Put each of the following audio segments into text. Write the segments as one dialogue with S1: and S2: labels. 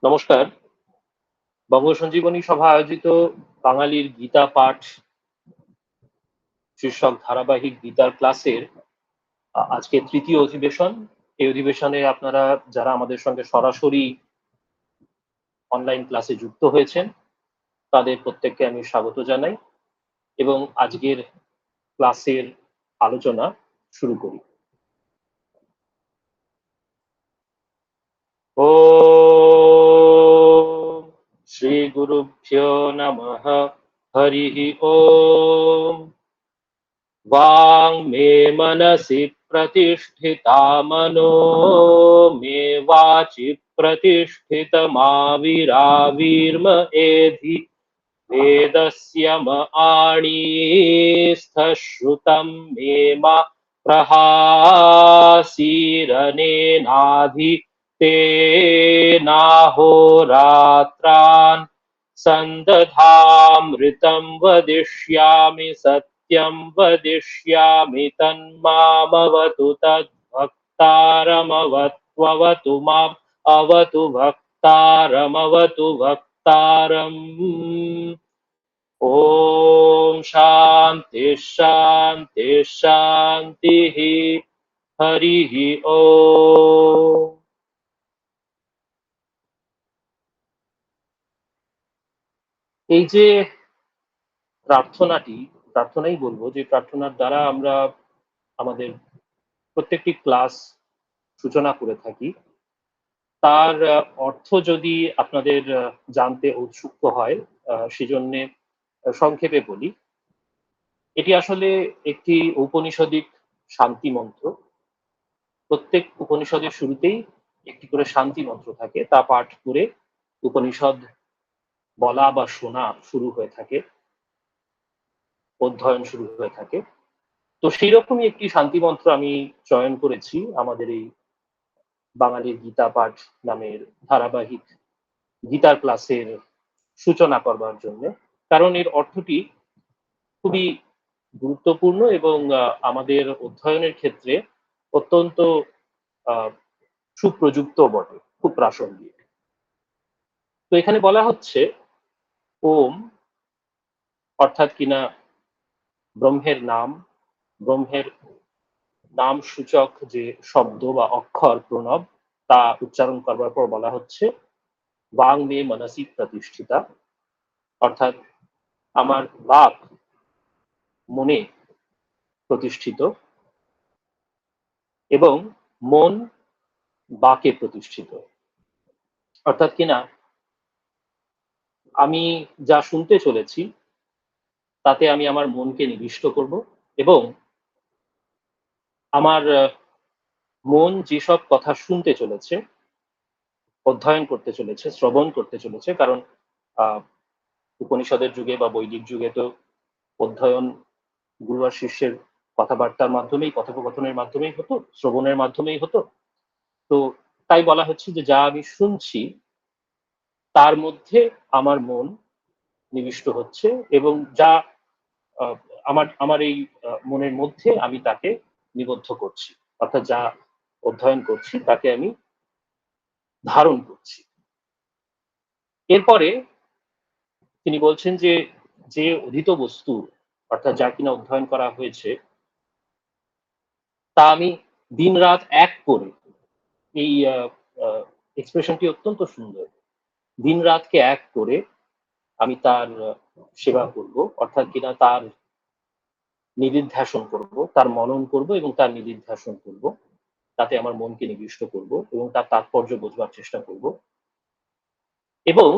S1: নমস্কার। বঙ্গ সঞ্জীবনী সভা আয়োজিত বাঙালির গীতা পাঠ শীর্ষক ধারাবাহিক গীতার ক্লাসের আজকে তৃতীয় অধিবেশন। এই অধিবেশনে আপনারা যারা আমাদের সঙ্গে সরাসরি অনলাইন ক্লাসে যুক্ত হয়েছেন, তাদের প্রত্যেককে আমি স্বাগত জানাই এবং আজকের ক্লাসের আলোচনা শুরু করি। ওম শ্রী গুরুভ্যো নমঃ। হরিঃ ওম। वाङ्मे मनसि प्रतिष्ठिता मनो मे वाचि प्रतिष्ठितमाविराविर्म एधि वेदस्य म आणीस्थश्रुतं मे मा प्रहासीरनेनाधि तेनाहोरात्रान् सन्दधामृतं वदिष्यामि सत्यं वदिष्यामि तन्मामवतु तद्भक्तारमवत्ववतु माम् अवतु भक्तारमवतु भक्तारम्। ॐ शान्ति शान्ति शान्तिः। हरिः ओम्। এই যে প্রার্থনাই বলবো, যে প্রার্থনার দ্বারা আমরা আমাদের প্রত্যেকটি ক্লাস সূচনা করে থাকি, তার অর্থ যদি আপনাদের জানতে ঔৎসুক্য হয়, সেজন্যে সংক্ষেপে বলি। এটি আসলে একটি ঔপনিষদিক শান্তি মন্ত্র। প্রত্যেক উপনিষদের শুরুতেই একটি করে শান্তি মন্ত্র থাকে, তা পাঠ করে উপনিষদ বলা বা শোনা শুরু হয়ে থাকে, অধ্যয়ন শুরু হয়ে থাকে। তো সেই রকমই একটি শান্তি মন্ত্র আমি চয়ন করেছি আমাদের এই বাঙালির গীতা পাঠ নামের ধারাবাহিক গীতার ক্লাসের সূচনা করবার জন্য। কারণ এর অর্থটি খুবই গুরুত্বপূর্ণ এবং আমাদের অধ্যয়নের ক্ষেত্রে অত্যন্ত আহ, সুপ্রযুক্ত বটে, খুব প্রাসঙ্গিক। তো এখানে বলা হচ্ছে ওম, অর্থাৎ কিনা ব্রহ্মের নাম, ব্রহ্মের নাম সূচক যে শব্দ বা অক্ষর প্রণব, তা উচ্চারণ করবার পর বলা হচ্ছে বাং মে মনসি প্রতিষ্ঠিতা, অর্থাৎ আমার বাক মনে প্রতিষ্ঠিত এবং মন বাকে প্রতিষ্ঠিত। অর্থাৎ কিনা আমি যা শুনতে চলেছি তাতে আমি আমার মনকে নিবিষ্ট করব এবং আমার মন যেসব কথা শুনতে চলেছে, অধ্যয়ন করতে চলেছে, শ্রবণ করতে চলেছে, কারণ আহ, উপনিষদের যুগে বা বৈদিক যুগে তো অধ্যয়ন গুরু আর শিষ্যের কথাবার্তার মাধ্যমেই, কথোপকথনের মাধ্যমেই হতো, শ্রবণের মাধ্যমেই হতো। তো তাই বলা হচ্ছে যে যা আমি শুনছি তার মধ্যে আমার মন নিবিষ্ট হচ্ছে এবং যা আহ, আমার আমার এই মনের মধ্যে আমি তাকে নিবদ্ধ করছি, অর্থাৎ যা অধ্যয়ন করছি তাকে আমি ধারণ করছি। এরপরে তিনি বলছেন যে যে অধীত বস্তু, অর্থাৎ যা কিনা অধ্যয়ন করা হয়েছে, তা আমি দিন রাত এক করে, এই এক্সপ্রেশনটি অত্যন্ত সুন্দর, দিন রাতকে এক করে আমি তার সেবা করব, অর্থাৎ কিনা তার নিদিধ্যাসন করব, তার মনন করব এবং তার নিদিধ্যাসন করব, তাতে আমার মনকে নিবিষ্ট করব এবং তার তাৎপর্য বোঝবার চেষ্টা করব। এবং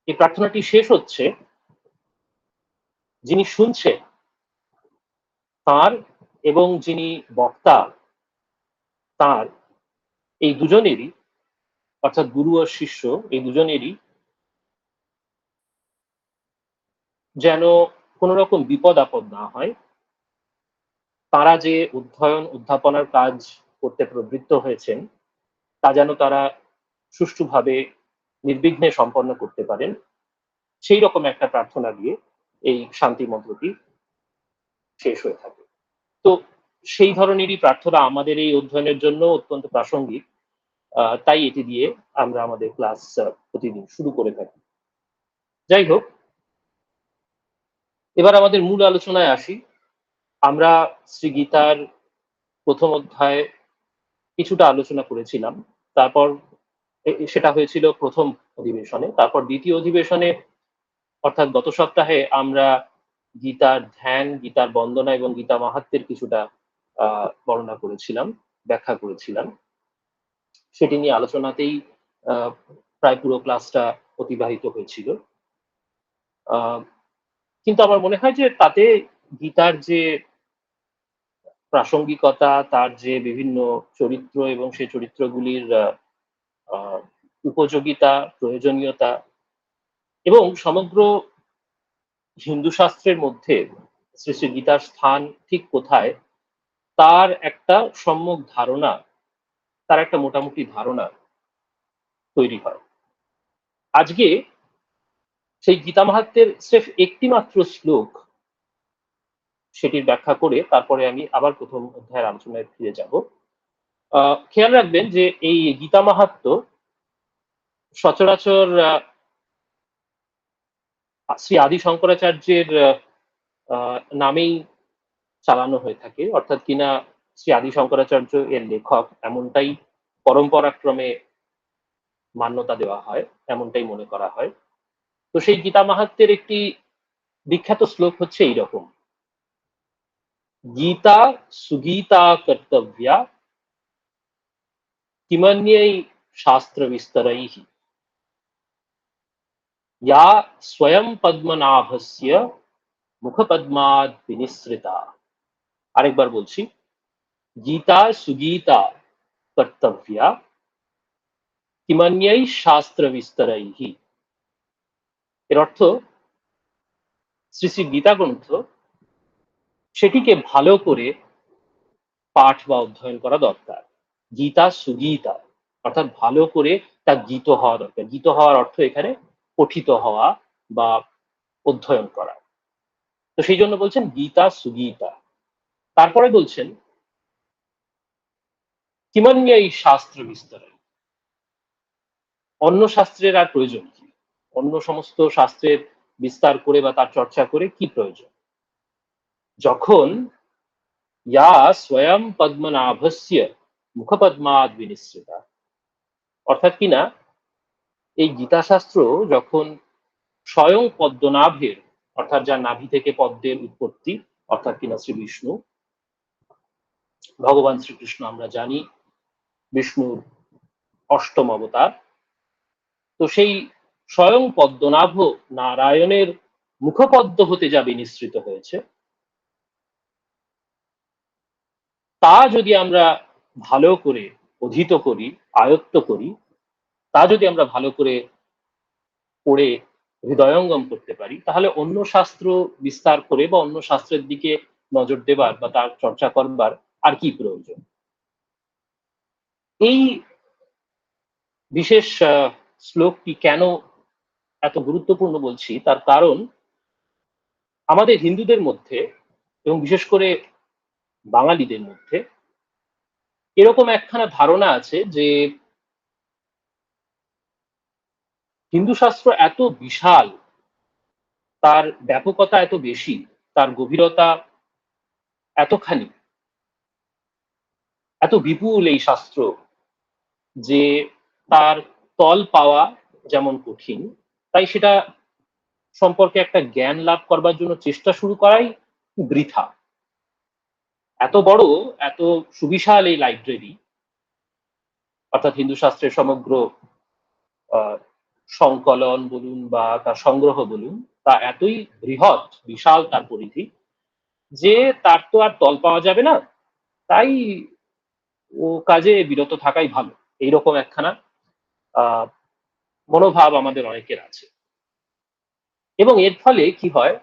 S1: এই প্রার্থনাটি শেষ হচ্ছে যিনি শুনছেন তার এবং যিনি বক্তা তার, এই দুজনেরই, অর্থাৎ গুরু আর শিষ্য, এই দুজনেরই যেন কোনো রকম বিপদ আপদ না হয়। তারা যে অধ্যয়ন অধ্যাপনার কাজ করতে প্রবৃত্ত হয়েছেন, তা যেন তারা সুষ্ঠুভাবে নির্বিঘ্নে সম্পন্ন করতে পারেন, সেই রকম একটা প্রার্থনা দিয়ে এই শান্তি মন্ত্রটি শেষ হয়ে থাকে। তো সেই ধরনেরই প্রার্থনা আমাদের এই অধ্যয়নের জন্য অত্যন্ত প্রাসঙ্গিক। তাই এটি দিয়ে আমরা আমাদের ক্লাস প্রতিদিন শুরু করে থাকি। যাই হোক, এবার আমাদের মূল আলোচনায় আসি। আমরা শ্রীগীতার ১ম অধ্যায় কিছুটা আলোচনা করেছিলাম। তারপর সেটা হয়েছিল ১ম অধিবেশনে। তারপর ২য় অধিবেশনে অর্থাৎ গত সপ্তাহে আমরা গীতার ধ্যান, গীতার বন্দনা এবং গীতা মাহাত্ম্যের কিছুটা বর্ণনা করেছিলাম, ব্যাখ্যা করেছিলাম। সেটি নিয়ে আলোচনাতেই আ প্রায় পুরো ক্লাসটা অতিবাহিত হয়েছিল। আ কিন্তু আমার মনে হয় যে তাতে গীতার যে প্রাসঙ্গিকতা, তার যে বিভিন্ন চরিত্র এবং সেই চরিত্রগুলির আ উপযোগিতা, প্রয়োজনীয়তা এবং সমগ্র হিন্দু শাস্ত্রের মধ্যে শ্রী, শ্রী গীতার স্থান ঠিক কোথায় তার একটা সম্যক ধারণা, তার একটা মোটামুটি ধারণা তৈরি হয়। আজকে সেই গীতা মাহাত্ম্যের স্রেফ একটি মাত্র শ্লোক সেটির ব্যাখ্যা করে তারপরে আমি আবার ১ম অধ্যায়ের আলোচনায় ফিরে যাব। খেয়াল রাখবেন যে এই গীতা মাহাত্ম্য সচরাচর শ্রী আদি শঙ্করাচার্যের আ নামেই চালানো হয়ে থাকে। অর্থাৎ কিনা শ্রী আদি শঙ্করাচার্য এর লেখক এমনটাই পরম্পরাক্রমে মান্যতা দেওয়া হয়, এমনটাই মনে করা হয়। তো সেই গীতা মাহাত্ম্যের একটি বিখ্যাত শ্লোক হচ্ছে এইরকম: গীতা সুগীতা কর্তব্যা কিমন্যৈ শাস্ত্র বিস্তরৈঃ ইয়া স্বয়ং পদ্মনাভস্য মুখপদ্মাৎ বিনিসৃতা। আরেকবার বলছি, গীতা সুগীতা কর্তব্যা কিমন্যৈ শাস্ত্র বিস্তরৈঃ। এর অর্থ, শ্রী শ্রী গীতা গ্রন্থ সেটিকে ভালো করে পাঠ বা অধ্যয়ন করা দরকার। গীতা সুগীতা অর্থাৎ ভালো করে তা গীত হওয়া দরকার। গীত হওয়ার অর্থ এখানে পঠিত হওয়া বা অধ্যয়ন করা। তো সেই জন্য বলছেন গীতা সুগীতা। তারপরে বলছেন কিমন্যৈ শাস্ত্র বিস্তরণ। অন্য শাস্ত্রের আর প্রয়োজন কি? অন্য সমস্ত শাস্ত্রের বিস্তার করে বা তার চর্চা করে কি প্রয়োজন? যখন ইয়া স্বয়ং পদ্মনাভস্য মুখপদ্মাৎ বিনিসৃতা। অর্থাৎ কিনা এই গীতাশাস্ত্র যখন স্বয়ং পদ্মনাভের অর্থাৎ যার নাভি থেকে পদ্মের উৎপত্তি অর্থাৎ কিনা শ্রী বিষ্ণু, ভগবান শ্রীকৃষ্ণ আমরা জানি বিষ্ণুর অষ্টম অবতার। তো সেই স্বয়ং পদ্মনাভ নারায়ণের মুখপদ্ম হতে যা বিনিসৃত হয়েছে তা যদি আমরা ভালো করে অধীত করি, আয়ত্ত করি, তা যদি আমরা ভালো করে পড়ে হৃদয়ঙ্গম করতে পারি, তাহলে অন্য শাস্ত্র বিস্তার করে বা অন্য শাস্ত্রের দিকে নজর দেবার বা তার চর্চা করবার আর কি প্রয়োজন? এই বিশেষ শ্লোকটি কেন এত গুরুত্বপূর্ণ বলছি তার কারণ আমাদের হিন্দুদের মধ্যে এবং বিশেষ করে বাঙালিদের মধ্যে এরকম একখানা ধারণা আছে যে হিন্দু শাস্ত্র এত বিশাল, তার ব্যাপকতা এত বেশি, তার গভীরতা এতখানি, এত বিপুল এই শাস্ত্র যে তার তল পাওয়া যেমন কঠিন, তাই সেটা সম্পর্কে একটা জ্ঞান লাভ করবার জন্য চেষ্টা শুরু করাই বৃথা। এত বড়, এত সুবিশাল এই লাইব্রেরি অর্থাৎ হিন্দু শাস্ত্রের সমগ্র আ সংকলন বলুন বা তার সংগ্রহ বলুন, তা এতই বৃহৎ, বিশাল তার পরিধি যে তার তো আর তল পাওয়া যাবে না। তাই ও কাজে বিরত থাকাই ভালো। এইরকম একখানা আ মনোভাব আমাদের অনেকের আছে। এবং এর ফলে কি হয়,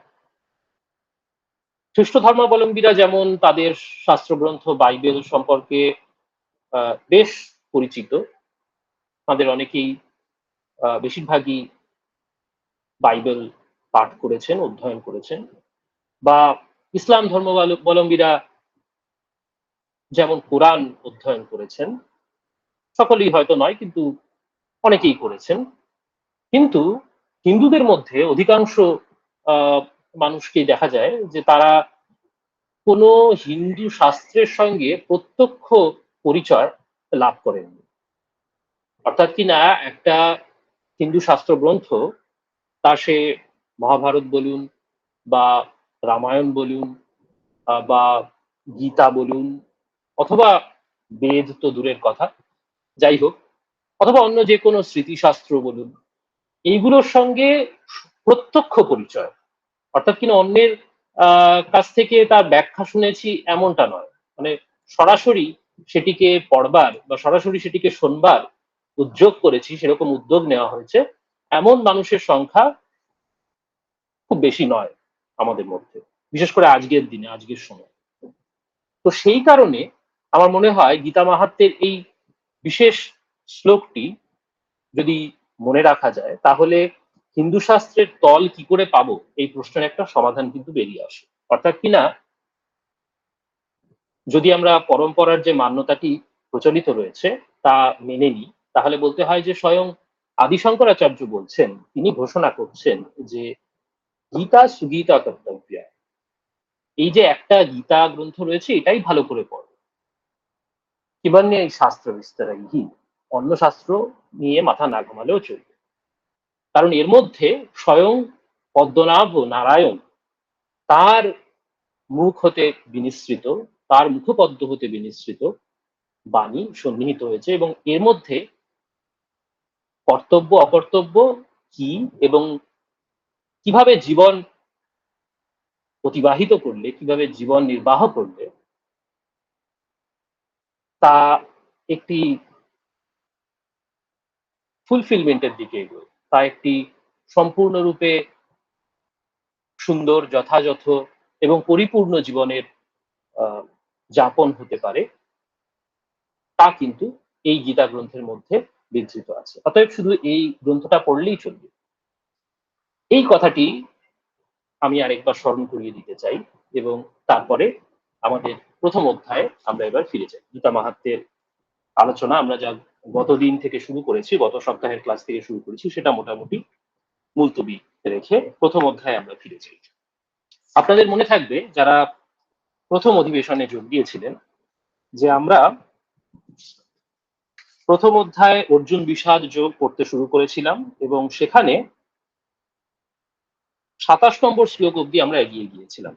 S1: খ্রিস্ট ধর্মাবলম্বীরা যেমন তাদের শাস্ত্রগ্রন্থ বাইবেল সম্পর্কে আ বেশ পরিচিত। তাদের অনেকেই বেশিরভাগই বাইবেল পাঠ করেছেন, অধ্যয়ন করেছেন। বা ইসলাম ধর্মাবলম্বীরা যেমন কোরআন অধ্যয়ন করেছেন, সকলেই হয়তো নয়, কিন্তু অনেকেই করেছেন। কিন্তু হিন্দুদের মধ্যে অধিকাংশ আহ, মানুষকেই দেখা যায় যে তারা কোনো হিন্দু শাস্ত্রের সঙ্গে প্রত্যক্ষ পরিচয় লাভ করেননি। অর্থাৎ কিনা একটা হিন্দু শাস্ত্র গ্রন্থ, তা সে মহাভারত বলুন বা রামায়ণ বলুন বা গীতা বলুন, অথবা বেদ তো দূরের কথা, যাই হোক, অথবা অন্য যে কোনো স্মৃতিশাস্ত্র বলুন, এইগুলোর সঙ্গে প্রত্যক্ষ পরিচয়, অর্থাৎ কিনা অন্যের কাছ থেকে তার ব্যাখ্যা শুনেছি এমনটা নয়, মানে সরাসরি সেটিকে পড়বার বা সরাসরি সেটিকে শোনবার উদ্যোগ করেছি, সেরকম উদ্যোগ নেওয়া হয়েছে, এমন মানুষের সংখ্যা খুব বেশি নয় আমাদের মধ্যে, বিশেষ করে আজকের দিনে, আজকের সময়। তো সেই কারণে আমার মনে হয় গীতা মাহাত্ম্যের এই বিশেষ শ্লোকটি যদি মনে রাখা যায়, তাহলে হিন্দু শাস্ত্রের তল কি করে পাবো এই প্রশ্নের একটা সমাধান কিন্তু বেরিয়ে আসে। অর্থাৎ কিনা যদি আমরা পরম্পরার যে মান্যতাটি প্রচলিত রয়েছে তা মেনে নিই, তাহলে বলতে হয় যে স্বয়ং আদি শঙ্করাচার্য বলছেন, তিনি ঘোষণা করছেন যে গীতা সুগীতা কর্তব্য, এই যে একটা গীতা গ্রন্থ রয়েছে এটাই ভালো করে পড়ো, কিংবা এই শাস্ত্র বিস্তার অন্য শাস্ত্র নিয়ে মাথা না ঘামালেও চলবে। কারণ এর মধ্যে স্বয়ং পদ্মনাভ ও নারায়ণ তার মুখ হতে বিনিসৃত, তার মুখপদ্ম হতে বিনিসৃত বাণী সন্নিহিত হয়েছে, এবং এর মধ্যে কর্তব্য অকর্তব্য কি এবং কিভাবে জীবন অতিবাহিত করলে, কিভাবে জীবন নির্বাহ করলে তা একটি ফুলফিলমেন্টের দিকে এগোয়, তা একটি সম্পূর্ণরূপে সুন্দর, যথাযথ এবং পরিপূর্ণ জীবনের আহ, যাপন হতে পারে, তা কিন্তু এই গীতা গ্রন্থের মধ্যে বিধৃত আছে। অতএব শুধু এই গ্রন্থটা পড়লেই চলবে, এই কথাটি আমি আরেকবার স্মরণ করিয়ে দিতে চাই। এবং তারপরে আমাদের প্রথম অধ্যায়ে আমরা এবার ফিরে যাই। গীতা মাহাত্ম্যের আলোচনা আমরা যা গতদিন থেকে শুরু করেছি, গত সপ্তাহের ক্লাস থেকে শুরু করেছি, সেটা মোটামুটি মুলতবি রেখে প্রথম অধ্যায়ে আমরা ফিরে যাই। আপনাদের মনে থাকবে যারা প্রথম অধিবেশনে যোগ দিয়েছিলেন, যে আমরা প্রথম অধ্যায়ে অর্জুন বিষাদ যোগ পড়তে শুরু করেছিলাম, এবং সেখানে 27 নম্বর শ্লোক অব্দি আমরা এগিয়ে গিয়েছিলাম।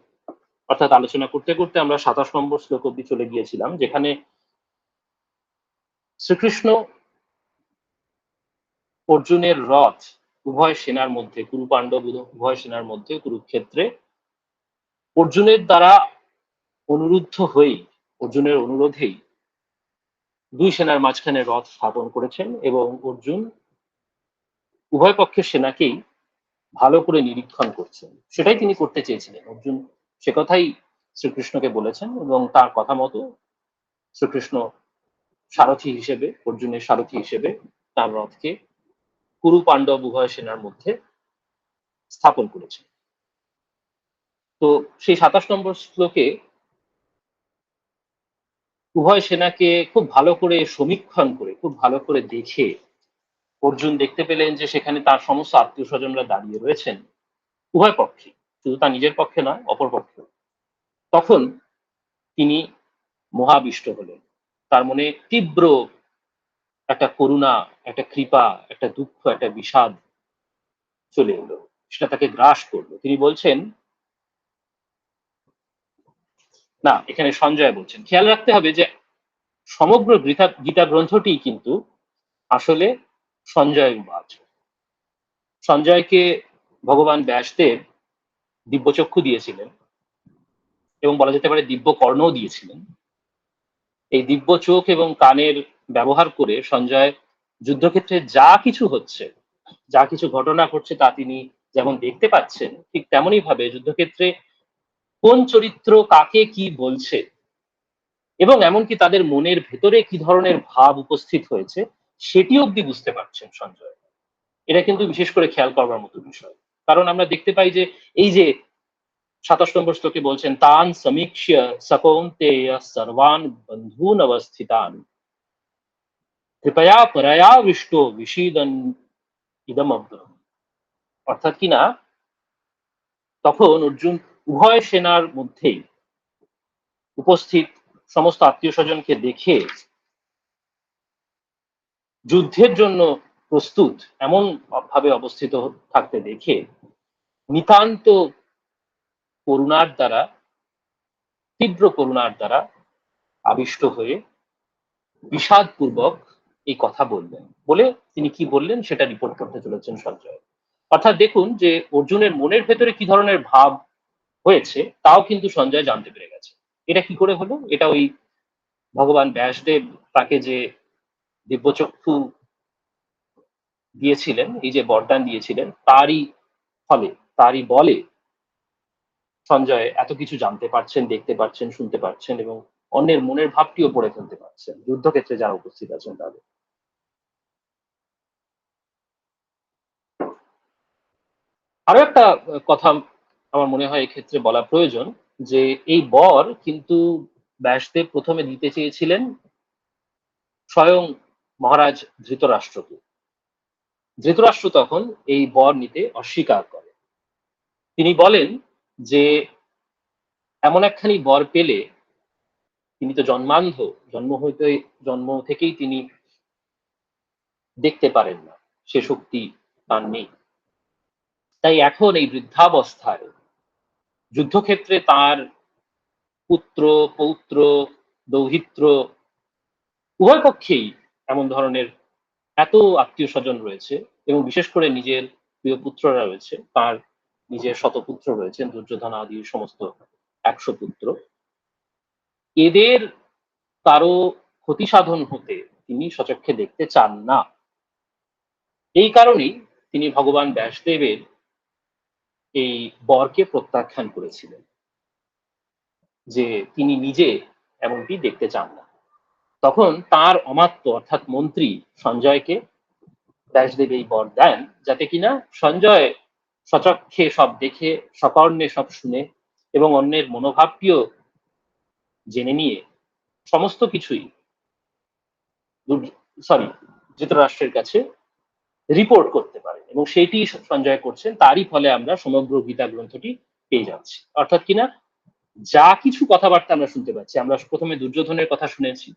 S1: অর্থাৎ আলোচনা করতে করতে আমরা 27 নম্বর শ্লোক অব্দি চলে গিয়েছিলাম, যেখানে শ্রীকৃষ্ণ অর্জুনের রথ উভয় সেনার মধ্যে, কুরু পাণ্ডব উভয় সেনার মধ্যে কুরুক্ষেত্রে অর্জুনের দ্বারা অনুরুদ্ধ হয়েই, অর্জুনের অনুরোধেই দুই সেনার মাঝখানে রথ স্থাপন করেছেন, এবং অর্জুন উভয় পক্ষের সেনাকেই ভালো করে নিরীক্ষণ করছেন। সেটাই তিনি করতে চেয়েছিলেন। অর্জুন সে কথাই শ্রীকৃষ্ণকে বলেছেন, এবং তার কথা মতো শ্রীকৃষ্ণ সারথী হিসেবে, অর্জুনের সারথী হিসেবে তার রথকে কুরু পাণ্ডব উভয় সেনার মধ্যে স্থাপন করেছেন। তো সেই 27 নম্বর শ্লোকে উভয় সেনাকে খুব ভালো করে সমীক্ষণ করে, খুব ভালো করে দেখে অর্জুন দেখতে পেলেন যে সেখানে তার সমস্ত আত্মীয় স্বজনরা দাঁড়িয়ে রয়েছেন, উভয় পক্ষে, শুধু তার নিজের পক্ষে নয়, অপর পক্ষে। তখন তিনি মহাবিষ্ট হলেন। তার মনে তীব্র একটা করুণা, একটা কৃপা, একটা দুঃখ, একটা বিষাদ চলে এলো, সেটা তাকে গ্রাস করলো। তিনি বলছেন, না, এখানে সঞ্জয় বলছেন, খেয়াল রাখতে হবে যে সমগ্র গীতা গ্রন্থটি কিন্তু আসলে সঞ্জয় উবাচ। সঞ্জয়কে ভগবান ব্যাসদেব দিব্যচক্ষু দিয়েছিলেন, এবং বলা যেতে পারে দিব্য কর্ণও দিয়েছিলেন। এই দিব্য চোখ এবং কানের ব্যবহার করে সঞ্জয় যুদ্ধক্ষেত্রে যা কিছু হচ্ছে, যা কিছু ঘটনা ঘটছে তা তিনি যেমন দেখতে পাচ্ছেন, ঠিক তেমনই ভাবে যুদ্ধক্ষেত্রে কোন চরিত্র কাকে কি বলছে, এবং এমনকি তাদের মনের ভেতরে কি ধরনের ভাব উপস্থিত হয়েছে, সেটি অব্দি বুঝতে পারছেন সঞ্জয়। এটা কিন্তু বিশেষ করে খেয়াল করবার মতো বিষয়। কারণ আমরা দেখতে পাই যে এই যে 27 নম্বর শ্লোকে বলছেন, তান সমীক্ষ্য সকৌন্তেয় সর্বান বন্ধূন অবস্থিতান, কৃপয়া পরয়াবিষ্ট বিষীদন ইদম অব্রম। অর্থাৎ কিনা তখন অর্জুন উভয় সেনার মধ্যেই উপস্থিত সমস্ত আত্মীয় স্বজনকে দেখে যুদ্ধের জন্য প্রস্তুত এমন ভাবে অবস্থিত থাকতে দেখে নিতান্ত করুণার দ্বারা, তীব্র করুণার দ্বারা আবিষ্ট হয়ে বিষাদপূর্বক এই কথা বললেন। বলে তিনি কি বললেন সেটা রিপোর্ট করতে চলেছেন সঞ্জয়। অর্থাৎ দেখুন যে অর্জুনের মনের ভেতরে কি ধরনের ভাব হয়েছে তাও কিন্তু সঞ্জয় জানতে পেরে গেছে। এটা কি করে হলো? এটা ওই ভগবান ব্যাসদেব তাকে যে দিব্যচক্ষু দিয়েছিলেন, এই যে বরদান দিয়েছিলেন, তারই ফলে, তারই বলে সঞ্জয় এত কিছু জানতে পারছেন, দেখতে পাচ্ছেন, শুনতে পাচ্ছেন এবং অন্যের মনের ভাবটিও পড়ে ফেলতে পারছেন যুদ্ধক্ষেত্রে যারা উপস্থিত আছেন তাদের। আরো একটা কথা আমার মনে হয় এক্ষেত্রে বলা প্রয়োজন, যে এই বর কিন্তু ব্যাসদেব প্রথমে দিতে চেয়েছিলেন স্বয়ং মহারাজ ধৃতরাষ্ট্রকে। ধৃতরাষ্ট্র তখন এই বর নিতে অস্বীকার করে। তিনি বলেন যে এমন একখানি বর পেলে, তিনি তো জন্মান্ধ, জন্ম থেকেই তিনি দেখতে পারেন না, সে শক্তি তার নেই। তাই এখন এই বৃদ্ধাবস্থায় যুদ্ধক্ষেত্রে তার পুত্র, পৌত্র, দৌহিত্র উভয় পক্ষেই এমন ধরনের এত আত্মীয় স্বজন রয়েছে এবং বিশেষ করে নিজের প্রিয় পুত্ররা রয়েছে, তার নিজের শতপুত্র রয়েছেন, দুর্যোধন আদি সমস্ত ১০০ পুত্র। এদের কারো ক্ষতি সাধন হতে তিনি সচক্ষে দেখতে চান না। এই কারণেই তিনি ভগবান ব্যাসদেবের এই বরকে প্রত্যাখ্যান করেছিলেন, যে তিনি নিজে এমনটি দেখতে চান না। তখন তার অমাত্য অর্থাৎ মন্ত্রী সঞ্জয়কে ব্যাসদেব এই বর দেন, যাতে কিনা সঞ্জয় সচক্ষে সব দেখে, সকর্ণে সব শুনে এবং অন্যের মনোভাবটিও জেনে নিয়ে সমস্ত কিছুই সরি ধৃতরাষ্ট্রের কাছে রিপোর্ট করতে পারে এবং সেইটি সঞ্জয় করছেন। তারই ফলে আমরা সমগ্র গীতা গ্রন্থটি পেয়ে যাচ্ছি। অর্থাৎ কিনা যা কিছু কথাবার্তা আমরা শুনতে পাচ্ছি, আমরা প্রথমে দুর্যোধনের কথা শুনেছি,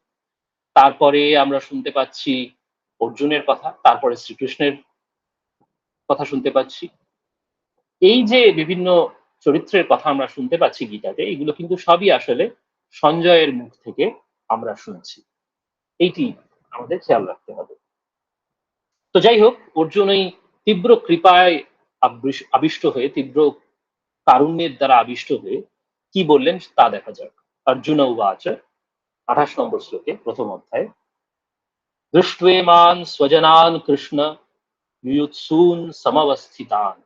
S1: তারপরে আমরা শুনতে পাচ্ছি অর্জুনের কথা, তারপরে শ্রীকৃষ্ণের কথা শুনতে পাচ্ছি। এই যে বিভিন্ন চরিত্রের কথা আমরা শুনতে পাচ্ছি গীতাতে, এগুলো কিন্তু সবই আসলে সঞ্জয়ের মুখ থেকে আমরা শুনছি। এইটি আমাদের খেয়াল রাখতে হবে। তো যাই হোক, অর্জুন এই তীব্র কৃপায় আবিষ্ট হয়ে, তীব্র কারুণ্যের দ্বারা আবিষ্ট হয়ে কি বললেন তা দেখা যাক। অর্জুন উবাচ, ২৮ নম্বর শ্লোকে, প্রথম অধ্যায়, দৃष्ट्वेमान् स्वजनान् कृष्ण युयुत्सून् समवस्थितान्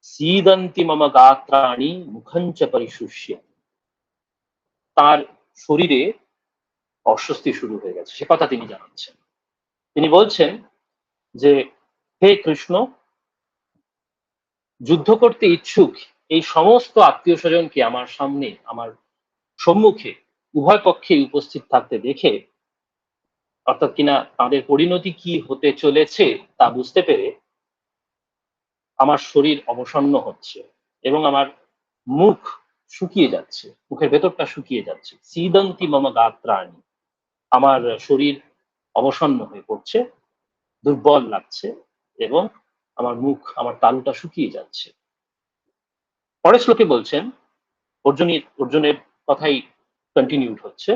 S1: सीदन्ति मम गात्राणि मुखं च परिशुष्य। তার শরীরে অস্বস্তি শুরু হয়ে গেছে, সে কথা তিনি জানাচ্ছেন। তিনি বলছেন যে হে কৃষ্ণ, যুদ্ধ করতে ইচ্ছুক এই সমস্ত আত্মীয় স্বজনকে আমার সামনে, আমার সম্মুখে উভয় পক্ষে উপস্থিত থাকতে দেখে, অর্থাৎ কিনা তাদের পরিণতি কি হতে চলেছে তা বুঝতে পেরে আমার শরীর অবসন্ন হচ্ছে এবং আমার মুখ শুকিয়ে যাচ্ছে, মুখের ভেতরটা শুকিয়ে যাচ্ছে। সিদন্তি মম গাত্রাণি, আমার শরীর অবসন্ন হয়ে পড়ছে, দুর্বল লাগছে এবং আমার মুখ, আমার তালুটা শুকিয়ে যাচ্ছে। পরের শ্লোকে বলছেন, অর্জুনের কথাই কন্টিনিউড হচ্ছে,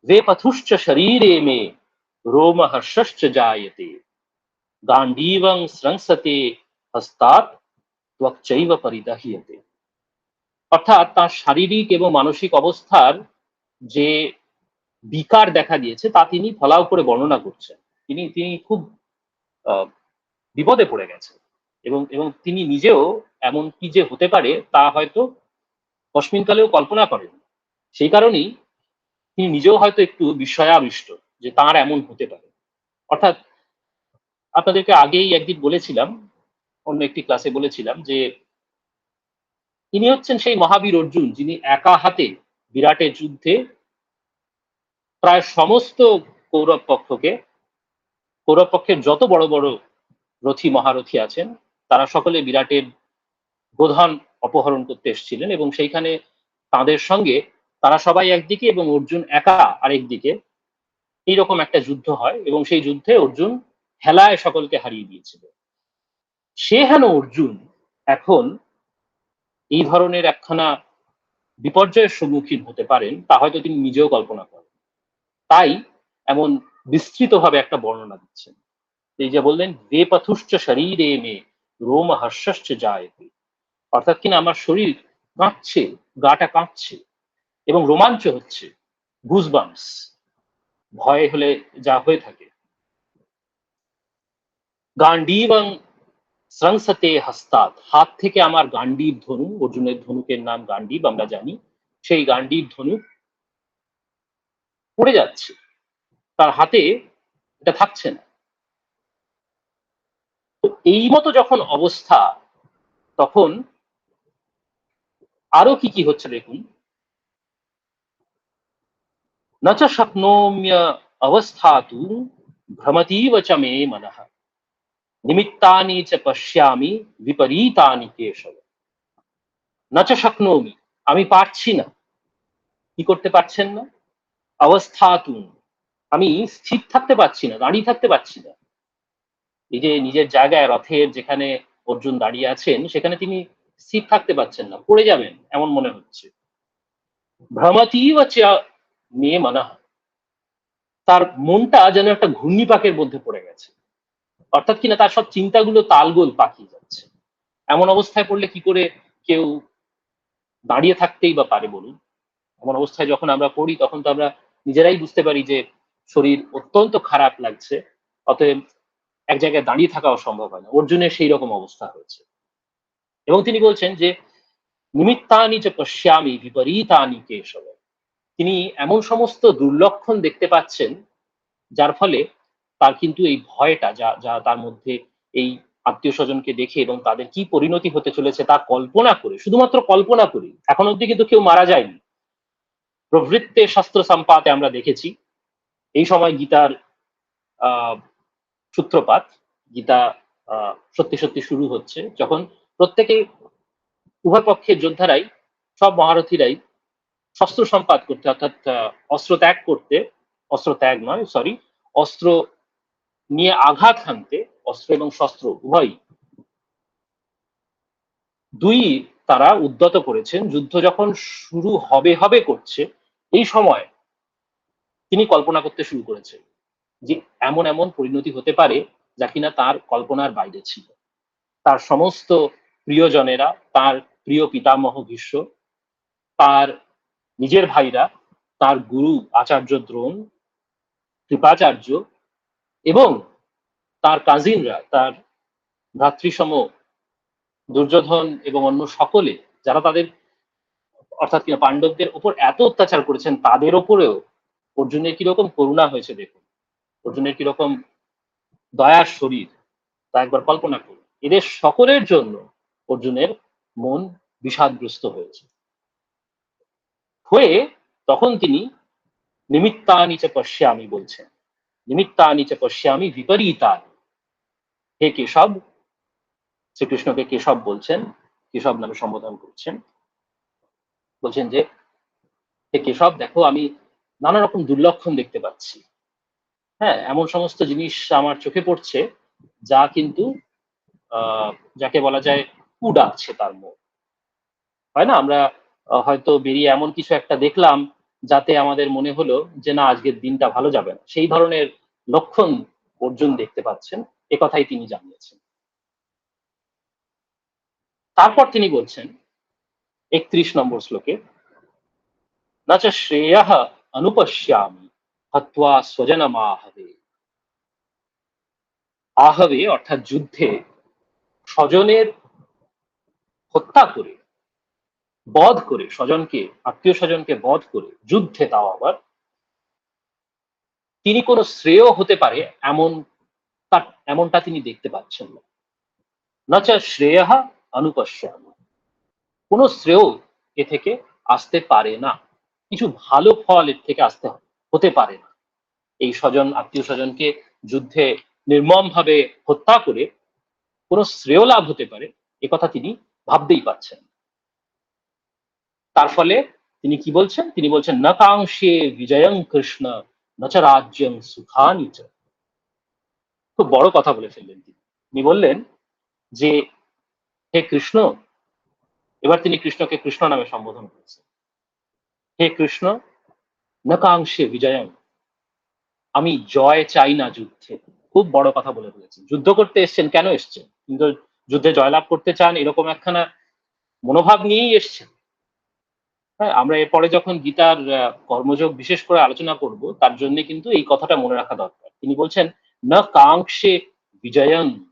S1: वे पथुश्च शरीरे मे रोमहर्षश्च जायते गांडीवं स्रंसते हस्तात् त्वक्चैव परिदह्यते। অর্থাৎ তার শারীরিক এবং মানসিক অবস্থার যে বিকার দেখা দিয়েছে তা তিনি ফলাও করে বর্ণনা করছেন। তিনি তিনি খুব বিপদে পড়ে গেছেন এবং এবং তিনি নিজেও এমন কি যে হতে পারে তা হয়তো কস্মিনকালেও কল্পনা করেন। সেই কারণেই তিনি নিজেও হয়তো একটু বিস্ময়াবিষ্ট যে তার এমন হতে পারে। অর্থাৎ আপনাদেরকে আগেই একদিন বলেছিলাম, অন্য একটি ক্লাসে বলেছিলাম যে ইনি হচ্ছেন সেই মহাবীর অর্জুন, যিনি একা হাতে বিরাটের যুদ্ধে প্রায় সমস্ত কৌরব পক্ষকে, কৌরব পক্ষের যত বড় বড় রথী মহারথী আছেন তারা সকলে বিরাটের গোধন অপহরণ করতে এসেছিলেন এবং সেইখানে তাদের সঙ্গে তারা সবাই একদিকে এবং অর্জুন একা আরেক দিকে, এইরকম একটা যুদ্ধ হয় এবং সেই যুদ্ধে অর্জুন হেলায় সকলকে হারিয়ে দিয়েছিল। সে হেন অর্জুন এখন এই ধরনের একখানা বিপর্যয়ের সম্মুখীন হতে পারেন তা হয়তো তিনি নিজেও কল্পনা করেন। তাই এমন বিস্তৃতভাবে একটা বর্ণনা দিচ্ছেন। এই যে বললেন বে পথুশ্চ শরীরে মে রোম হর্ষশ্চ জায়তে, অর্থাৎ কিনা আমার শরীর কাঁপছে, গাটা কাঁপছে এবং রোমাঞ্চ হচ্ছে, গুজবাম্পস, ভয় হলে যা হয়ে থাকে। গান্ডীবং স্রংসতে হস্তাৎ, হাত থেকে আমার গান্ডীব ধনু, অর্জুনের ধনুকের নাম গান্ডীব আমরা জানি, সেই গান্ডীব ধনু পড়ে যাচ্ছে, তার হাতে এটা থাকছে না। তো এই মতো যখন অবস্থা, তখন আরো কি কি হচ্ছে দেখুন। न च शक्नोम्य अवस्थातु भ्रमतीव च मे मनः निमित्तानि च पश्यामि विपरीतानि केशव। न च शक्नोमि, আমি পারছি না। কি করতে পারছেন না? অবস্থাতু, আমি স্থির থাকতে পারছি না, দাঁড়িয়ে থাকতে পারছি না। এই যে নিজের জায়গায় রথের যেখানে অর্জুন দাঁড়িয়ে আছেন সেখানে তিনি স্থির থাকতে পারছেন না, পড়ে যাবেন এমন মনে হচ্ছে। ভ্রমতীব চ মে মনঃ, তার মনটা যেন একটা ঘূর্ণিপাকের মধ্যে পড়ে গেছে, অর্থাৎ কিনা তার সব চিন্তাগুলো তালগোল পাকিয়ে যাচ্ছে। এমন অবস্থায় পড়লে কি করে কেউ দাঁড়িয়ে থাকতেই বা পারে বলুন? এমন অবস্থায় যখন আমরা পড়ি তখন তো আমরা নিজেরাই বুঝতে পারি যে শরীর অত্যন্ত খারাপ লাগছে, অতএব এক জায়গায় দাঁড়িয়ে থাকা অসম্ভব হয় না। অর্জুনের সেই রকম অবস্থা হয়েছে এবং তিনি বলছেন যে নিমিত্তানি চ পশ্যামি বিপরীতানি কেশব, তিনি এমন সমস্ত দুর্লক্ষণ দেখতে পাচ্ছেন যার ফলে তার কিন্তু এই ভয়টা যা যা তার মধ্যে, এই আত্মীয় স্বজনকে দেখে এবং তাদের কি পরিণতি হতে চলেছে তা কল্পনা করে, শুধুমাত্র কল্পনা করি, এখন অব্দি কিন্তু কেউ মারা যায়নি। প্রবৃত্তে শাস্ত্র সম্পাতে আমরা দেখেছি এই সময় গীতার আহ সূত্রপাত, গীতা সত্যি সত্যি শুরু হচ্ছে যখন প্রত্যেকে, উভয় পক্ষের যোদ্ধারাই, সব মহারথীরাই শস্ত্র সম্পাত করতে, অর্থাৎ অস্ত্র ত্যাগ করতে, অস্ত্র ত্যাগ নয় সরি, অস্ত্র নিয়ে আঘাত হানতে, অস্ত্র এবং শস্ত্র উভয়ই, দুই তারা উদ্যত করেছেন। যুদ্ধ যখন শুরু হবে হবে করছে এই সময় তিনি কল্পনা করতে শুরু করেছেন যে এমন এমন পরিণতি হতে পারে যা কিনা তার কল্পনার বাইরে ছিল। তার সমস্ত প্রিয়জনেরা, তার প্রিয় পিতামহ ভীষ্ম, তার নিজের ভাইরা, তার গুরু আচার্য দ্রোণ, কৃপাচার্য এবং তার কাজিনরা, তার ভ্রাতৃসম দুর্যোধন এবং অন্য সকলে যারা তাদের, অর্থাৎ কিনা পাণ্ডবদের উপর এত অত্যাচার করেছেন, তাদের ওপরেও অর্জুনের কিরকম করুণা হয়েছে দেখুন, অর্জুনের কিরকম দয়ার শরীর তা একবার কল্পনা করুন। এদের সকলের জন্য অর্জুনের মন বিষাদগ্রস্ত হয়েছে, হয়ে তখন তিনি নিমিত্তানি চ পশ্যামি বলছেন, নিমিত্তানি চ পশ্যামি বিপরীতানি। হে কেশব, শ্রীকৃষ্ণকে কেশব বলছেন, কেশব নামে সম্বোধন করছেন, বলছেন যে হে কেশব দেখো আমি নানা রকম দুর্লক্ষণ দেখতে পাচ্ছি। হ্যাঁ, এমন সমস্ত জিনিস আমার চোখে পড়ছে যা কিন্তু যাকে বলা যায় কু ডাকছে তার মুখ, হয় না? আমরা হয়তো বেরিয়ে এমন কিছু একটা দেখলাম যাতে আমাদের মনে হলো যে না আজকের দিনটা ভালো যাবে না, সেই ধরনের লক্ষণ অর্জুন দেখতে পাচ্ছেন, এ কথাই তিনি জানিয়েছেন। তারপর তিনি বলছেন ৩১ নম্বর শ্লোকে, না চ শ্রেয়ঃ অনুপশ্যামি হত্বা স্বজনমাহবে। আহবে অর্থাৎ যুদ্ধে স্বজনের হত্যা করে, বধ করে, স্বজনকে, আত্মীয় স্বজনকে বধ করে যুদ্ধে, তাও আবার তিনি কোনো শ্রেয় হতে পারে এমন, তার এমনটা তিনি দেখতে পাচ্ছেন না। না চ শ্রেয়ঃ অনুপশ্যামি, কোনো শ্রেয় এ থেকে আসতে পারে না, কিছু ভালো ফল এর থেকে আসতে হতে পারে না, এই স্বজন আত্মীয় স্বজনকে যুদ্ধে নির্মমভাবে হত্যা করে কোনো শ্রেয় লাভ হতে পারে একথা তিনি ভাবতেই পারছেন। তার ফলে তিনি কি বলছেন? তিনি বলছেন, "ন কাংক্ষে বিজয়ং কৃষ্ণ, ন চ রাজ্যং সুখানি চ।" খুব বড় কথা বলে ফেললেন তিনি। তিনি বললেন যে, "হে কৃষ্ণ", এবার তিনি কৃষ্ণকে কৃষ্ণ নামে সম্বোধন করেছেন। "হে কৃষ্ণ, ন কাংক্ষে বিজয়ং", আমি জয় চাই না যুদ্ধে। খুব বড় কথা বলে ফেলেছেন। যুদ্ধ করতে এসছেন, কেন এসছেন? কিন্তু যুদ্ধে জয়লাভ করতে চান এরকম একখানা মনোভাব নিয়েই এসছেন। হ্যাঁ? আমরা এরপরে যখন গীতার কর্মযোগ বিশেষ করে আলোচনা করব, তার জন্যে কিন্তু এই কথাটা মনে রাখা দরকার। তিনি বলছেন, "ন কাংক্ষে বিজয়ং,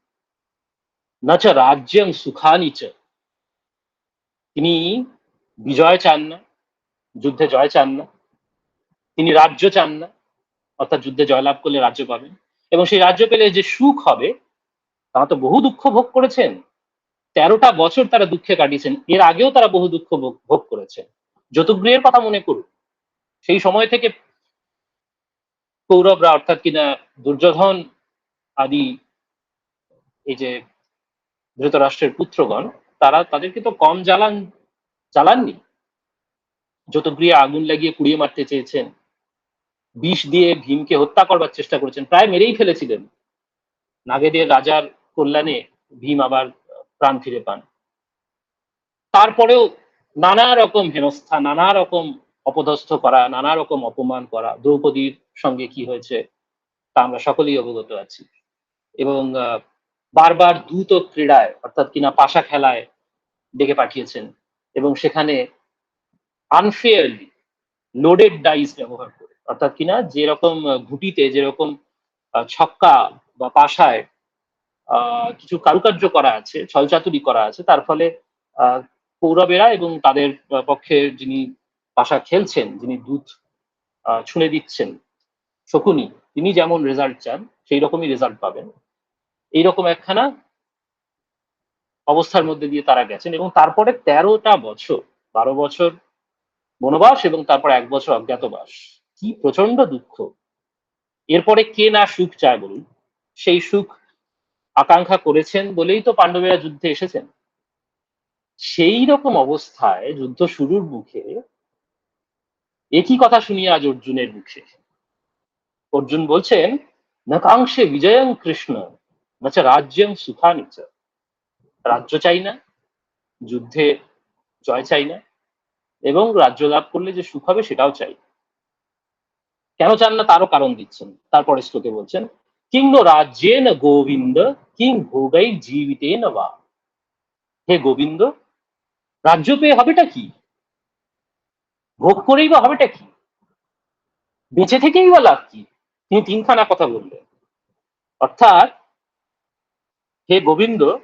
S1: ন চ রাজ্যং সুখানি চ।" তিনি বিজয় চান না, যুদ্ধে জয় চান না। তিনি রাজ্য চান না, অর্থাৎ যুদ্ধে জয়লাভ করলে রাজ্য পাবেন। এবং সেই রাজ্য পেলে যে সুখ হবে, তারা তো বহু দুঃখ ভোগ করেছেন। ১৩টা বছর তারা দুঃখে কাটিয়েছেন। এর আগেও তারা বহু দুঃখ ভোগ করেছেন। যতুগৃহের কথা মনে করুন। সেই সময় থেকে কৌরবরা অর্থাৎ কিনা দুর্যোধন আদি এই যে ধৃতরাষ্ট্রের পুত্রগণ, তারা তাদেরকে তো কম জ্বালাননি। যতুগৃহে আগুন লাগিয়ে পুড়িয়ে মারতে চেয়েছেন। বিষ দিয়ে ভীমকে হত্যা করবার চেষ্টা করেছেন। প্রায় মেরেই ফেলেছিলেন। নাগেদের রাজার কল্যাণে ভীম আবার প্রাণ ফিরে পান। তারপরেও নানা রকম হেনস্থা, নানা রকম অপদস্থ করা, নানা রকম অপমান করা, দ্রৌপদীর সঙ্গে কি হয়েছে তা আমরা সকলেই অবগত আছি। এবং বারবার দ্রুত ক্রীড়ায় অর্থাৎ কিনা পাশা খেলায় ডেকে পাঠিয়েছেন এবং সেখানে আনফেয়ারলি লোডেড ডাইস ব্যবহার করে, অর্থাৎ কিনা যেরকম ঘুঁটিতে যেরকম ছক্কা বা পাশায় কিছু কারুকার্য করা আছে, ছলচাতুরি করা আছে, তার ফলে কৌরবেরা এবং তাদের পক্ষে যিনি পাশা খেলছেন, যিনি দুধ ছুঁড়ে দিচ্ছেন শকুনি, তিনি যেমন রেজাল্ট চান সেই রকমই রেজাল্ট পাবেন। এইরকম একখানা অবস্থার মধ্যে দিয়ে তারা গেছেন এবং তারপরে ১৩টা বছর, ১২ বছর বনবাস এবং তারপর ১ বছর অজ্ঞাতবাস। কি প্রচন্ড দুঃখ! এরপরে কে না সুখ চায় বলুন? সেই সুখ আকাঙ্ক্ষা করেছেন বলেই তো পান্ডবেরা যুদ্ধে এসেছেন। সেই রকম অবস্থায় যুদ্ধ শুরুর মুখে একই কথা শুনিয়ে আজ অর্জুনের মুখে। অর্জুন বলছেন, "ন কাংক্ষে বিজয়ং কৃষ্ণ, ন চ রাজ্যং সুখানি চ।" রাজ্য চাই না, যুদ্ধে জয় চাই না এবং রাজ্য লাভ করলে যে সুখ হবে সেটাও চাই না। কেন চান না তারও কারণ দিচ্ছেন। তারপরের শ্লোকে বলছেন, "কিং নো রাজ্যেন গোবিন্দ, কিং ভোগৈর্জীবিতেন বা।" হে গোবিন্দ, রাজ্য পেয়ে হবেটা কি? ভোগ করেই বা হবেটা কি? বেঁচে থেকেই বা লাভ কি? তিনি ৩ খানা কথা বললেন। অর্থাৎ, হে গোবিন্দ,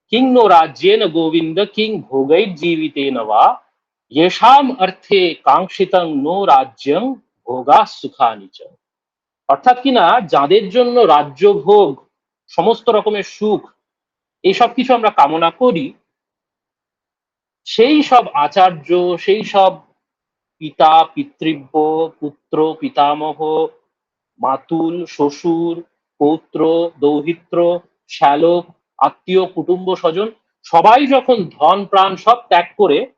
S1: কিং নো রাজ্যেন গোবিন্দ, কিং ভোগৈর্জীবিতেন বা, येषाम् अर्थे कांक्षितं নো রাজ্যং ভোগা সুখানি চ। অর্থাৎ কিনা যাদের জন্য রাজ্য ভোগ, সমস্ত রকমের সুখ, এইসব কিছু আমরা কামনা করি, সেই সব আচার্য, সেই সব পিতা, পিতৃব্য, পুত্র, পিতামহ, মাতুল, শ্বশুর, পৌত্র, দৌহিত্র, শ্যালক, আত্মীয়, কুটুম্ব, স্বজন সবাই যখন ধন প্রাণ সব ত্যাগ করে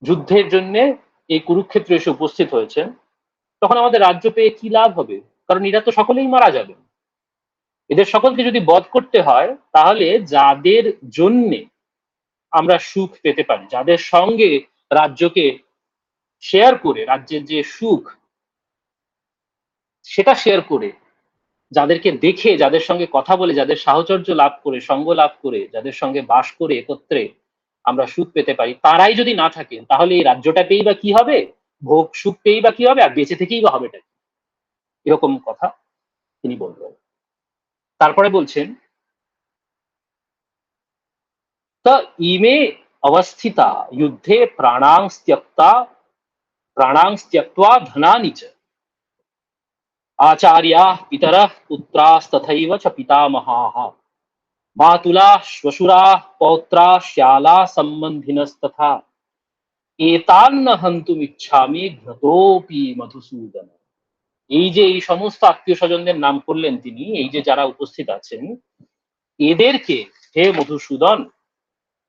S1: যুদ্ধের জন্যে এই কুরুক্ষেত্রে এসে উপস্থিত হয়েছেন, তখন আমাদের রাজ্য পেয়ে কি লাভ হবে? কারণ এরা তো সকলেই মারা যাবে। এদের সকলকে যদি বধ করতে হয়, তাহলে যাদের জন্যে আমরা সুখ পেতে পারি, যাদের সঙ্গে রাজ্যকে শেয়ার করে, রাজ্যের যে সুখ সেটা শেয়ার করে, যাদেরকে দেখে, যাদের সঙ্গে কথা বলে, যাদের সাহচর্য লাভ করে, সঙ্গ লাভ করে, যাদের সঙ্গে বাস করে একত্রে আমরা সুখ পেতে পারি, তারাই যদি না থাকেন, তাহলে এই রাজ্যটা পেয়েই বা কি হবে? ভোগ সুখ পেয়েই বা কি হবে? আর বেঁচে থেকেই বা হবেটা কি? এরকম কথা তিনি বললেন। তারপরে বলছেন, "ত ইমে অবস্থিতা যুদ্ধে প্রাণাং ধনানি চ, आचार्याः पितरः पुत्रास्तथैव च पितामहाः, मातुलाः श्वशुराः पौत्राः श्यालाः सम्बन्धिनस्तथा, এতান্ন হন্তুম ইচ্ছামি ঘ্নতোপি মধুসূদন। এই যে এই সমস্ত আত্মীয় স্বজনদের নাম করলেন তিনি, এই যে যারা উপস্থিত আছেন, এদেরকে হে মধুসূদন,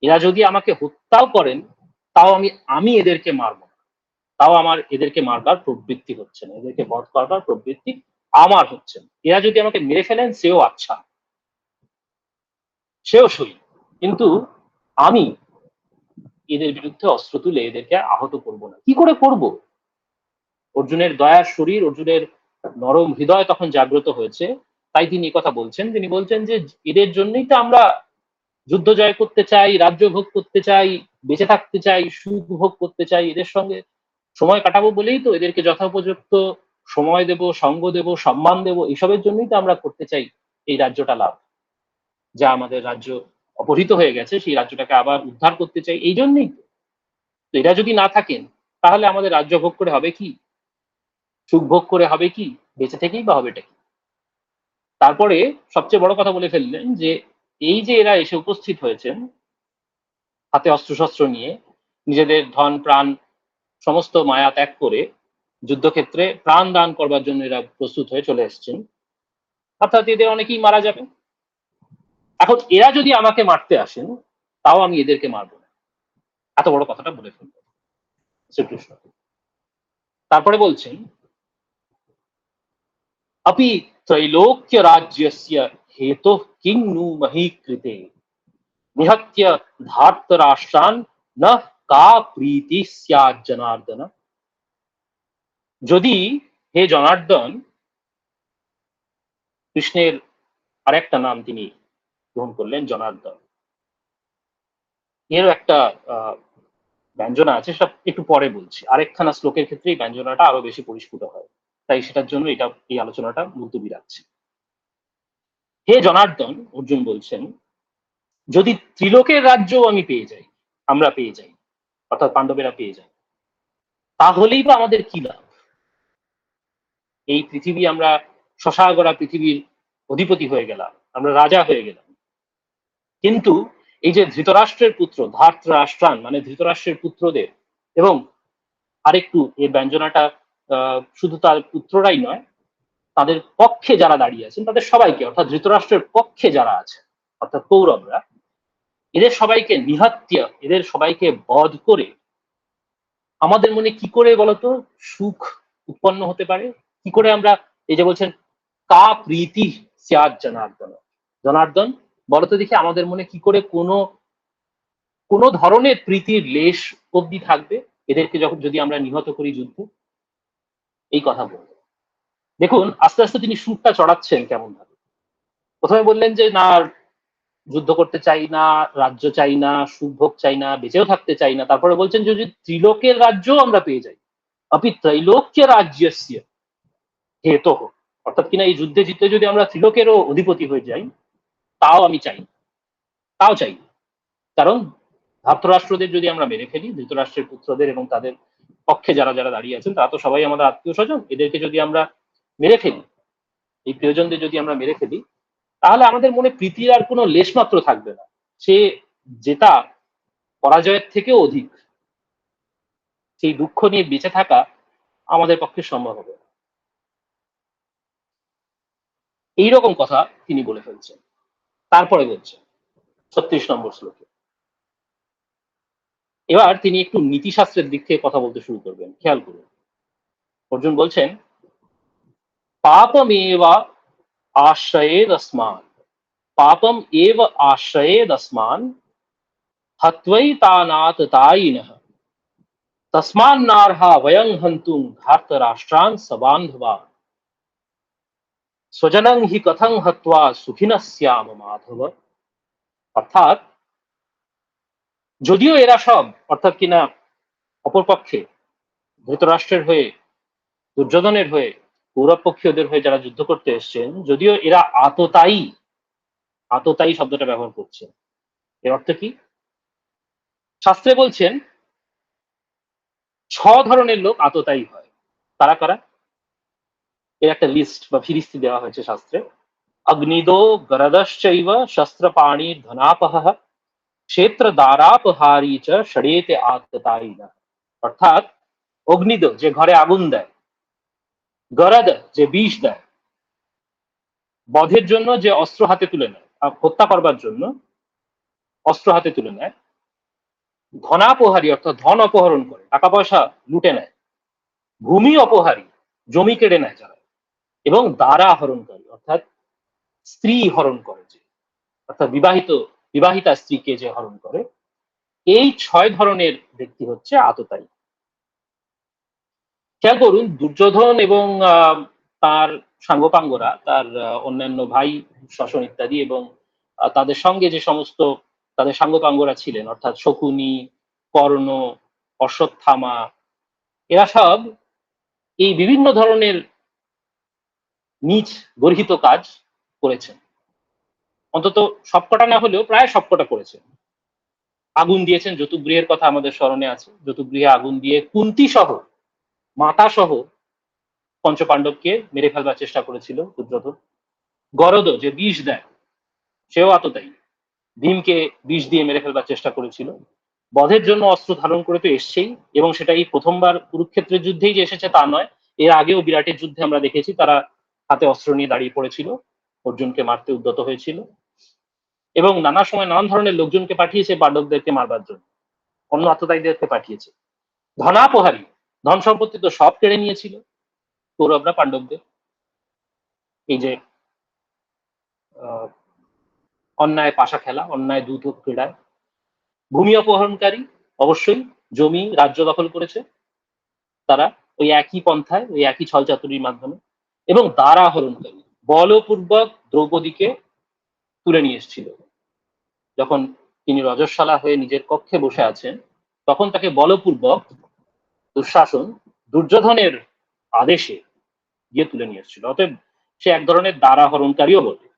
S1: এরা যদি আমাকে হত্যাও করেন, তাও আমি এদেরকে মারব না। তাও আমার এদেরকে মারবার প্রবৃত্তি হচ্ছে না, এদেরকে বধ করবার প্রবৃত্তি আমার হচ্ছে না। এরা যদি আমাকে মেরে ফেলেন সেও আচ্ছা, সেও সই, কিন্তু আমি এদের বিরুদ্ধে অস্ত্র তুলে এদেরকে আহত করব না। কি করে করব? অর্জুনের দয়ার শরীর, অর্জুনের নরম হৃদয় তখন জাগ্রত হয়েছে। তাই তিনি কথা বলছেন, তিনি বলছেন যে এদের জন্যই তো আমরা যুদ্ধ জয় করতে চাই, রাজ্য ভোগ করতে চাই, বেঁচে থাকতে চাই, সুখ ভোগ করতে চাই, এদের সঙ্গে সময় কাটাবো বলেই তো এদেরকে যথোপযুক্ত সময় দেব, সঙ্গ দেব, সম্মান দেব, এসবের জন্যই তো আমরা করতে চাই এই রাজ্যটা লাভ। যা আমাদের রাজ্য অপহৃত হয়ে গেছে সেই রাজ্যটাকে আবার উদ্ধার করতে চাই, এই জন্যই তো। তো এরা যদি না থাকেন তাহলে আমাদের রাজ্য ভোগ করে হবে কি, সুখ ভোগ করে হবে কি, বেঁচে থেকেই বা হবেটা কি? তারপরে সবচেয়ে বড় কথা বলে ফেললেন যে এই যে এরা এসে উপস্থিত হয়েছেন হাতে অস্ত্রশস্ত্র নিয়ে, নিজেদের ধন প্রাণ সমস্ত মায়া ত্যাগ করে যুদ্ধক্ষেত্রে প্রাণ দান করবার জন্য এরা প্রস্তুত হয়ে চলে এসছেন, অর্থাৎ এদের অনেকেই মারা যাবে। এখন এরা যদি আমাকে মারতে আসেন, তাও আমি এদেরকে মারবো না। এত বড় কথাটা বলে ফেললেন শ্রীকৃষ্ণ। তারপরে বলছেন, अपि त्रैलोक्य राज्यस्य हेतुः किं नु मही कृते निहत्य धार्तराष्ट्रान् न का प्रीति स्यात् जनार्दन। যদি হে জনার্দন, কৃষ্ণের আরেকটা নাম তিনি গ্রহণ করলেন জনার্দন, এরও একটা আহ, ব্যঞ্জনা আছে, সেটা একটু পরে বলছি। আরেকখানা শ্লোকের ক্ষেত্রে এই ব্যঞ্জনাটা আরো বেশি পরিস্ফুট হয়, তাই সেটার জন্য এটা এই আলোচনাটা মুলতবি রাখছি। হে জনার্দন, অর্জুন বলছেন, যদি ত্রিলোকের রাজ্য আমি পেয়ে যাই, আমরা পেয়ে যাই, অর্থাৎ পাণ্ডবেরা পেয়ে যায়, তাহলেই বা আমাদের কি লাভ? এই পৃথিবী আমরা শশাগড়া পৃথিবীর অধিপতি হয়ে গেলাম, আমরা রাজা হয়ে গেলাম, কিন্তু এই যে ধৃতরাষ্ট্রের পুত্র ধার্তরাষ্ট্রান মানে ধৃতরাষ্ট্রের পুত্রদের, এবং আরেকটু এই ব্যঞ্জনাটা শুধু তার পুত্ররাই নয়, তাদের পক্ষে যারা দাঁড়িয়ে আছেন তাদের সবাইকে, অর্থাৎ ধৃতরাষ্ট্রের পক্ষে যারা আছে অর্থাৎ কৌরবরা, এদের সবাইকে নিহত্য, এদের সবাইকে বধ করে আমাদের মনে কি করে বলতো সুখ উৎপন্ন হতে পারে? কি করে আমরা, এই যে বলছেন কা প্রীতি স্যাৎ জনার্দন, জনার্দন বলতো দেখি আমাদের মনে কি করে কোনো কোনো ধরনের প্রীতির লেশ অব্দি থাকবে এদেরকে যখন যদি আমরা নিহত করি যুদ্ধে? এই কথা বলবো। দেখুন আস্তে আস্তে তিনি সুরটা চড়াচ্ছেন কেমন ভাবে। প্রথমে বললেন যে না, যুদ্ধ করতে চাই না, রাজ্য চাই না, সুখ ভোগ চাই না, বেঁচেও থাকতে চাই না। তারপরে বলছেন যদি ত্রিলোকের রাজ্য আমরা পেয়ে যাই, আপনি ত্রৈলোক্য রাজ্যস্য হেতু, অর্থাৎ কিনা এই যুদ্ধে জিততে যদি আমরা ত্রিলোকেরও অধিপতি হয়ে যাই, তাও আমি চাই, তাও চাই। কারণ ধার্তরাষ্ট্রদের যদি আমরা মেরে ফেলি, ধৃতরাষ্ট্রের পুত্রদের এবং তাদের পক্ষে যারা যারা দাঁড়িয়ে আছেন তারা তো সবাই আমাদের আত্মীয় স্বজন, এদেরকে যদি আমরা মেরে ফেলি, এই প্রিয়জনদের যদি আমরা মেরে ফেলি, তাহলে আমাদের মনে প্রীতির আর কোনো লেশমাত্র থাকবে না। সে জেতা পরাজয়ের থেকেও অধিক, সেই দুঃখ নিয়ে বেঁচে থাকা আমাদের পক্ষে সম্ভব হবে না। এইরকম কথা তিনি বলে ফেলছেন। তারপরে বলছেন ৩৬ নম্বর শ্লোকে, এবার তিনি একটু নীতিশাস্ত্রের দিক থেকে কথা বলতে শুরু করবেন, খেয়াল করুন। অর্জুন বলছেন, পাপমেবা আশ্রয়েদস্মান, পাপম এব আশ্রয়েদস্মান হত্বৈতানাততায়িনঃ তস্মান্নার্হা বয়ং হন্তুম ধার্তরাষ্ট্রান সবান্ধবান স্বজনং হি কথং হত্বা সুখিনঃ স্যাম মাধব। অর্থাৎ যদিও এরা সব, অর্থাৎ কিনা অপরপক্ষে ধৃতরাষ্ট্রের হয়ে, দুর্যোধনের হয়ে, কৌরবপক্ষীয়দের হয়ে যারা যুদ্ধ করতে এসছেন, যদিও এরা আততায়ী, আততায়ী শব্দটা ব্যবহার করছে, এর অর্থ কি? শাস্ত্রে বলছেন 6 ধরনের লোক আততায়ী হয়। তারা কারা? এর একটা লিস্ট বা ফিরিস্তি দেওয়া হয়েছে শাস্ত্রে। অগ্নিদো গরদশ্চৈব শস্ত্রপাণির ধনাপহঃ ক্ষেত্র দ্বারাপহারী চ ষড়েতে আততায়িনঃ। অর্থাৎ অগ্নিদ যে ঘরে আগুন দেয়, গরাদ যে বিষ দেয়, বধের জন্য যে অস্ত্র হাতে তুলে নেয়, হত্যা করবার জন্য অস্ত্র হাতে তুলে নেয়, ধনাপহারী অর্থাৎ ধন অপহরণ করে, টাকা পয়সা লুটে নেয়, ভূমি অপহারী জমি কেড়ে নেয় যারা, এবং দ্বারা হরণকারী অর্থাৎ স্ত্রী হরণ করে, যে অর্থাৎ বিবাহিতা স্ত্রীকে যে হরণ করে, এই 6 ধরনের ব্যক্তি হচ্ছে আততায়ী। খেয়াল করুন, দুর্যোধন এবং তার সাঙ্গপাঙ্গরা, তার অন্যান্য ভাই শশন ইত্যাদি, এবং তাদের সঙ্গে যে সমস্ত তাদের সাঙ্গপাঙ্গরা ছিলেন, অর্থাৎ শকুনি, কর্ণ, অশ্বত্থামা, এরা সব এই বিভিন্ন ধরনের নীচ গর্হিত কাজ করেছেন। অন্তত সবকটা না হলেও প্রায় সবকটা করেছেন। আগুন দিয়েছেন, জতুগৃহের কথা আমাদের স্মরণে আছে। জতুগৃহে আগুন দিয়ে কুন্তী সহ, মাতা সহ পঞ্চপাণ্ডবকে মেরে ফেলবার চেষ্টা করেছিল দুর্যোধন। গরদ যে বিষ দেয়, সেও আততায়ী, ভীমকে বিষ দিয়ে মেরে ফেলবার চেষ্টা করেছিল। বধের জন্য অস্ত্র ধারণ করে তো এসছেই, এবং সেটা এই প্রথমবার কুরুক্ষেত্রের যুদ্ধেই যে এসেছে তা নয়, এর আগেও বিরাটের যুদ্ধে আমরা দেখেছি তারা হাতে অস্ত্র নিয়ে দাঁড়িয়ে পড়েছিল, অর্জুনকে মারতে উদ্যত হয়েছিল, এবং নানা সময় নানান ধরনের লোকজনকে পাঠিয়েছে পাণ্ডবদেরকে মারবার জন্য, অন্য আততায়ীদেরকে পাঠিয়েছে। ধনাপহারী, ধন সম্পত্তি তো সব কেড়ে নিয়েছিল কৌরবরা পাণ্ডবদের, এই যে অন্যায় পাশা খেলা, অন্যায় দ্রুত ক্রীড়ায়। ভূমি অপহরণকারী, অবশ্যই জমি রাজ্য দখল করেছে তারা, ওই একই পন্থায়, ওই একই ছলচাতুরির মাধ্যমে। এবং দ্বারা হরণকারী, বলপূর্বক দ্রৌপদীকে তুলে নিয়ে এসেছিল। যখন তিনি রজস্বলা হয়ে নিজের কক্ষে বসে আছেন, তখন তাকে বলপূর্বক দুঃশাসন দুর্যোধনের আদেশে গিয়ে তুলে নিয়ে এসেছিল। অতএব সে এক ধরনের দ্বারা হরণকারীও বটে।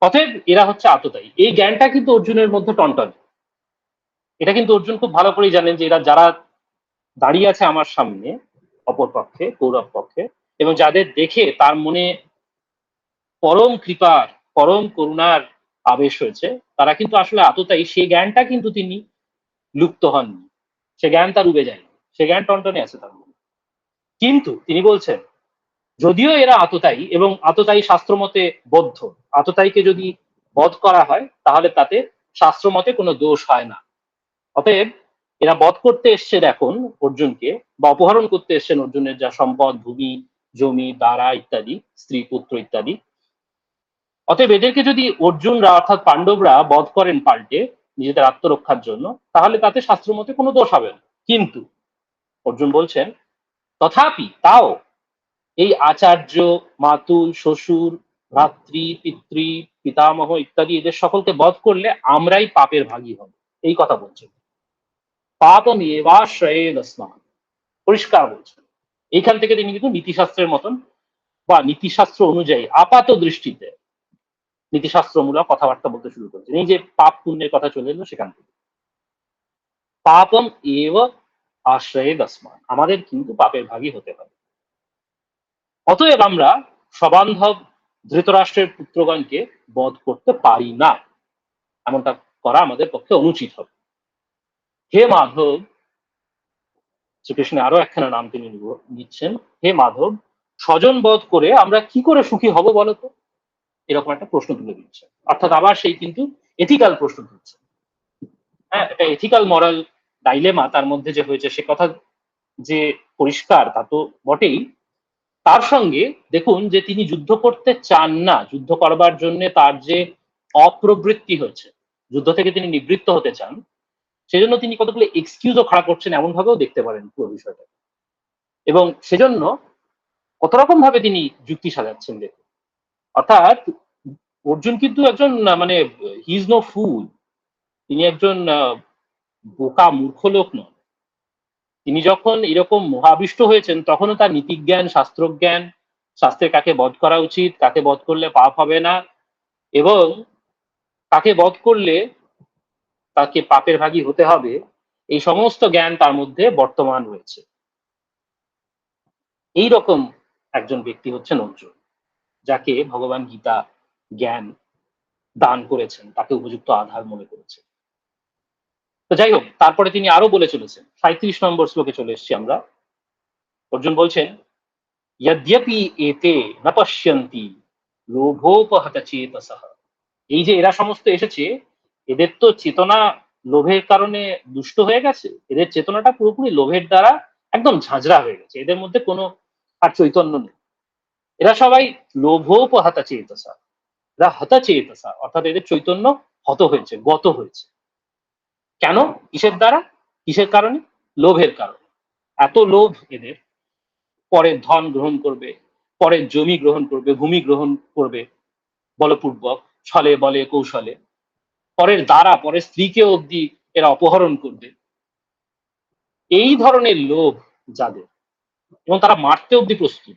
S1: অতএব এরা হচ্ছে আততায়ী। এই জ্ঞানটা কিন্তু অর্জুনের মধ্যে টনটন। এটা কিন্তু অর্জুন খুব ভালো করেই জানেন যে এরা যারা দাঁড়িয়ে আছে আমার সামনে অপর পক্ষে, কৌরব পক্ষে, এবং যাদের দেখে তার মনে পরম কৃপার, পরম করুণার আবেশ হয়েছে, তারা কিন্তু আসলে আততায়ী। সেই জ্ঞানটা কিন্তু তিনি লুপ্ত হননি, সে জ্ঞান তার উবে যায়নি, সে জ্ঞান টনটনে আছে তার মনে। কিন্তু তিনি বলছেন, যদিও এরা আততায়ী, এবং আততায়ী শাস্ত্রমতে বদ্ধ, আততায়ীকে যদি বধ করা হয় তাহলে তাতে শাস্ত্রমতে কোনো দোষ হয় না। অতএব এরা বধ করতে এসছে এখন অর্জুনকে, বা অপহরণ করতে এসছেন অর্জুনের যা সম্পদ, ভূমি, জমি, দ্বারা ইত্যাদি, স্ত্রী পুত্র ইত্যাদি। অতএব এদেরকে যদি অর্জুনরা অর্থাৎ পাণ্ডবরা বধ করেন পাল্টে নিজেদের আত্মরক্ষার জন্য, তাহলে তাতে শাস্ত্রমতে কোনো দোষ হবে না। কিন্তু অর্জুন বলছেন, তথাপি তাও এই আচার্য, মাতুল, শ্বশুর, ভ্রাতৃ, পিতৃ, পিতামহ ইত্যাদি এদের সকলকে বধ করলে আমরাই পাপের ভাগী হব, এই কথা বলছেন। পাপম এবাশ্রয়েদ স্নান, পরিষ্কার বলছেন। এইখান থেকে তিনি কিন্তু নীতিশাস্ত্রের মতন, বা নীতিশাস্ত্র অনুযায়ী আপাত দৃষ্টিতে নীতিশাস্ত্রমূলক কথাবার্তা বলতে শুরু করেছেন। এই যে পাপ পুণ্যের কথা চলে এলো সেখান থেকে, পাপম এব আশ্রয়ে দস্মান, আমাদের কিন্তু পাপের ভাগী হতে হবে। অতএব আমরা সবান্ধব ধৃতরাষ্ট্রের পুত্রগণকে বধ করতে পারি না, এমনটা করা আমাদের পক্ষে অনুচিত হবে। হে মাধব, শ্রীকৃষ্ণের আরো একখানা নাম তিনি নিচ্ছেন, হে মাধব, স্বজন বধ করে আমরা কি করে সুখী হব বলতো, এরকম একটা প্রশ্ন তুলে দিচ্ছে। অর্থাৎ আবার সেই কিন্তু এথিক্যাল প্রশ্ন তুলছে। হ্যাঁ, এটা এথিক্যাল মরাল ডাইলেমা তার মধ্যে যে হয়েছে সে কথা যে পরিষ্কার তা তো বটেই। তার সঙ্গে দেখুন যে তিনি যুদ্ধ করতে চান না, যুদ্ধ করবার জন্য তার যে অপ্রবৃত্তি হয়েছে, যুদ্ধ থেকে তিনি নিবৃত্ত হতে চান, সেজন্য তিনি কতগুলো এক্সকিউজও খাড়া করছেন, এমন ভাবেও দেখতে পারেন পুরো বিষয়টা। এবং সেজন্য কত রকম ভাবে তিনি যুক্তি সাজাচ্ছেন দেখুন। অর্থাৎ অর্জুন কিন্তু একজন মানে হি ইজ নো ফুল, তিনি একজন বোকা মূর্খ লোক নন। তিনি যখন এরকম মোহাবিষ্ট হয়েছেন তখনও তার নীতিজ্ঞান, শাস্ত্রজ্ঞান, শাস্ত্রে কাকে বধ করা উচিত, কাকে বধ করলে পাপ হবে না, এবং কাকে বধ করলে তাকে পাপের ভাগী হতে হবে, এই সমস্ত জ্ঞান তার মধ্যে বর্তমান রয়েছে। এই রকম একজন ব্যক্তি হচ্ছেন অর্জুন, যাকে ভগবান গীতা জ্ঞান দান করেছেন, তাকে উপযুক্ত আধার মনে করেছে। তো যাই হোক, তারপরে তিনি আরো বলে চলেছেন, 37 নম্বর শ্লোকে চলে এসেছি আমরা। অর্জুন বলছেন, যদ্যপি এতে ন পশ্যন্তি লোভোপহত চেতসঃ। এই যে এরা সমস্ত এসেছে, এদের তো চেতনা লোভের কারণে দুষ্ট হয়ে গেছে, এদের চেতনাটা পুরোপুরি লোভের দ্বারা একদম ঝাঁঝরা হয়ে গেছে, এদের মধ্যে কোনো আর চৈতন্য নেই। এরা সবাই লোভোপহত চেতসা, এরা হত চেতসা, অর্থাৎ এদের চৈতন্য হত হয়েছে, গত হয়েছে। কেন? কিসের দ্বারা? কিসের কারণে? লোভের কারণে। এত লোভ এদের, পরের ধন গ্রহণ করবে, পরের জমি গ্রহণ করবে, ভূমি গ্রহণ করবে বলপূর্বক, ছলে বলে কৌশলে, পরের দ্বারা পরের স্ত্রীকে অবধি এরা অপহরণ করবে। এই ধরনের লোভ যাদের, এবং তারা মারতে অবধি প্রস্তুত,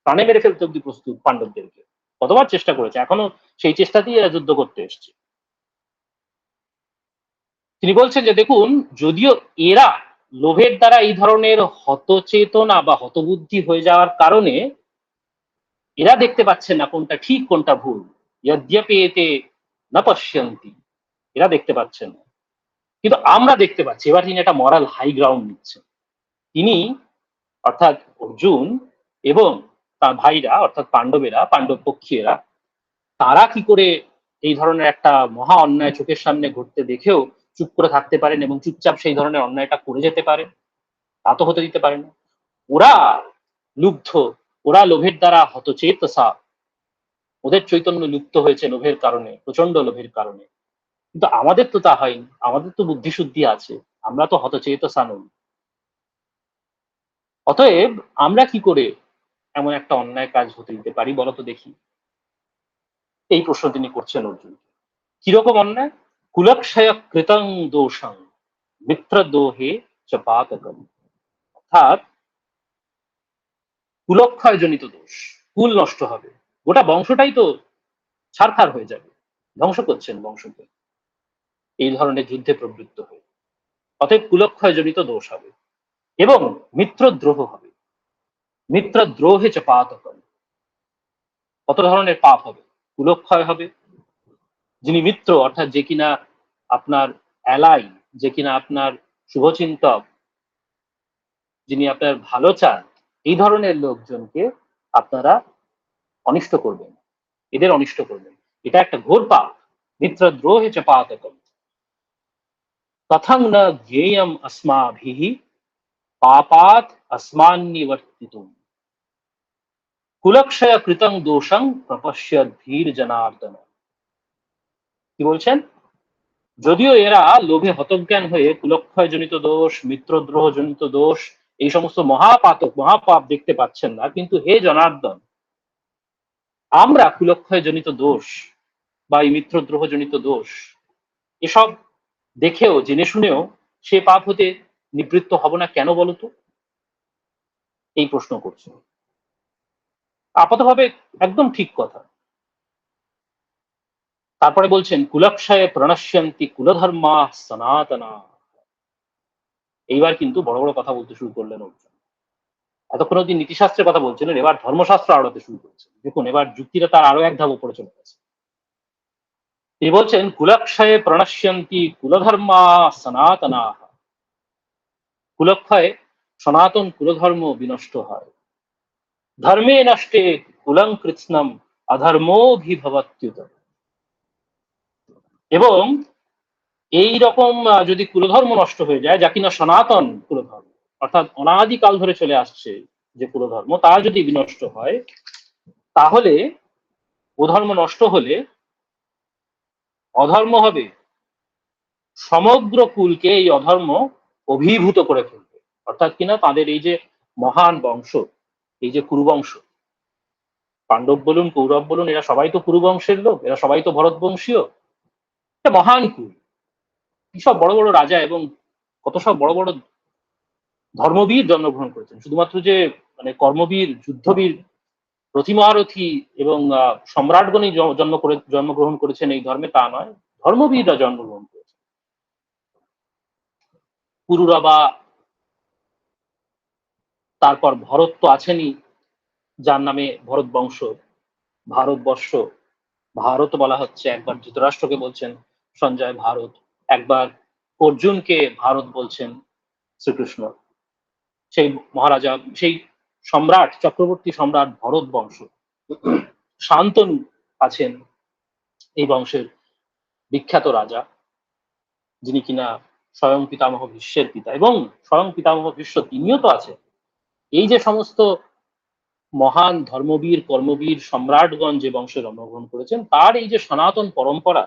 S1: প্রাণে মেরে ফেলতে অবধি প্রস্তুত পাণ্ডবদেরকে, কতবার চেষ্টা করেছে, এখনো সেই চেষ্টাতেই এরা যুদ্ধ করতে এসছে। তিনি বলছেন যে দেখুন, যদিও এরা লোভের দ্বারা এই ধরনের হতচেতনা বা হতবুদ্ধি হয়ে যাওয়ার কারণে এরা দেখতে পাচ্ছে না কোনটা ঠিক কোনটা ভুল, যদ্যপি এতে না পশ্যন্তি, এরা দেখতে পাচ্ছে না, কিন্তু আমরা দেখতে পাচ্ছি। এবার তিনি একটা মরাল হাই গ্রাউন্ড নিচ্ছেন। তিনি, অর্থাৎ অর্জুন এবং তার ভাইরা অর্থাৎ পাণ্ডবেরা, পাণ্ডব পক্ষীয়রা, তারা কি করে এই ধরনের একটা মহা অন্যায় চোখের সামনে ঘটতে দেখেও চুপ করে থাকতে পারেন এবং চুপচাপ সেই ধরনের অন্যায়টা করে যেতে পারে? তা তো হতে দিতে পারে না। ওরা লুব্ধ, ওরা লোভের দ্বারা হতচেতসা, ওদের চৈতন্য লুপ্ত হয়েছে লোভের কারণে, প্রচন্ড লোভের কারণে। কিন্তু আমাদের তো তা হয়নি, আমাদের তো বুদ্ধিশুদ্ধি আছে, আমরা তো হতচেতসা নই। অতএব আমরা কি করে এমন একটা অন্যায় কাজ হতে দিতে পারি বলতো দেখি? এই প্রশ্ন তিনি করছেন অর্জুন। কিরকম অন্যায়? কুলক্ষয় কৃতং দোষং মিত্রদ্রোহে চ পাতকম। অর্থাৎ কুলক্ষয় জনিত দোষ, কুল নষ্ট হবে, গোটা বংশটাই তো ছারখার হয়ে যাবে, ধ্বংস করছেন বংশকে এই ধরনের যুদ্ধে প্রবৃত্ত হয়ে। অতএব কুলক্ষয় জনিত দোষ হবে এবং মিত্রদ্রোহ হবে। মিত্রদ্রোহে চ পাতকম, কত ধরনের পাপ হবে? কুলক্ষয় হবে, যিনি মিত্র অর্থাৎ যে কিনা আপনার অ্যালাই, যে কিনা আপনার শুভচিন্তক, যিনি আপনার ভালো চান, এই ধরনের লোকজনকে আপনারা অনিষ্ট করবেন, এদের অনিষ্ট করবেন, এটা একটা ঘোর পাপ। মিত্রদ্রোহে চ পাতকম তথং ন জ্ঞেয়ম अस्माभिः পাপাৎ अस्मान्निवर्तितुম কুলক্ষয় কৃতং দোষং প্রপশ্যৎ ধীর জনার্দন। কি বলছেন? যদিও এরা লোভে হতজ্ঞান হয়ে কুলক্ষয় জনিত দোষ, মিত্রদ্রোহ জনিত দোষ, এই সমস্ত মহাপাতক মহাপাপ দেখতে পাচ্ছেন না, কিন্তু হে জনার্দন, আমরা কুলক্ষয় জনিত দোষ বা এই মিত্রদ্রোহ জনিত দোষ এসব দেখেও জেনে শুনেও সে পাপ হতে নিবৃত্ত হব না কেন বলতো? এই প্রশ্ন করছে। আপাতভাবে একদম ঠিক কথা। তারপরে বলছেন, কুলক্ষয়ে প্রণশ্যন্তি কুলধর্মা সনাতনা। এইবার কিন্তু বড় বড় কথা বলতে শুরু করলেন অর্জুন। এতক্ষণ অব্দি নীতিশাস্ত্রের কথা বলছিলেন, এবার ধর্মশাস্ত্র আড়াতে শুরু করেছেন। দেখুন এবার যুক্তিটা তার আরো এক ধাপ উপরে চলে গেছে। তিনি বলছেন, কুলক্ষয়ে প্রণশ্যন্তি কুলধর্মা সনাতনা। কুলক্ষয়ে সনাতন কুলধর্ম বিনষ্ট হয়। ধর্মে নষ্টে কুলং কৃৎস্নম অধর্মোভিভবত্যুত। এবং এই রকম যদি কুলধর্ম নষ্ট হয়ে যায়, যা কিনা সনাতন কুলধর্ম, অর্থাৎ অনাদিকাল ধরে চলে আসছে যে কুলধর্ম, তা যদি বিনষ্ট হয়, তাহলে অধর্ম নষ্ট হলে অধর্ম হবে, সমগ্র কুলকে এই অধর্ম অভিভূত করে ফেলবে। অর্থাৎ কিনা তাদের এই যে মহান বংশ, এই যে কুরুবংশ, পাণ্ডব বলুন কৌরব বলুন, এরা সবাই তো কুরুবংশের লোক, এরা সবাই তো ভরতবংশীয়, একটা মহান কুল। কি সব বড় বড় রাজা এবং কত সব বড় বড় ধর্মবীর জন্মগ্রহণ করেছেন। শুধুমাত্র যে মানে কর্মবীর, যুদ্ধবীর, প্রতিমহারথী এবং সম্রাটগণই জন্মগ্রহণ করেছেন এই ধর্মে তা নয়, ধর্মবীররা জন্মগ্রহণ করেছেন। পুরুরা বা তারপর ভরত তো আছেনই, যার নামে ভরত বংশ, ভারতবর্ষ, ভারত বলা হচ্ছে। একবার ধৃতরাষ্ট্রকে বলছেন সঞ্জয় ভারত, একবার অর্জুনকে ভারত বলছেন শ্রীকৃষ্ণ, সেই মহারাজা, সেই সম্রাট, চক্রবর্তী সম্রাট ভরত বংশ। শান্তনু আছেন এই বংশের বিখ্যাত রাজা, যিনি কিনা স্বয়ং পিতামহ ভীষ্মের পিতা, এবং স্বয়ং পিতামহ ভীষ্ম তিনিও তো আছেন। এই যে সমস্ত মহান ধর্মবীর, কর্মবীর সম্রাটগণ যে বংশে জন্মগ্রহণ করেছেন, তার এই যে সনাতন পরম্পরা,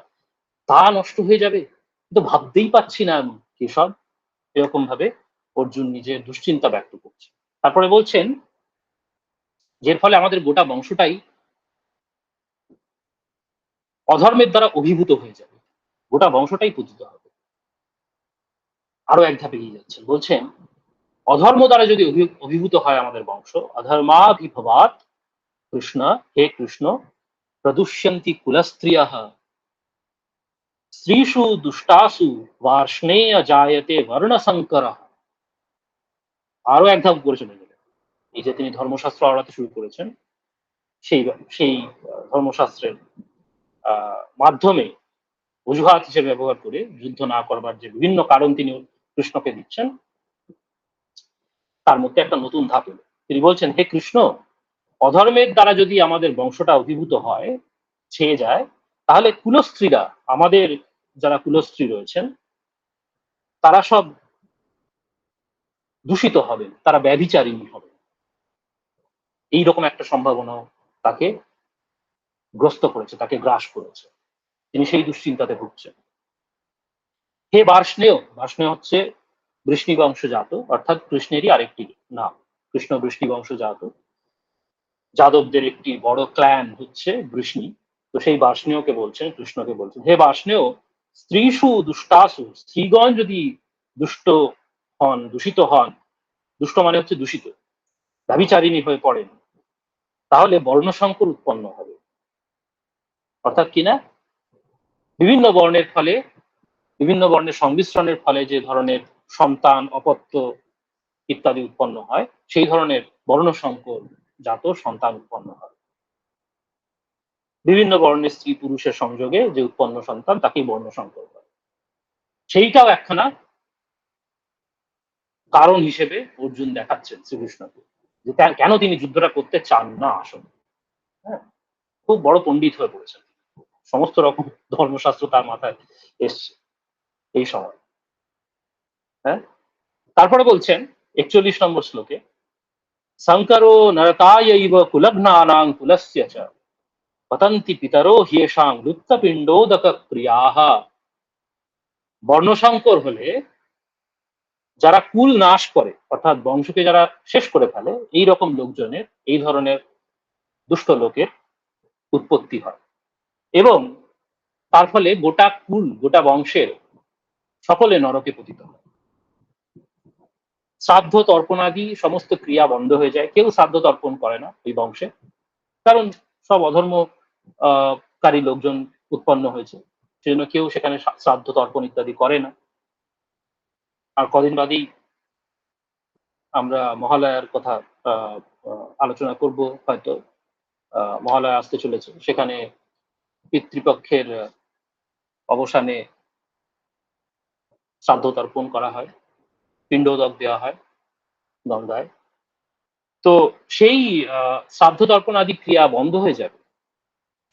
S1: তা নষ্ট হয়ে যাবে, কিন্তু ভাবতেই পাচ্ছি না আমি কেশব। এরকম ভাবে অর্জুন নিজের দুশ্চিন্তা ব্যক্ত করছে। তারপরে বলছেন, এর ফলে আমাদের গোটা বংশটাই অধর্মের দ্বারা অভিভূত হয়ে যাবে, গোটা বংশটাই পতিত হবে। আরো এক ধাপ এগিয়ে যাচ্ছেন, বলছেন অধর্ম দ্বারা যদি অভিভূত হয় আমাদের বংশ, অধর্মাভিভবাত কৃষ্ণ, হে কৃষ্ণ, প্রদুষ্যন্তি কুলস্ত্রিয়ঃ, স্ত্রীষু দুষ্টাসু বার্ষ্ণেয় জায়তে বর্ণসংকরঃ। আরো এক ধাপ করে চলে গেলেন। এই যে তিনি ধর্মশাস্ত্র আওড়াতে শুরু করেছেন, সেই সেই ধর্মশাস্ত্রের মাধ্যমে অজুহাত হিসেবে ব্যবহার করে যুদ্ধ না করবার যে বিভিন্ন কারণ তিনি কৃষ্ণকে দিচ্ছেন, তার মধ্যে একটা নতুন ধাপ এলো। তিনি বলছেন, হে কৃষ্ণ, অধর্মের দ্বারা যদি আমাদের বংশটা অভিভূত হয়, ছেয়ে যায়, তাহলে কুলস্ত্রীরা, আমাদের যারা কুলস্ত্রী রয়েছেন, তারা সব দূষিত হবেন, তারা ব্যভিচারিণী হবে। এইরকম একটা সম্ভাবনা তাকে গ্রস্ত করেছে, তাকে গ্রাস করেছে। তিনি সেই দুশ্চিন্তাতে ভুগছেন। হে বার্ষ্ণেয়, বার্ষ্ণেয় হচ্ছে বৃষ্ণি বংশজাত, অর্থাৎ কৃষ্ণেরই আরেকটি নাম। কৃষ্ণ বৃষ্ণি বংশজাত, যাদবদের একটি বড় ক্ল্যান হচ্ছে বৃষ্ণি। তো সেই বার্ষ্ণেয়কে বলছেন, কৃষ্ণকে বলছেন, হে বার্ষ্ণেয়, স্ত্রীষু দুষ্টাসু, স্ত্রীগণ যদি দুষ্ট হন, দূষিত হন, দুষ্ট মানে হচ্ছে দূষিত, ব্যভিচারিণী হয়ে পড়েন, তাহলে বর্ণসংকর উৎপন্ন হবে। অর্থাৎ কিনা বিভিন্ন বর্ণের ফলে, বিভিন্ন বর্ণের সংমিশ্রণের ফলে যে ধরনের সন্তান, অপত্য ইত্যাদি উৎপন্ন হয়, সেই ধরনের বর্ণসংকর জাত সন্তান উৎপন্ন হয়। বিভিন্ন বর্ণের স্ত্রী পুরুষের সংযোগে যে উৎপন্ন সন্তান, তাকেই বর্ণসংকর হয়। সেইটাও একখানা কারণ হিসেবে অর্জুন দেখাচ্ছেন শ্রীকৃষ্ণকে, যে কেন তিনি যুদ্ধটা করতে চান না আসলে। হ্যাঁ, খুব বড় পণ্ডিত হয়ে পড়েছেন, সমস্ত রকম ধর্মশাস্ত্র তার মাথায় এসছে এই সময়। হ্যাঁ, তারপরে বলছেন 41 নম্বর শ্লোকে, শঙ্করো নরকায়ৈব কুলঘ্নানাং কুলস্য চ পতন্তি পিতরো হ্যেষাং লুপ্তপিণ্ডোদক ক্রিয়াঃ। বর্ণসংকর হলে যারা কুল নাশ করে, অর্থাৎ বংশকে যারা শেষ করে ফেলে, এই রকম লোকজনের, এই ধরনের দুষ্ট লোকের উৎপত্তি হয়, এবং তার ফলে গোটা কুল, গোটা বংশের সকলে নরকে পতিত হয়। শ্রাদ্ধ তর্পণাদি সমস্ত ক্রিয়া বন্ধ হয়ে যায়, কেউ শ্রাদ্ধ তর্পণ করে না ওই বংশে, কারণ সব অধর্ম কারী লোকজন উৎপন্ন হয়েছে, সেজন্য কেউ সেখানে শ্রাদ্ধ তর্পণ ইত্যাদি করে না। আর কদিন বাদেই আমরা মহালয়ার কথা আলোচনা করব হয়তো। মহালয়া আসতে চলেছে, সেখানে পিতৃপক্ষের অবসানে শ্রাদ্ধ তর্পণ করা হয়, পিণ্ডোদক দেওয়া হয় গঙ্গায়। তো সেই শ্রাদ্ধ তর্পণ আদি ক্রিয়া বন্ধ হয়ে যাবে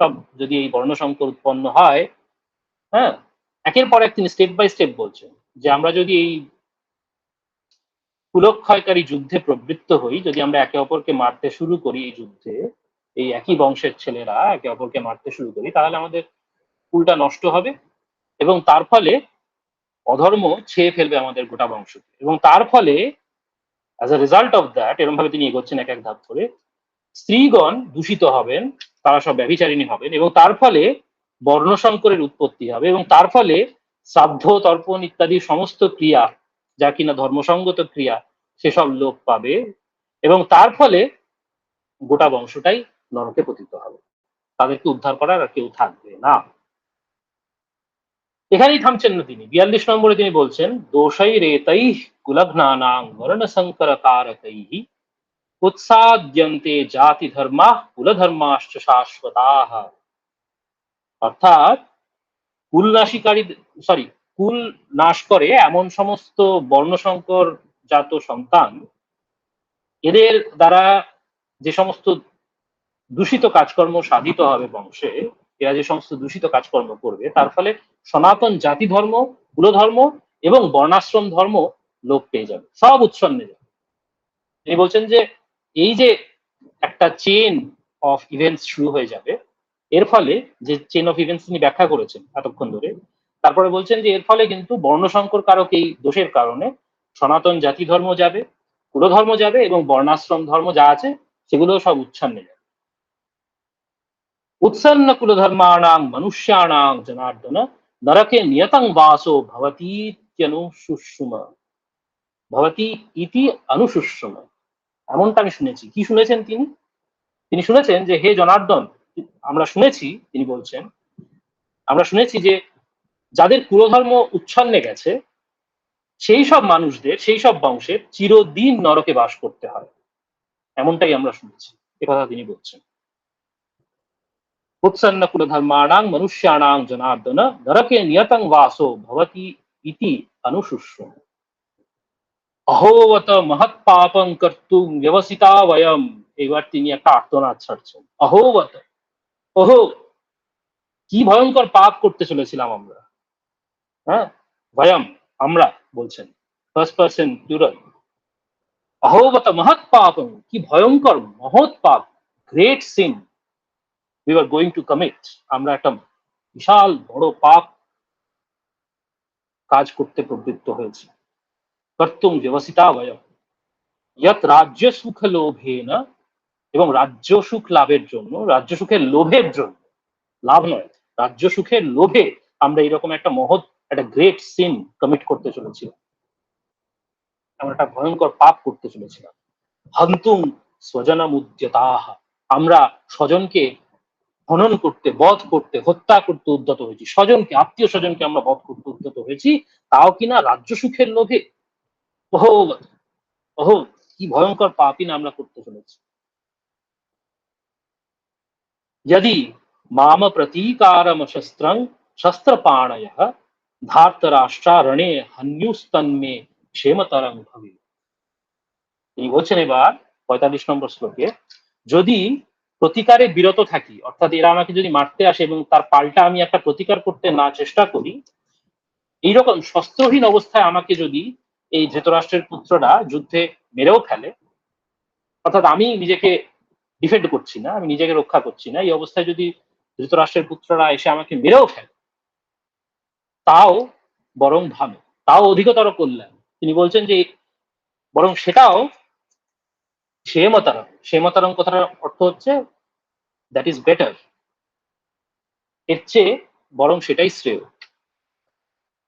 S1: সব, যদি এই বর্ণসংকর উৎপন্ন হয়। হ্যাঁ, একের পর এক তিনি স্টেপ বাই স্টেপ বলছেন যে আমরা যদি এই কুলক্ষয়কারী যুদ্ধে প্রবৃত্ত হই, যদি আমরা একে অপরকে মারতে শুরু করি এই যুদ্ধে, এই একই বংশের ছেলেরা একে অপরকে মারতে শুরু করি, তাহলে আমাদের কুলটা নষ্ট হবে, এবং তার ফলে অধর্ম ছেয়ে ফেলবে আমাদের গোটা বংশকে, এবং তার ফলে as a result of that, এরকম ভাবে তিনি এগোচ্ছেন এক এক ধাপ করে, স্ত্রীগণ দূষিত হবেন, তারা সব ব্যভিচারিণী হবেন, এবং তার ফলে বর্ণসংকরের উৎপত্তি হবে, এবং তার ফলে শ্রাদ্ধ তর্পণ ইত্যাদি সমস্ত ক্রিয়া, যা কিনা ধর্মসঙ্গত ক্রিয়া, সেসব লোপ পাবে, এবং তার ফলে গোটা বংশটাই নরকে পতিত হবে, তাদেরকে উদ্ধার করার আর কেউ থাকবে না। এখানেই থামছেন না তিনি। 42 নম্বরে তিনি বলছেন, দোষৈরেতৈ কুলঘ্নানাং বর্ণসংকর কারকৈঃ উৎসাদ্যন্তে জাতি ধর্মাঃ কুলধর্মাশ্চ শাশ্বতাঃ। অর্থাৎ কুলনাশীকারী, সরি, কুল নাশ করে এমন সমস্ত বর্ণসংকর জাত সন্তান, এদের দ্বারা যে সমস্ত দূষিত কাজকর্ম সাধিত হবে বংশে, এরা যে সমস্ত দূষিত কাজকর্ম করবে তার ফলে সনাতন জাতি ধর্ম, কুলধর্ম এবং বর্ণাশ্রম ধর্ম লোপ পেয়ে যাবে, সব উচ্ছন্নে যাবে। তিনি বলছেন যে এই যে একটা চেন অফ ইভেন্টস শুরু হয়ে যাবে, এর ফলে যে চেন অফ ইভেন্টস তিনি ব্যাখ্যা করেছেন এতক্ষণ ধরে, তারপরে বলছেন যে এর ফলে কিন্তু বর্ণসংকর কারক এই দোষের কারণে সনাতন জাতি ধর্ম যাবে, কুলধর্ম যাবে এবং বর্ণাশ্রম ধর্ম যা আছে সেগুলো সব উচ্ছন্নে যাবে। उत्सन्न कुलधर्माणां मनुष्याणां जनार्दन नरके नियतं वासो भवतीत्यनुशुश्रुम भवती ইতি অনুশুশ্রুম। এমনটা আমি শুনেছি। কি শুনেছেন তিনি? তিনি শুনেছেন যে হে জনার্দন, আমরা শুনেছি, তিনি বলছেন, আমরা শুনেছি যে যাদের কুলধর্ম উচ্ছন্নে গেছে সেই সব মানুষদের, সেই সব বংশের চিরদিন নরকে বাস করতে হয়, এমনটাই আমরা শুনেছি। এ কথা তিনি বলছেন। उत्सन्न कुलधर्माणां मनुष्याणां जनार्दन नरके नियतं वासो भवति इति अनुशुश्रुम। अहोवत महत्पापं कर्तुं व्यवसिता वयम। এবার তিনি একটা আর্তনাদ ছাড়ছেন। অহোবত, ওহো, কি ভয়ঙ্কর পাপ করতে চলেছিলাম আমরা। হ্যাঁ, ভয়ম, আমরা বলছেন, ফার্স্ট পার্সন প্লুরাল। অহোবত মহৎ পাপম, কি ভয়ঙ্কর মহৎ পাপ, great sin we were going to commit, আমরা একটা বিশাল বড় পাপ কাজ করতে প্রবৃত্ত হয়েছি। কর্তুম ব্যবসিতা বয়ম ইয়ৎ রাজ্য সুখ লোভেন, এবং রাজ্য সুখ লাভের জন্য, রাজ্য সুখের লোভের জন্য, লাভ নয়, রাজ্য সুখের লোভে আমরা এরকম একটা মহৎ, একটা গ্রেট সিন কমিট করতে চলেছিলাম, আমরা একটা ভয়ঙ্কর পাপ করতে চলেছিলাম। হন্তুম স্বজনম উদ্যতাহ, আমরা স্বজনকে হনন করতে, বধ করতে, হত্যা করতে উদ্যত হয়েছি, স্বজনকে, আত্মীয় স্বজনকে আমরা বধ করতে উদ্যত হয়েছি, তাও কিনা রাজ্য সুখের লোভে। ওহো, ওহো, কি ভয়ঙ্কর পাপই না আমরা করতে চলেছি। यदि माम प्रतीकारम शस्त्रं शस्त्रपाणयः ধার্তরাষ্ট্রারণে হন্যুস্তন্মে ক্ষেমতরং ভবে। তিনি বলছেন এবার ৪৫ নম্বর শ্লোকে, যদি প্রতিকারে বিরত থাকি, অর্থাৎ এরা আমাকে যদি মারতে আসে এবং তার পাল্টা আমি একটা প্রতিকার করতে না চেষ্টা করি, এইরকম শস্ত্রহীন অবস্থায় আমাকে যদি এই ধৃতরাষ্ট্রের পুত্ররা যুদ্ধে মেরেও ফেলে, অর্থাৎ আমি নিজেকে ডিফেন্ড করছি না, আমি নিজেকে রক্ষা করছি না, এই অবস্থায় যদি ধৃতরাষ্ট্রের পুত্ররা এসে আমাকে মেরেও ফেলে, তাও বরং ভালো, তাও অধিকতর কল্যাণ। তিনি বলছেন যে বরং সেটাও সেমতরং, সেমতরং কথাটার অর্থ হচ্ছে দ্যাট ইজ বেটার, এর চেয়ে বরং সেটাই শ্রেয়।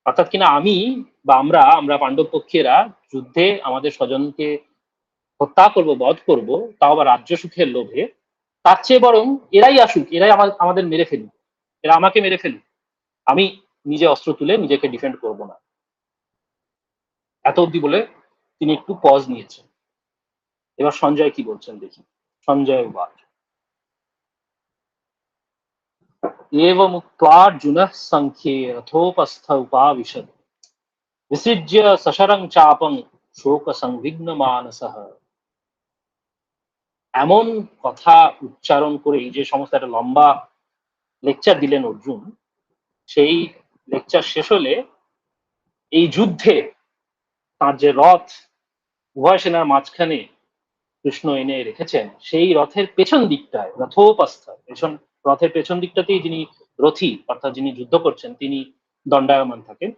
S1: অর্থাৎ কিনা আমি বা আমরা, আমরা পাণ্ডব পক্ষীরা যুদ্ধে আমাদের স্বজনকে হত্যা করব, বধ করব, তাও আবার রাজ্য সুখের লোভে, তার চেয়ে বরং এরাই আসুক, এরাই আমাদের মেরে ফেলুক, এরা আমাকে মেরে ফেলুক, আমি নিজে অস্ত্র তুলে নিজেকে ডিফেন্ড করব না। এত অব্দি বলে তিনি একটু পজ নিয়েছেন। এবার সঞ্জয় কি বলছেন দেখি। সঞ্জয় উবাচ एवमुक्त्वार्जुनः संख्ये रथोपस्थ उपाविशत् विसृज्य सशरं चापं শোক সংবিঘ্ন মানসঃ। এমন কথা উচ্চারণ করে এই যে সমস্ত একটা লম্বা লেকচার দিলেন অর্জুন, সেই লেকচার শেষ হলে এই যুদ্ধে তার যে রথ উভয় সেনার মাঝখানে কৃষ্ণ এনে রেখেছেন, সেই রথের পেছন দিকটায়, রথোপস্থ, পেছন, রথের পেছন দিকটাতেই যিনি রথী, অর্থাৎ যিনি যুদ্ধ করছেন, তিনি দণ্ডায়মান থাকেন,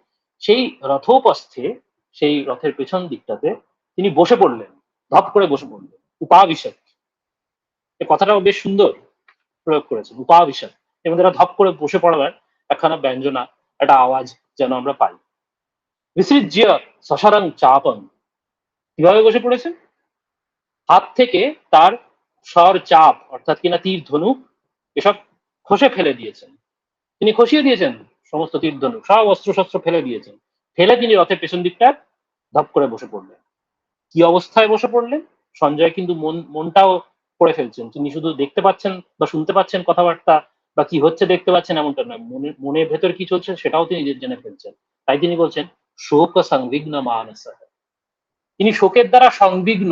S1: সেই রথোপস্থে, সেই রথের পেছন দিকটাতে তিনি বসে পড়লেন, ধপ করে বসে পড়লেন। উপাভিষেক, এই কথাটাও বেশ সুন্দর প্রয়োগ করেছেন, উপাভিষেক, এর মধ্যে একটা ধপ করে বসে পড়ার একখানা ব্যঞ্জনা, একটা আওয়াজ যেন আমরা পাই। বিসৃজ্য সসারং চাপং, কিভাবে বসে পড়েছেন? হাত থেকে তার স্বর চাপ, অর্থাৎ কিনা তীর ধনুক, এসব খসে ফেলে দিয়েছেন, তিনি খসিয়ে দিয়েছেন সমস্ত তীর ধনুক, সব অস্ত্র শস্ত্র ফেলে দিয়েছেন, ফেলে তিনি রথের পেছন দিকটা ধপ করে বসে পড়লেন। কি অবস্থায় বসে পড়লেন? সঞ্জয় কিন্তু মনটাও পড়ে ফেলছেন, তিনি শুধু দেখতে পাচ্ছেন বা শুনতে পাচ্ছেন কথাবার্তা, বা কি হচ্ছে দেখতে পাচ্ছেন এমনটা নয়, মনের ভেতর কি চলছে সেটাও তিনি জেনে ফেলছেন। তাই তিনি বলছেন শোক সংবিঘ্ন মানস, তিনি শোকের দ্বারা সংবিঘ্ন,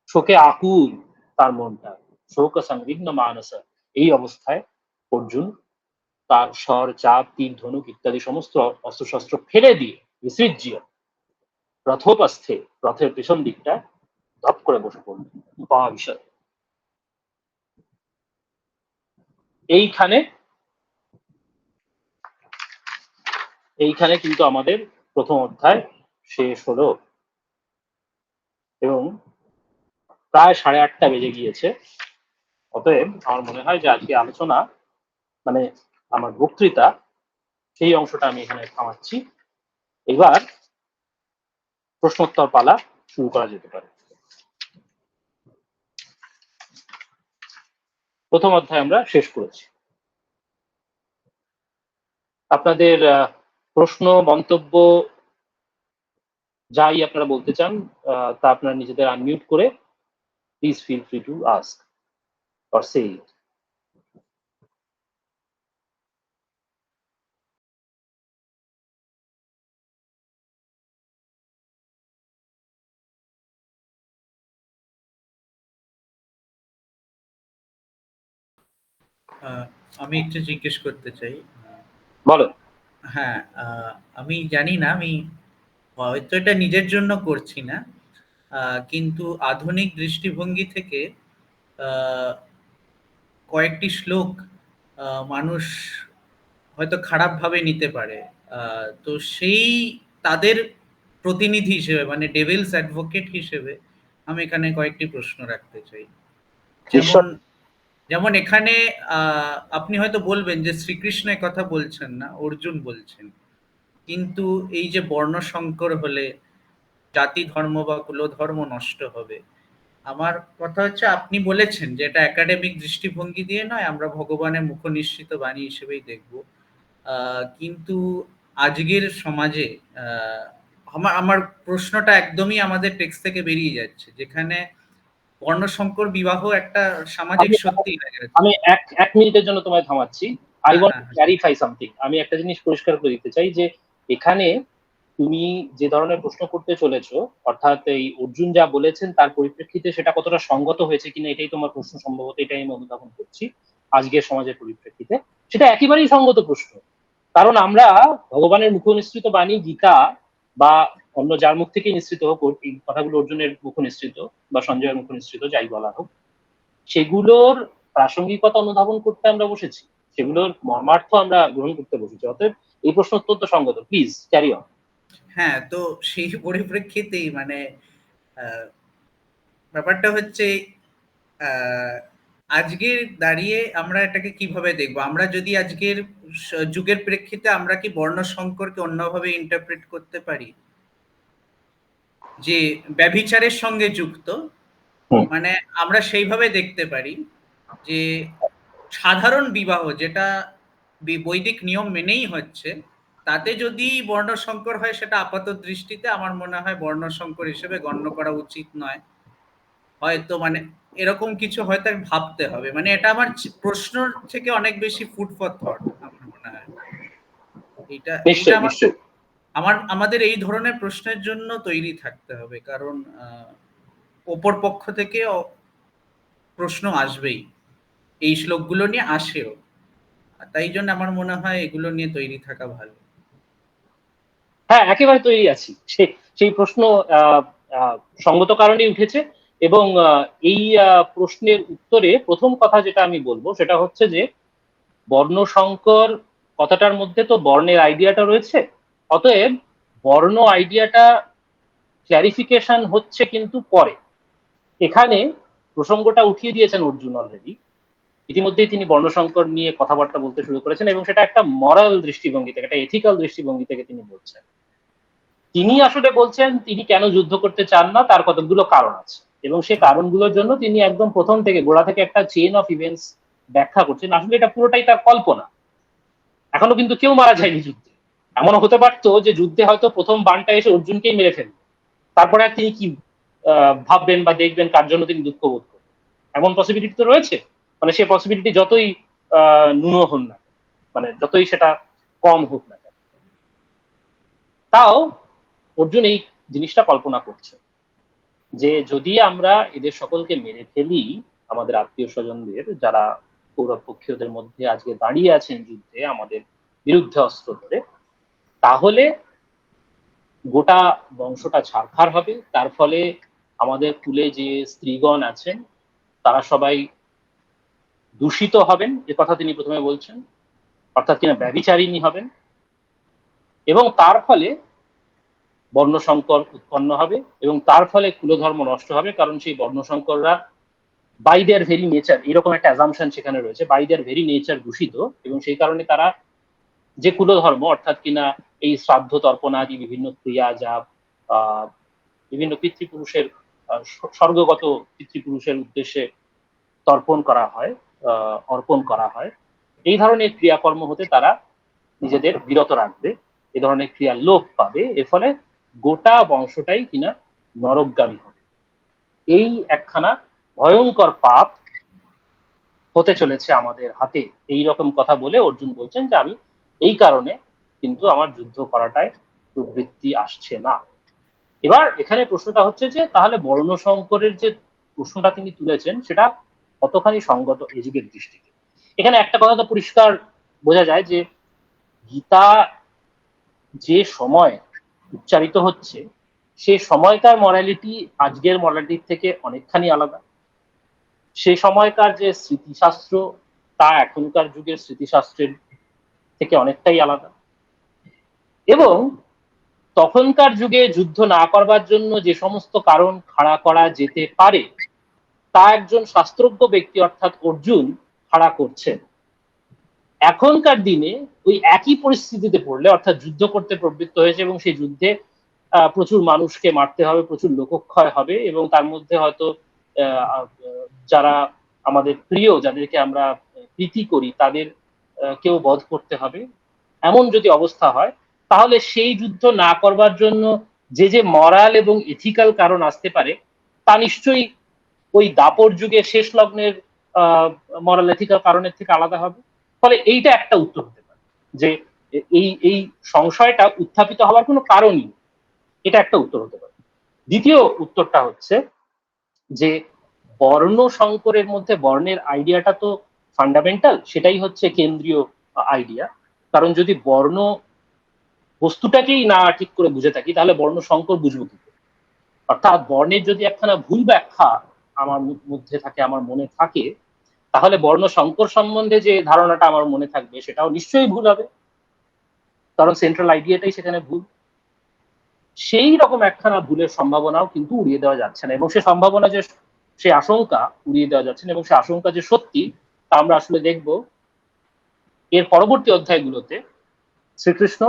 S1: শোকে আকুল তার মনটা, শোক সংবিঘ্ন মানস। এই অবস্থায় অর্জুন তার স্বর, চাপ, তীর, ধনুক ইত্যাদি সমস্ত অস্ত্রশস্ত্র ফেলে দিয়ে বিসৃজ্য রথোপস্থে, রথের পেছন দিকটা ধপ করে বসে পড়ল উপাবিশদ। এইখানে এইখানে কিন্তু আমাদের প্রথম অধ্যায় শেষ হলো এবং প্রায় 8:30 বেজে গিয়েছে। অতএব আমার মনে হয় যে আজকে আলোচনা, মানে আমার বক্তৃতা, সেই অংশটা আমি এখানে থামাচ্ছি। এবার প্রশ্নোত্তর পালা শুরু করা যেতে পারে। প্রথম অধ্যায় আমরা শেষ করেছি। আপনাদের প্রশ্ন, মন্তব্য যাই আপনারা বলতে চান তা আপনারা নিজেদের আনমিউট করে please feel free to ask or say it.
S2: আমি একটু জিজ্ঞেস করতে চাই।
S1: বলো।
S2: হ্যাঁ, আমি জানি না, আমি হয়তো এটা নিজের জন্য করছি না, কিন্তু আধুনিক দৃষ্টিভঙ্গি থেকে কয়েকটি শ্লোক মানুষ হয়তো খারাপভাবে নিতে পারে। তো সেই তাদের প্রতিনিধি হিসেবে, মানে ডেভিলস অ্যাডভোকেট হিসেবে আমি এখানে কয়েকটি প্রশ্ন রাখতে চাই। যেমন যেমন এখানে আপনি হয়তো বলবেন যে শ্রীকৃষ্ণ কথা বলছেন না, অর্জুন বলছেন। কিন্তু এই যে বর্ণ সংকর হলে জাতি ধর্ম বা কুলধর্ম নষ্ট হবে, আমার কথা হচ্ছে আপনি বলেছেন যে এটা একাডেমিক দৃষ্টিভঙ্গি দিয়ে নয়, আমরা ভগবানের মুখ নিঃসৃত বাণী হিসেবেই দেখব। কিন্তু আজকের সমাজে আমার আমার প্রশ্নটা একদমই আমাদের টেক্সট থেকে বেরিয়ে যাচ্ছে, যেখানে বর্ণসংকর বিবাহ একটা সামাজিক সত্যি হয়ে গেছে।
S1: আমি এক মিনিটের জন্য তোমায় থামাচ্ছি। I want to clarify something. আমি একটা জিনিস পরিষ্কার করে দিতে চাই যে এখানে তুমি যে ধরনের প্রশ্ন করতে চলেছো, অর্থাৎ এই অর্জুন যা বলেছেন তার পরিপ্রেক্ষিতে সেটা কতটা সঙ্গত হয়েছে কিনা এটাই তোমার প্রশ্ন, সম্ভবত এটাই আমি অনুধাবন করছি আজকের সমাজের পরিপ্রেক্ষিতে। সেটা একেবারেই সঙ্গত প্রশ্ন, কারণ আমরা ভগবানের মুখ নিঃসৃত বাণী গীতা বা অন্য যার মুখ থেকে নিঃসৃত হোক, এই কথাগুলো অর্জুনের মুখ নিঃসৃত বা সঞ্জয়ের মুখ নিঃসৃত যাই বলা হোক, সেগুলোর প্রাসঙ্গিকতা অনুধাবন করতে আমরা বসেছি, সেগুলোর মর্মার্থ আমরা গ্রহণ করতে বসেছি। অতএব এই প্রশ্ন অত্যন্ত সঙ্গত। Please carry on.
S2: হ্যাঁ, তো সেই পরিপ্রেক্ষিতেই মানে ব্যাপারটা হচ্ছে আজকের দাঁড়িয়ে আমরা এটাকে কিভাবে দেখবো? আমরা যদি আজকের যুগের প্রেক্ষিতে আমরা কি বর্ণ সংকরকে অন্যভাবে ইন্টারপ্রেট করতে পারি, যে ব্যভিচারের সঙ্গে যুক্ত, মানে আমরা সেইভাবে দেখতে পারি যে সাধারণ বিবাহ যেটা বৈদিক নিয়ম মেনেই হচ্ছে, তাতে যদি বর্ণসংকর হয় সেটা আপাত দৃষ্টিতে আমার মনে হয় বর্ণসংকর হিসেবে গণ্য করা উচিত নয়। হয়তো মানে এরকম কিছু হয়তো ভাবতে হবে, মানে এটা আমার প্রশ্ন থেকে অনেক বেশি ফুড ফর থট আমার মনে হয়। এটা এটা আমাদের এই ধরনের প্রশ্নের জন্য তৈরি থাকতে হবে, কারণ অপর পক্ষ থেকে প্রশ্ন আসবেই, এই শ্লোকগুলো নিয়ে আসেও, তাই জন্য আমার মনে হয় এগুলো নিয়ে তৈরি থাকা ভালো।
S1: হ্যাঁ, একেবারে তৈরি আছি। সেই প্রশ্ন সঙ্গত কারণেই উঠেছে এবং এই প্রশ্নের উত্তরে প্রথম কথা যেটা আমি বলবো সেটা হচ্ছে যে বর্ণসংকর কথাটার মধ্যে তো বর্ণের আইডিয়াটা রয়েছে। অতএব বর্ণ আইডিয়াটা ক্ল্যারিফিকেশন হচ্ছে কিন্তু পরে। এখানে প্রসঙ্গটা উঠিয়ে দিয়েছেন অর্জুন অলরেডি, ইতিমধ্যেই তিনি বর্ণসংকর নিয়ে কথাবার্তা বলতে শুরু করেছেন এবং সেটা একটা মরাল দৃষ্টিভঙ্গি থেকে, একটা এথিক্যাল দৃষ্টিভঙ্গি থেকে তিনি বলছেন। তিনি আসলে বলছেন তিনি কেন যুদ্ধ করতে চান না, তার কতগুলো কারণ আছে এবং সেই কারণগুলোর জন্য তিনি একদম প্রথম থেকে গোড়া থেকে একটা চেইন অফ ইভেন্টস ব্যাখ্যা করছেন। আসলে এটা পুরোটাই তার কল্পনা। এখনো কিন্তু কেউ মারা যায়নি যুদ্ধে। এমনও হতে পারতো যে যুদ্ধে হয়তো প্রথম বানটা এসে অর্জুনকেই মেরে ফেলবে, তারপরে আর তিনি কি ভাববেন বা দেখবেন, কার জন্য তিনি দুঃখ বোধ করবেন, এমন পসিবিলিটি তো রয়েছে। মানে সে পসিবিলিটি যতই ন্যূন হোক না, মানে যতই সেটা কম হোক না, তাও অর্জুন এই জিনিসটা কল্পনা করছে যে যদি আমরা এদের সকলকে মেরে ফেলি, আমাদের আত্মীয় স্বজনদের যারা কৌরব পক্ষীয়দের মধ্যে আজকে দাঁড়িয়ে আছেন যুদ্ধে আমাদের বিরুদ্ধে অস্ত্র ধরে, তাহলে গোটা বংশটা ছারখার হবে। তার ফলে আমাদের কুলে যে স্ত্রীগণ আছেন তারা সবাই দূষিত হবেন, এ কথা তিনি প্রথমে বলছেন, অর্থাৎ কিনা ব্যভিচারিণী হবেন, এবং তার ফলে বর্ণসংকর উৎপন্ন হবে এবং তার ফলে কুলধর্ম নষ্ট হবে, কারণ সেই বর্ণসংকররা বাই দেয়ার ভেরি নেচার, এরকম একটা অ্যাজাম্পশন সেখানে রয়েছে, বাই দেয়ার ভেরি নেচার দূষিত, এবং সেই কারণে তারা যে কুলধর্ম অর্থাৎ কিনা এই শ্রাদ্ধ তর্পণাদি বিভিন্ন ক্রিয়া যা বিভিন্ন পিতৃপুরুষের স্বর্গগত পিতৃপুরুষের উদ্দেশ্যে তর্পণ করা হয়, অর্পণ করা হয়, এই ধরনের ক্রিয়াকর্ম হতে তারা নিজেদের বিরত রাখবে, এ ধরনের ক্রিয়া লোপ পাবে, এর ফলে গোটা বংশটাই কিনা নরকগামী হবে। এই একখানা ভয়ঙ্কর পাপ হতে চলেছে আমাদের হাতে, এই রকম কথা বলে অর্জুন বলছেন যে আমি এই কারণে কিন্তু আমার যুদ্ধ করাটায় প্রবৃত্তি আসছে না। এবার এখানে প্রশ্নটা হচ্ছে যে তাহলে বর্ণসংকরের যে প্রশ্নটা তিনি তুলেছেন সেটা কতখানি সঙ্গত এদিকের দৃষ্টিতে। এখানে একটা কথা তো পরিষ্কার বোঝা যায় যে গীতা যে সময় উচ্চারিত হচ্ছে সে সময়কার মরালিটি আজকের মরালিটির থেকে অনেকখানি আলাদা। সে সময়কার যে স্মৃতিশাস্ত্র তা এখনকার যুগের স্মৃতিশাস্ত্রের থেকে অনেকটাই আলাদা, এবং তখনকার যুগে যুদ্ধ না করবার জন্য যে সমস্ত কারণ খাড়া করা যেতে পারে তা একজন শাস্ত্রজ্ঞ ব্যক্তি অর্থাৎ অর্জুন খাড়া করছেন। এখনকার দিনে ওই একই পরিস্থিতিতে পড়লে অর্থাৎ যুদ্ধ করতে প্রবৃত্ত হয়েছে এবং সেই যুদ্ধে প্রচুর মানুষকে মারতে হবে, প্রচুর লোকক্ষয় হবে, এবং তার মধ্যে হয়তো যারা আমাদের প্রিয়, যাদেরকে আমরা প্রীতি করি, তাদের কেউ বধ করতে হবে, এমন যদি অবস্থা হয় তাহলে সেই যুদ্ধ না করবার জন্য যে যে মরাল এবং এথিক্যাল কারণ আসতে পারে তা নিশ্চয়ই ওই দাপর যুগে শেষ লগ্নের মরাল এথিক্যাল কারণের থেকে আলাদা হবে। ফলে এইটা একটা উত্তর হতে পারে যে এই এই সংশয়টা উত্থাপিত হওয়ার কোনো কারণই, এটা একটা উত্তর হতে পারে। দ্বিতীয় উত্তরটা হচ্ছে যে বর্ণ সংকরের মধ্যে বর্ণের আইডিয়াটা তো ফান্ডামেন্টাল, সেটাই হচ্ছে কেন্দ্রীয় আইডিয়া। কারণ যদি বর্ণ বস্তুটাকেই না ঠিক করে বুঝে থাকি তাহলে বর্ণ সংকর বুঝবো কি করে? অর্থাৎ বর্ণের যদি একখানা ভুল ব্যাখ্যা আমার মধ্যে থাকে, আমার মনে থাকে, তাহলে বর্ণ সংকর সম্বন্ধে যে ধারণাটা আমার মনে থাকবে সেটাও নিশ্চয়ই ভুল হবে, কারণ সেন্ট্রাল আইডিয়াটাই সেখানে ভুল। সেই রকম একখানা ভুলের সম্ভাবনাও কিন্তু উড়িয়ে দেওয়া যাচ্ছে না, এবং সে সম্ভাবনা যে সে আশঙ্কা উড়িয়ে দেওয়া যাচ্ছে না, এবং সে আশঙ্কা যে সত্যি তা আমরা আসলে দেখব এর পরবর্তী অধ্যায়গুলোতে। শ্রীকৃষ্ণ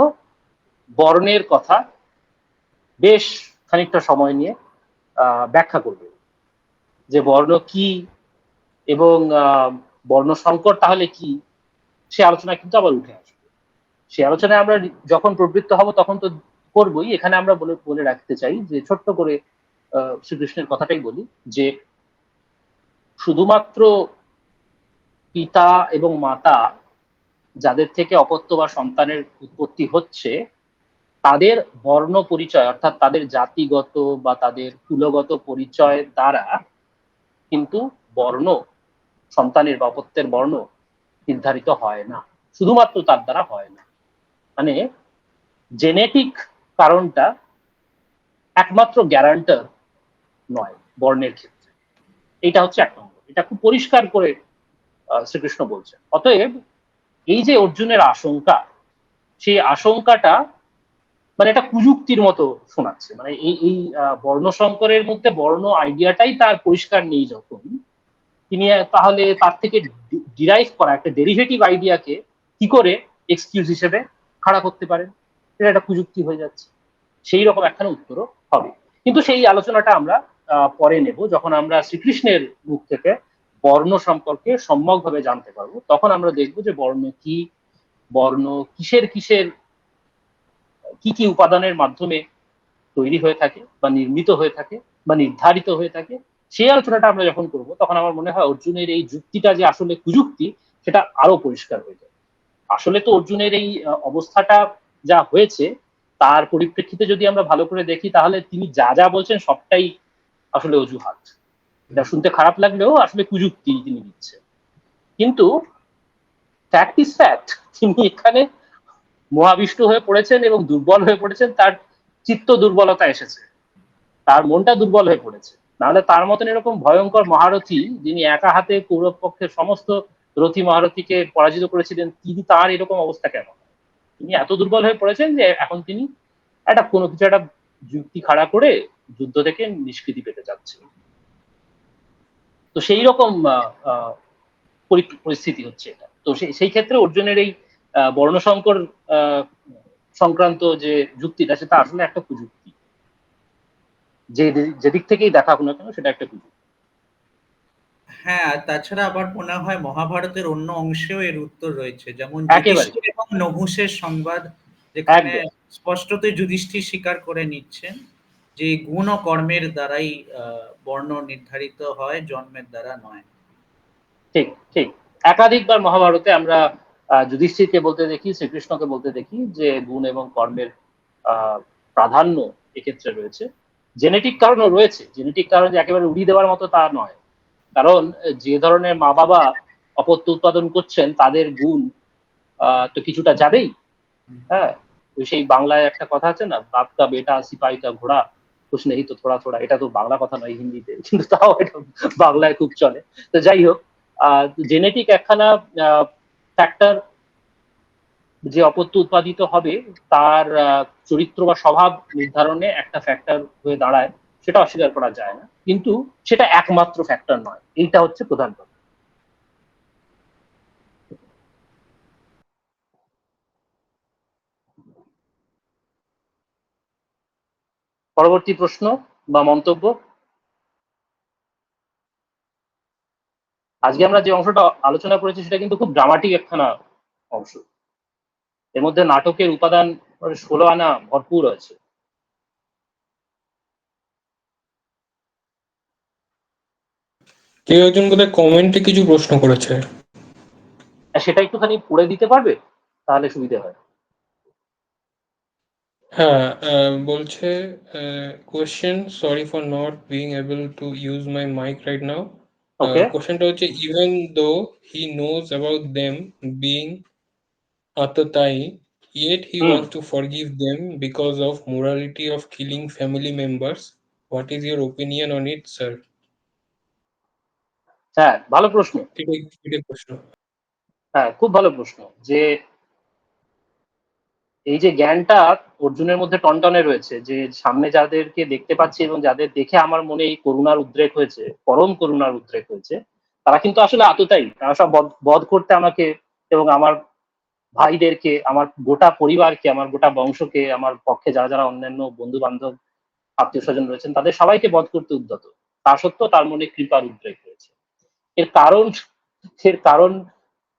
S1: বর্ণের কথা বেশ খানিকটা সময় নিয়ে ব্যাখ্যা করবে, যে বর্ণ কি এবং বর্ণ সংকর তাহলে কি, সে আলোচনা কিন্তু আবার উঠে আসবে। সে আলোচনায় আমরা যখন প্রবৃত্ত হব তখন তো করবই। এখানে আমরা বলে রাখতে চাই যে ছোট্ট করে শ্রীকৃষ্ণের কথাটাই বলি যে শুধুমাত্র পিতা এবং মাতা যাদের থেকে অপত্য বা সন্তানের উৎপত্তি হচ্ছে তাদের বর্ণ পরিচয় অর্থাৎ তাদের জাতিগত বা তাদের কুলগত পরিচয় দ্বারা কিন্তু বর্ণ সন্তানের বা অপত্যের বর্ণ নির্ধারিত হয় না, শুধুমাত্র তার দ্বারা হয় না। মানে জেনেটিক কারণটা একমাত্র গ্যারান্টার নয় বর্ণের ক্ষেত্রে, এটা হচ্ছে এক নম্বর, এটা খুব পরিষ্কার করে শ্রীকৃষ্ণ বলছেন। অতএব এই যে অর্জুনের আশঙ্কা, সেই আশঙ্কাটা মানে এটা কুযুক্তির মতো শোনাচ্ছে, মানে এই বর্ণ সংকরের মধ্যে বর্ণ আইডিয়াটাই তার পরিষ্কার নেই যখন, তিনি তাহলে তার থেকে ডিরাইভ করা একটা ডেরিভেটিভ আইডিয়াকে কি করে এক্সকিউজ হিসেবে খাড়া করতে পারেন, এটা একটা কুযুক্তি হয়ে যাচ্ছে। সেই রকম একখানা উত্তরও হবে, কিন্তু সেই আলোচনাটা আমরা পরে নেব যখন আমরা শ্রীকৃষ্ণের মুখ থেকে বর্ণ সম্পর্কে সম্যকভাবে জানতে পারবো। তখন আমরা দেখবো যে বর্ণ কি, বর্ণ কিসের কিসের কি কি উপাদানের মাধ্যমে তৈরি হয়ে থাকে বা নির্মিত হয়ে থাকে বা নির্ধারিত হয়ে থাকে, সেই আলোচনাটা আমরা যখন করব তখন আমার মনে হয় অর্জুনের এই যুক্তিটা যে আসলে কুযুক্তি সেটা আরো পরিষ্কার হয়ে যাবে। আসলে তো অর্জুনের এই অবস্থাটা যা হয়েছে তার পরিপ্রেক্ষিতে যদি আমরা ভালো করে দেখি তাহলে তিনি যা যা বলছেন সবটাই আসলে অজুহাত। এটা শুনতে খারাপ লাগলেও আসলে কুযুক্তি তিনি দিচ্ছেন। কিন্তু ফ্যাক্ট ইজ ফ্যাক্ট, তিনি এখানে মহাবিষ্ট হয়ে পড়েছেন এবং দুর্বল হয়ে পড়েছেন, তার চিত্ত দুর্বলতা এসেছে, তার মনটা দুর্বল হয়ে পড়েছে। নাহলে তার মতন এরকম ভয়ঙ্কর মহারথী যিনি একা হাতে কৌরব পক্ষের সমস্ত রথী মহারথীকে পরাজিত করেছিলেন, তিনি তার এরকম অবস্থা কেন? তিনি এত দুর্বল হয়ে পড়েছেন যে এখন তিনি একটা কোনো কিছু একটা যুক্তি খাড়া করে যুদ্ধ থেকে নিষ্কৃতি পেতে যাচ্ছেন। তো সেই রকম পরিস্থিতি হচ্ছে এটা। তো সেই ক্ষেত্রে অর্জুনের এই বর্ণসংকর সংক্রান্ত যে যুক্তিটা, সেটা আসলে একটা কুযুক্তি, যেদিক থেকেই দেখা হোক না কেন সেটা একটা কুযুক্তি।
S2: হ্যাঁ, তাছাড়া আবার মনে হয় মহাভারতের অন্য অংশেও এর উত্তর রয়েছে, যেমন
S1: একেবারে
S2: যুধিষ্ঠির এবং নহুষের সংবাদ, যেখানে
S1: একদম
S2: স্পষ্টতই যুধিষ্ঠির স্বীকার করে নিচ্ছেন যে গুণ ও কর্মের দ্বারাই বর্ণ নির্ধারিত হয়, জন্মের দ্বারা নয়।
S1: ঠিক ঠিক। একাধিকবার মহাভারতে আমরা যুধিষ্ঠিরকে বলতে দেখি, শ্রীকৃষ্ণকে বলতে দেখি যে গুণ এবং কর্মের প্রাধান্য এক্ষেত্রে রয়েছে। জেনেটিক কারণও রয়েছে, জেনেটিক কারণ যে একেবারে উড়িয়ে দেওয়ার মতো তা নয়, কারণ যে ধরনের মা বাবা অপত্য উৎপাদন করছেন তাদের গুণ তো কিছুটা যাবেই। হ্যাঁ, সেই বাংলায় একটা কথা আছে না, বাপ কা বেটা সিপাহি কা ঘোড়া কুছ নেহি তো থোড়া থোড়া, এটা তো বাংলা কথা নয় হিন্দিতে, কিন্তু তাও এটা বাংলায় খুব চলে। তো যাই হোক, জেনেটিক একখানা ফ্যাক্টর, যে অপত্য উৎপাদিত হবে তার চরিত্র বা স্বভাব নির্ধারণে একটা ফ্যাক্টর হয়ে দাঁড়ায়, সেটা অস্বীকার করা যায় না, কিন্তু সেটা একমাত্র ফ্যাক্টর নয়, এইটা হচ্ছে প্রধান কথা। পরবর্তী প্রশ্ন বা মন্তব্য। আজকে আমরা যে অংশটা আলোচনা করেছি সেটা কিন্তু খুব ড্রামাটিক একখানা অংশ, এর মধ্যে নাটকের উপাদান 16 আনা ভরপুর আছে।
S3: কেউ একজন বোধহয় কমেন্টে কিছু প্রশ্ন করেছে।
S1: সেটা একটুখানি পড়ে দিতে পারবে, তাহলে সুবিধা হয়।
S3: হ্যাঁ, বলছে question, sorry for not being able to use my mic right now.
S1: Okay,
S3: কোয়েশ্চেনটা হচ্ছে, even though he knows about them being আততায়ী, yet he wants to forgive them because of morality of killing family members. What is your opinion on it, sir?
S1: হ্যাঁ ভালো প্রশ্ন।
S3: এটাই প্রশ্ন।
S1: হ্যাঁ, খুব ভালো প্রশ্ন, যে এই যে জ্ঞানটা অর্জুনের মধ্যে টনটনে রয়েছে, যে সামনে যাদেরকে দেখতে পাচ্ছি এবং যাদের দেখে আমার মনে এই করুণার উদ্রেক হয়েছে, পরম করুণার উদ্রেক হয়েছে, তারা কিন্তু আসলে আততায়ী, তারা সব বধ করতে আমাকে এবং আমার ভাইদেরকে, আমার গোটা পরিবারকে, আমার গোটা বংশকে, আমার পক্ষে যারা যারা অন্যান্য বন্ধু বান্ধব আত্মীয় স্বজন রয়েছেন তাদের সবাইকে বধ করতে উদ্যত। তা সত্ত্বেও তার মনে কৃপার উদ্রেক হয়েছে। এর কারণ, এর কারণ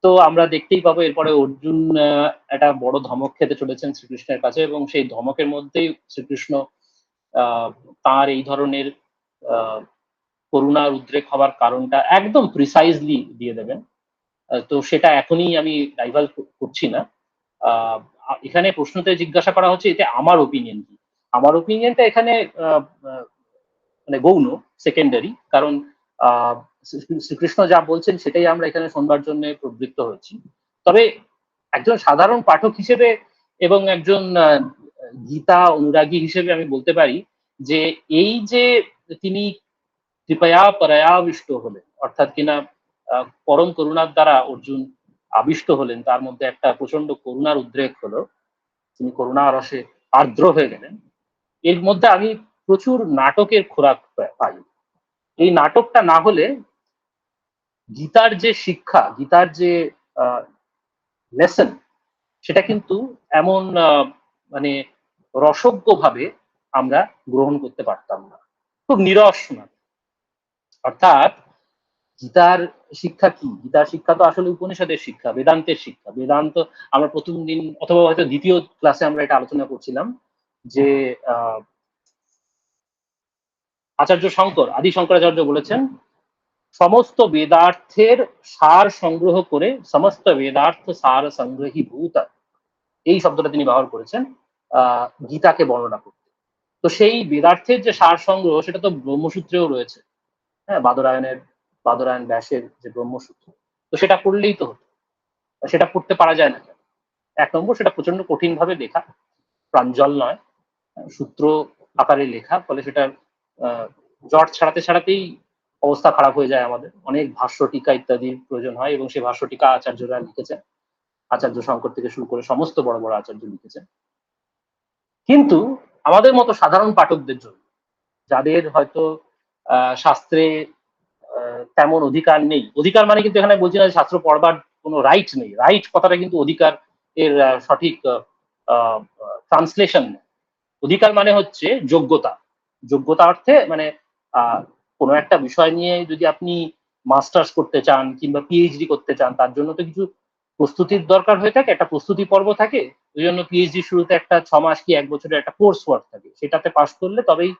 S1: তো আমরা দেখতেই পাবো। এরপরে অর্জুন একটা বড় ধমক খেতে চলেছেন শ্রীকৃষ্ণের কাছে, এবং সেই ধমকের মধ্যেই শ্রীকৃষ্ণ তার এই ধরনের করুণার উদ্রেক হওয়ার কারণটা একদম প্রিসাইজলি দিয়ে দেবেন। তো সেটা এখনই আমি ডাইভালজ করছি না। এখানে প্রশ্নতে জিজ্ঞাসা করা হচ্ছে এতে আমার ওপিনিয়ন কি। আমার ওপিনিয়নটা এখানে মানে গৌণ, সেকেন্ডারি, কারণ শ্রীকৃষ্ণ যা বলছেন সেটাই আমরা এখানে শোনবার জন্য প্রবৃত্ত হচ্ছি। তবে একজন সাধারণ পাঠক হিসেবে এবং একজন গীতা অনুরাগী হিসেবে আমি বলতে পারি যে এই যে তিনি কৃপয়া পরয়াবিষ্ট হলেন, অর্থাৎ কিনা পরম করুণার দ্বারা অর্জুন আবিষ্ট হলেন, তার মধ্যে একটা প্রচন্ড করুণার উদ্রেক হলো, তিনি করুণা রসে আর্দ্র হয়ে গেলেন, এর মধ্যে আমি প্রচুর নাটকের খোরাক পাই। এই নাটকটা না হলে গীতার যে শিক্ষা, গীতার যে লেসন, সেটা কিন্তু এমন মানে রসজ্ঞ ভাবে আমরা গ্রহণ করতে পারতাম না, খুব নিরস শোনা। অর্থাৎ গীতার শিক্ষা কি? গীতার শিক্ষা তো আসলে উপনিষদের শিক্ষা, বেদান্তের শিক্ষা। বেদান্ত আমরা প্রথম দিন অথবা হয়তো দ্বিতীয় ক্লাসে আমরা এটা আলোচনা করছিলাম যে আচার্য শঙ্কর, আদি শঙ্করাচার্য বলেছেন সমস্ত বেদার্থের সার সংগ্রহ করে, সমস্ত বেদার্থ সার সংগ্রহী ভূত, এই শব্দটা তিনি ব্যবহার করেছেন। গীতাকে বর্ণনা করতে। তো সেই বেদার্থের যে সার সংগ্রহ সেটা তো ব্রহ্মসূত্রেও রয়েছে। হ্যাঁ, বাদরায়ণ ব্যাসের যে ব্রহ্মসূত্র, তো সেটা পড়লেই তো হতো। সেটা পড়তে পারা যায় না কেন? ১ নম্বর সেটা প্রচন্ড কঠিনভাবে লেখা, প্রাঞ্জল নয়, সূত্র আকারে লেখা, ফলে সেটার জট ছাড়াতেই অবস্থা খারাপ হয়ে যায় আমাদের। অনেক ভাষ্য টিকা ইত্যাদির প্রয়োজন হয় এবং সেই ভাষ্য টিকা আচার্যরা লিখেছেন। আচার্য শঙ্কর থেকে শুরু করে সমস্ত বড় আচার্য লিখেছেন। কিন্তু আমাদের মতো সাধারণ পাঠকদের জন্য, যাদের হয়তো শাস্ত্রে তেমন অধিকার নেই। অধিকার মানে কিন্তু এখানে বলছি না যে শাস্ত্র পড়বার কোনো রাইট নেই। রাইট কথাটা কিন্তু অধিকার এর সঠিক ট্রান্সলেশন। অধিকার মানে হচ্ছে যোগ্যতা। যোগ্যতা অর্থে মানে কোনো একটা বিষয় নিয়ে যদি আপনি মাস্টার্স করতে চান কিংবা পিএইচডি করতে চান, তার জন্য তো কিছু প্রস্তুতির দরকার হয়ে থাকে, একটা প্রস্তুতি পর্ব থাকে। ওই জন্য পিএইচডি শুরুতে একটা ৬ মাস কি ১ বছরের একটা কোর্স ওয়ার্ক থাকে। সেটাতে পাস করলে তবেই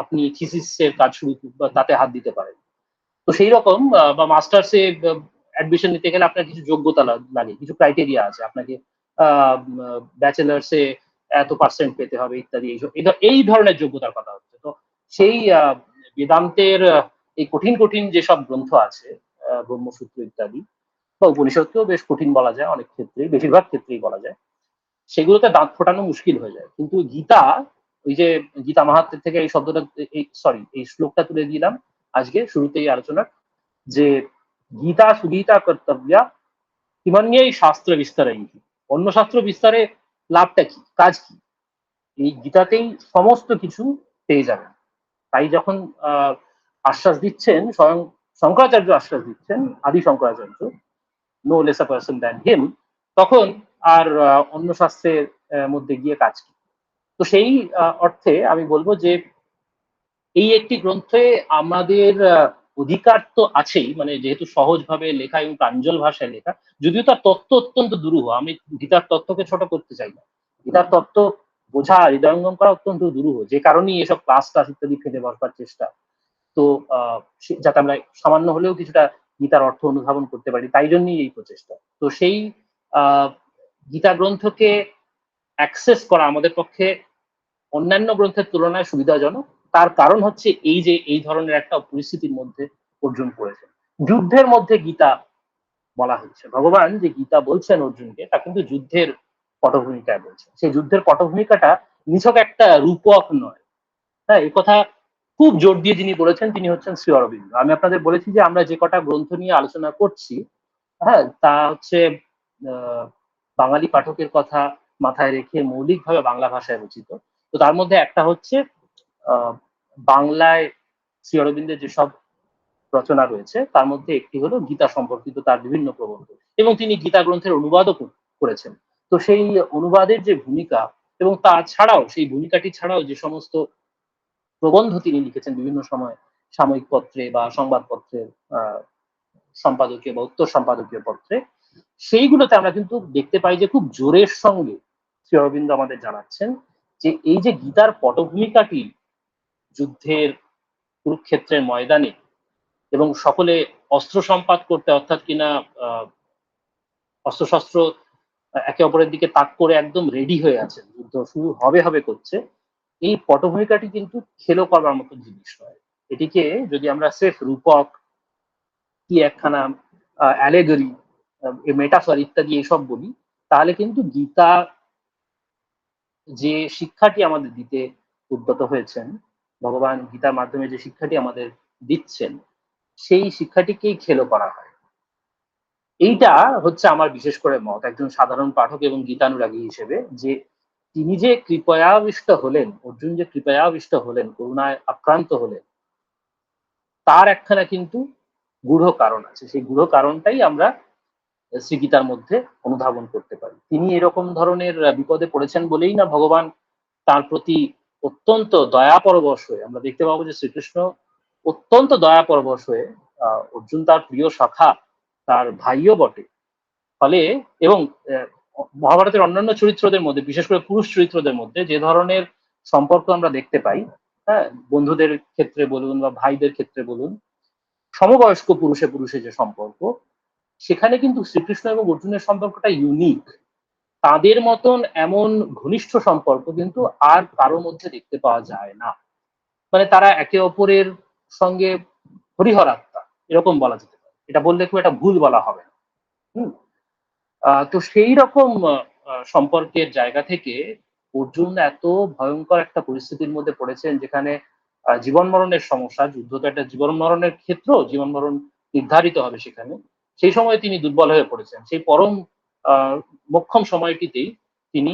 S1: আপনি থিসিসের কাজ শুরু বা তাতে হাত দিতে পারেন। তো সেই রকম বা মাস্টার্সে অ্যাডমিশন নিতে গেলে আপনার কিছু যোগ্যতা লাগে, কিছু ক্রাইটেরিয়া আছে। আপনাকে ব্যাচেলার্সে এত পার্সেন্ট পেতে হবে ইত্যাদি। এই ধরনের যোগ্যতার কথা হচ্ছে। তো সেই বেদান্তের এই কঠিন যেসব গ্রন্থ আছে, ব্রহ্মসূত্র ইত্যাদি বা উপনিষদকেও বেশ কঠিন বলা যায় অনেক ক্ষেত্রেই, বেশিরভাগ ক্ষেত্রেই বলা যায়। সেগুলোতে দাঁত ফোটানো মুশকিল হয়ে যায়। কিন্তু গীতা, ওই যে গীতা মাহাত্ম্যের থেকে এই শব্দটা, এই শ্লোকটা তুলে দিলাম আজকে শুরুতেই আলোচনা, যে গীতা সুগীতা কর্তব্যা কিমান্যেই শাস্ত্র বিস্তারে। অন্য শাস্ত্র বিস্তারে লাভটা কি, কাজ কি? এই গীতাতেই সমস্ত কিছু পেয়ে যাবেন। তাই যখন আশ্বাস দিচ্ছেন, স্বয়ং শঙ্করাচার্য আশ্বাস দিচ্ছেন, Adi Shankaracharya, no less a person than him, তখন আর অন্য শাস্ত্রের মধ্যে গিয়ে কাজ কি? তো সেই অর্থে আমি বলবো যে এই একটি গ্রন্থে আমাদের অধিকার তো আছেই, মানে যেহেতু সহজভাবে লেখা এবং প্রাঞ্জল ভাষায় লেখা, যদিও তার তত্ত্ব অত্যন্ত দুরূহ। আমি গীতার তত্ত্বকে ছোট করতে চাই না। গীতার তত্ত্ব বোঝা, হৃদয়ঙ্গম করা অত্যন্ত দুরূহ, যে কারণেই এসব ক্লাস ইত্যাদি ফেলে বসবার চেষ্টা। তো যাতে আমরা সামান্য হলেও কিছুটা গীতার অর্থ অনুধাবন করতে পারি, তাই জন্যই এই প্রচেষ্টা। তো সেই গীতা গ্রন্থকে অ্যাক্সেস করা আমাদের পক্ষে অন্যান্য গ্রন্থের তুলনায় সুবিধাজনক। তার কারণ হচ্ছে এই যে এই ধরনের একটা পরিস্থিতির মধ্যে অর্জুন পড়েছে। যুদ্ধের মধ্যে গীতা বলা হচ্ছে। ভগবান যে গীতা বলছেন অর্জুনকে, তা কিন্তু যুদ্ধের পটভূমিকায় বলছেন। সেই যুদ্ধের পটভূমিকাটা নিছক একটা রূপক নয়। হ্যাঁ, এই কথা খুব জোর দিয়ে যিনি বলেছেন তিনি হচ্ছেন শ্রী অরবিন্দ। আমি আপনাদের বলেছি যে আমরা যে কটা গ্রন্থ নিয়ে আলোচনা করছি, হ্যাঁ, তা হচ্ছে বাঙালি পাঠকের কথা মাথায় রেখে মৌলিকভাবে বাংলা ভাষায় রচিত। তো তার মধ্যে একটা হচ্ছে বাংলায় শ্রী অরবিন্দের যেসব রচনা রয়েছে, তার মধ্যে একটি হলো গীতা সম্পর্কিত তার বিভিন্ন প্রবন্ধ, এবং তিনি গীতা গ্রন্থের অনুবাদও করেছেন। তো সেই অনুবাদের যে ভূমিকা, এবং তাছাড়াও সেই ভূমিকাটি ছাড়াও যে সমস্ত প্রবন্ধ তিনি লিখেছেন বিভিন্ন সময় সাময়িক পত্রে বা সংবাদপত্রের সম্পাদকীয় বা উত্তর সম্পাদকীয় পত্রে, সেইগুলোতে আমরা কিন্তু দেখতে পাই যে খুব জোরের সঙ্গে শ্রী অরবিন্দ আমাদের জানাচ্ছেন যে এই যে গীতার পটভূমিকাটি যুদ্ধের কুরুক্ষেত্রের ময়দানে, এবং সকলে অস্ত্র সম্পাদ করতে, অর্থাৎ কিনা অস্ত্রশস্ত্র একে অপরের দিকে তাক করে একদম রেডি হয়ে আছেন, যুদ্ধ শুরু হবে করছে। এই পটভূমিকাটি কিন্তু খেলো করবার মতো জিনিস নয়। এটিকে যদি আমরা সেফ রূপক কি একখানা অ্যালেগরি, মেটাফর ইত্যাদি এইসব বলি, তাহলে কিন্তু গীতা যে শিক্ষাটি আমাদের দিতে উদ্যত হয়েছেন, ভগবান গীতার মাধ্যমে যে শিক্ষাটি আমাদের দিচ্ছেন, সেই শিক্ষাটিকেই খেলো করা হয়। এইটা হচ্ছে আমার বিশেষ করে মত একজন সাধারণ পাঠক এবং গীতানুরাগী হিসেবে, যে তিনি যে কৃপয়াবিষ্ট হলেন, অর্জুন যে কৃপয়াবিষ্ট হলেন, করুণায় আক্রান্ত হলেন, তার একখানা কিন্তু গূঢ় কারণ আছে। সেই গূঢ় কারণটাই আমরা শ্রীগীতার মধ্যে অনুধাবন করতে পারি। তিনি এরকম ধরনের বিপদে পড়েছেন বলেই না ভগবান তার প্রতি অত্যন্ত দয়াপরবশ হয়ে, আমরা দেখতে পাবো যে শ্রীকৃষ্ণ অত্যন্ত দয়াপরবশ হয়ে, অর্জুন তার প্রিয় সখা, তার ভাইও বটে, ফলে এবং মহাভারতের অন্যান্য চরিত্রদের মধ্যে, বিশেষ করে পুরুষ চরিত্রদের মধ্যে যে ধরনের সম্পর্ক আমরা দেখতে পাই, হ্যাঁ, বন্ধুদের ক্ষেত্রে বলুন বা ভাইদের ক্ষেত্রে বলুন, সমবয়স্ক পুরুষে যে সম্পর্ক, সেখানে কিন্তু শ্রীকৃষ্ণ এবং অর্জুনের সম্পর্কটা ইউনিক। তাদের মতন এমন ঘনিষ্ঠ সম্পর্ক কিন্তু আর কারোর মধ্যে দেখতে পাওয়া যায় না। মানে তারা একে অপরের সঙ্গে হরিহর আত্মা, এরকম বলা যেতে পারে। এটা বললে খুব একটা ভুল বলা হবে না। হুম? তো সেই রকম সম্পর্কের জায়গা থেকে অর্জুন এত ভয়ঙ্কর একটা পরিস্থিতির মধ্যে পড়েছেন যেখানে জীবন মরণের সমস্যা, যুদ্ধ তো একটা জীবন মরণের ক্ষেত্র, জীবন মরণ নির্ধারিত হবে সেখানে। সেই সময় তিনি দুর্বল হয়ে পড়েছেন। সেই পরম মোক্ষম সময়টিতেই তিনি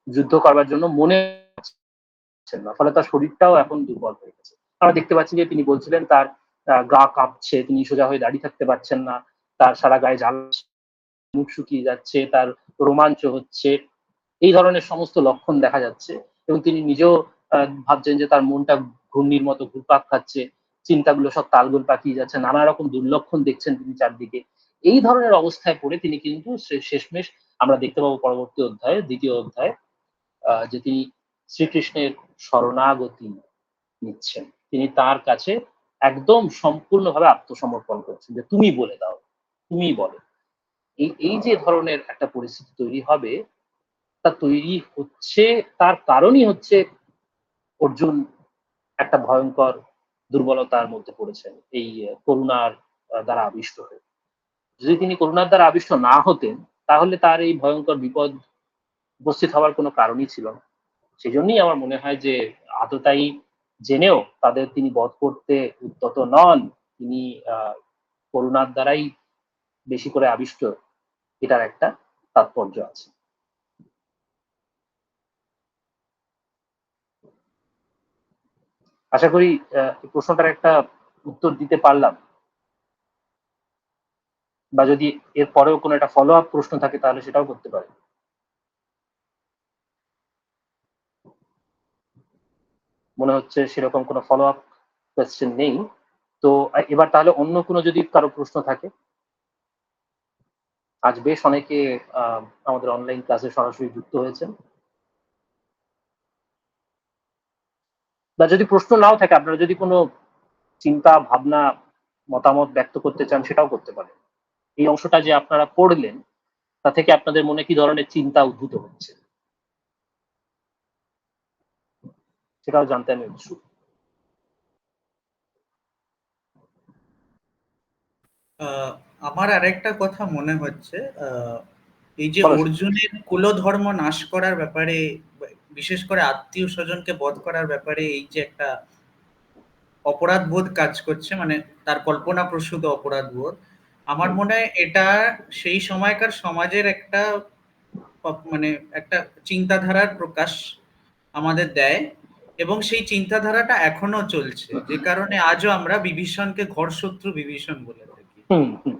S1: যুদ্ধ করবার জন্য মনে পারছেন না। ফলে তার শরীরটাও এখন দুর্বল হয়ে গেছে। আমরা দেখতে পাচ্ছি যে তিনি বলছিলেন তার গা কাঁপছে, তিনি সোজা হয়ে দাঁড়িয়ে থাকতে পারছেন না। তার সারা গায়ে জ্বালা, মুখ শুকিয়ে যাচ্ছে, তার রোমাঞ্চ হচ্ছে। এই ধরনের সমস্ত লক্ষণ দেখা যাচ্ছে এবং তিনি নিজেও ভাবছেন যে তার মনটা ঘূর্ণির মতো ঘুরপাক খাচ্ছে। চিন্তাগুলো সব তালগোল পাকিয়ে যাচ্ছে। নানা রকম দুর্লক্ষণ দেখছেন তিনি চারদিকে। এই ধরনের অবস্থায় পড়ে তিনি কিন্তু শেষমেষ আমরা দেখতে পাবো পরবর্তী অধ্যায়ে, ২য় অধ্যায়ে যে তিনি শ্রীকৃষ্ণের শরণাগতি নিচ্ছেন। তিনি তার কাছে একদম সম্পূর্ণভাবে আত্মসমর্পণ করছেন যে, "তুমি বলে দাও, তুমিই বলো।" এই যে ধরনের একটা পরিস্থিতি তৈরি হবে, তা তৈরি হচ্ছে তার কারণই হচ্ছে অর্জুন একটা ভয়ঙ্কর দুর্বলতার মধ্যে পড়েছেন এই করুণার দ্বারা আবিষ্ট হয়ে। যদি তিনি করুণার দ্বারা আবিষ্ট না হতেন, তাহলে তার এই ভয়ঙ্কর বিপদ উপস্থিত হওয়ার কোনো কারণই ছিল না। সেজন্যই আমার মনে হয় যে আততায়ী জেনেও তাদের তিনি বধ করতে উদ্যত নন। তিনি আ করুণার দ্বারাই বেশি করে আবিষ্ট, এটার একটা তাৎপর্য আছে। আশা করি এই প্রশ্নটার একটা উত্তর দিতে পারলাম। বা যদি এর পরেও কোনো একটা follow up প্রশ্ন থাকে তাহলে সেটাও করতে পারেন। মনে হচ্ছে সেরকম কোনো follow up question নেই। তো এবার তাহলে অন্য কোনো যদি কারো প্রশ্ন থাকে? আজ বেশ অনেকে আ আমাদের অনলাইন ক্লাসে সরাসরি যুক্ত হয়েছেন। বা যদি প্রশ্ন নাও থাকে, আপনারা যদি কোনো চিন্তা, ভাবনা, মতামত ব্যক্ত করতে চান সেটাও করতে পারেন। এই অংশটা যে আপনারা পড়লেন, তা থেকে আপনাদের মনে কি ধরনের চিন্তা উদ্ভূত হচ্ছে? সেটাও জানতে আমি উৎসুক।
S2: আহ, আমার আরেকটা কথা মনে হচ্ছে, এই যে
S1: বলো।
S2: অর্জুনের কুলধর্ম নাশ করার ব্যাপারে, বিশেষ করে আত্মীয় স্বজনকে বধ করার ব্যাপারে এই যে একটা অপরাধ বোধ কাজ করছে, মানে তার কল্পনাপ্রসূত অপরাধ বোধ, আমার
S1: হুম,
S2: মনে হয় এটা সেই সময়কার সমাজের একটা মানে একটা চিন্তাধারার প্রকাশ আমাদের দেয়, এবং সেই চিন্তাধারাটা এখনো চলছে, যে কারণে আজও আমরা বিভীষণকে ঘরশত্রু বিভীষণ বলে থাকি।
S1: হুম, হুম।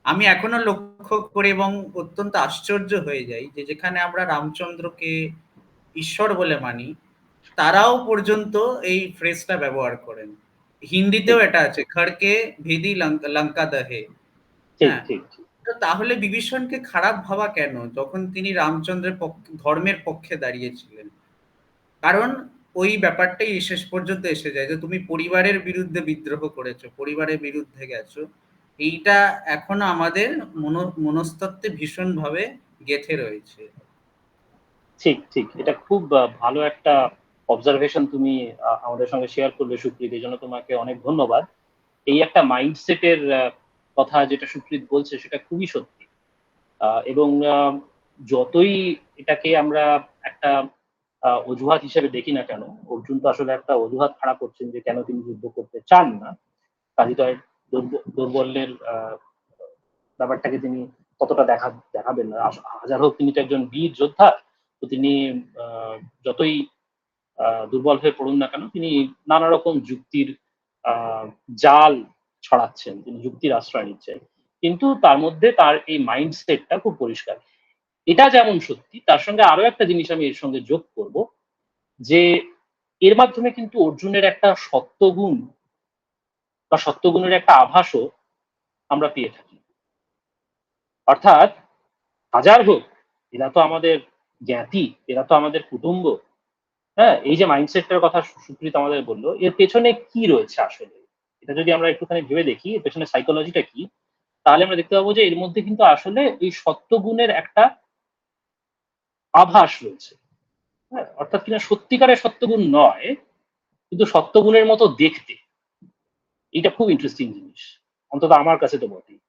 S2: আমি এখনো লক্ষ্য করি এবং অত্যন্ত আশ্চর্য হয়ে যাই যে যেখানে আমরা রামচন্দ্রকে ঈশ্বর বলে মানি, তারাও পর্যন্ত এই ফ্রেজটা ব্যবহার করেন। হিন্দিতেও
S1: ঠিক,
S2: এটা আছে, খড়কে ভেদি লঙ্কা দহে।
S1: ঠিক,
S2: হ্যাঁ,
S1: ঠিক, ঠিক।
S2: তো তাহলে বিভীষণকে খারাপ ভাবা কেন যখন তিনি রামচন্দ্রের পক্ষে, ধর্মের পক্ষে দাঁড়িয়েছিলেন? কারণ ওই ব্যাপারটাই শেষ পর্যন্ত এসে যায় যে তুমি পরিবারের বিরুদ্ধে বিদ্রোহ করেছো, পরিবারের বিরুদ্ধে গেছো। এইটা এখনো আমাদের মনস্তত্ত্বে ভীষণভাবে গেঁথে রয়েছে।
S1: ঠিক, ঠিক। এটা খুব ভালো একটা অবজারভেশন তুমি আমাদের সঙ্গে শেয়ার করলে সুপ্রীত। এজন্য তোমাকে অনেক ধন্যবাদ। এই একটা মাইন্ডসেটের কথা যেটা সুপ্রীত বলছে সেটা খুবই সত্যি। এবং যতই এটাকে আমরা একটা অজুহাত হিসেবে দেখি না কেন, অর্জুন তো আসলে একটা অজুহাত খাড়া করছেন যে কেন তিনি যুদ্ধ করতে চান না। কাজেই দৌর্বল্যের ব্যাপারটাকে তিনি কতটা দেখাবেন না। হাজার হোক তিনি তো একজন বীর যোদ্ধা। তো তিনি আ যতই দুর্বল হয়ে পড়ুন না কেন, তিনি নানা রকম যুক্তির আ জাল ছড়াচ্ছেন। তিনি যুক্তির আশ্রয় নিচ্ছেন। কিন্তু তার মধ্যে তার এই মাইন্ডসেটটা খুব পরিষ্কার। এটা যেমন সত্যি, তার সঙ্গে আরো একটা জিনিস আমি এর সঙ্গে যোগ করব যে, এর মাধ্যমে কিন্তু অর্জুনের একটা সত্ত্বগুণ বা সত্ত্বগুণের একটা আভাসও আমরা পেয়ে থাকি। অর্থাৎ হাজার হোক, এরা তো আমাদের জ্ঞাতি, এরা তো আমাদের কুটুম্ব। হ্যাঁ? এই যে মাইন্ডসেটটার কথা সুপ্রীত আমাদের বলল, এর পেছনে কি রয়েছে আসলে? এটা যদি আমরা একটুখানি ভেবে দেখি, এর পেছনে সাইকোলজিটা কি? তাহলে আমরা দেখতে পাবো যে এর মধ্যে কিন্তু আসলে এই সত্ত্বগুণের একটা আভাস রয়েছে। হ্যাঁ, অর্থাৎ কিনা সত্যিকারের সত্যগুণ নয়, কিন্তু সত্যগুণের মতো দেখতে। এটা খুব ইন্টারেস্টিং জিনিস। অন্তত আমার কাছে তো বটেই।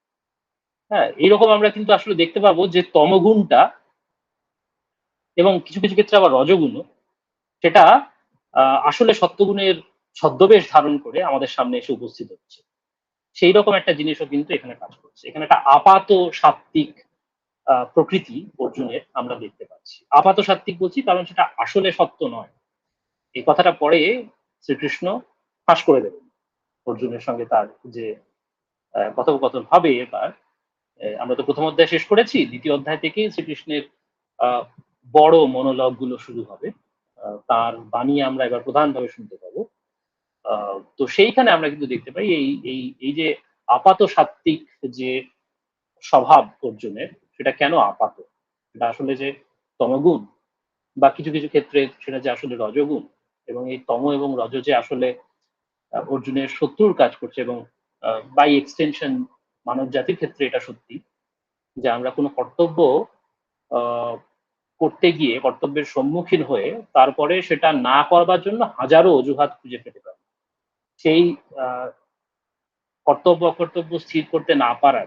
S1: হ্যাঁ, এইরকম আমরা কিন্তু আসলে দেখতে পাবো যে তমগুণটা এবং কিছু ক্ষেত্রে আবার রজগুণও সেটা আসলে সত্যগুণের ছদ্মবেশ ধারণ করে আমাদের সামনে এসে উপস্থিত হচ্ছে। সেইরকম একটা জিনিসও কিন্তু এখানে কাজ করছে। এখানে একটা আপাত সাত্ত্বিক প্রকৃতি অর্জুনের আমরা দেখতে পাচ্ছি। আপাত সাত্ত্বিক বলছি কারণ সেটা আসলে সত্য নয়। এই কথাটা পরে শ্রীকৃষ্ণ ফাঁস করে দেবেন। অর্জুনের সঙ্গে তার যে কথোপকথন হবে এবার, আমরা তো ১ম অধ্যায় শেষ করেছি। ২য় অধ্যায় থেকেই শ্রীকৃষ্ণের আ বড় মনোলগ গুলো শুরু হবে। তার বাণী আমরা এবার প্রধানভাবে শুনতে পাবো। আ তো সেইখানে আমরা কিন্তু দেখতে পাই এই যে আপাত সাত্ত্বিক যে স্বভাব অর্জুনের সেটা কেন আপাত? সেটা আসলে যে তমগুণ বা কিছু ক্ষেত্রে সেটা যে আসলে রজগুণ এবং এই তম এবং রজ যে আসলে অর্জুনের শত্রুর কাজ করছে এবং বাই এক্সটেনশন মানব জাতির ক্ষেত্রে এটা সত্যি যে আমরা কোনো কর্তব্য আ করতে গিয়ে কর্তব্যের সম্মুখীন হয়ে তারপরে সেটা না করবার জন্য হাজারো অজুহাত খুঁজে পেতে পারি। সেই আ কর্তব্য অকর্তব্য স্থির করতে না পারার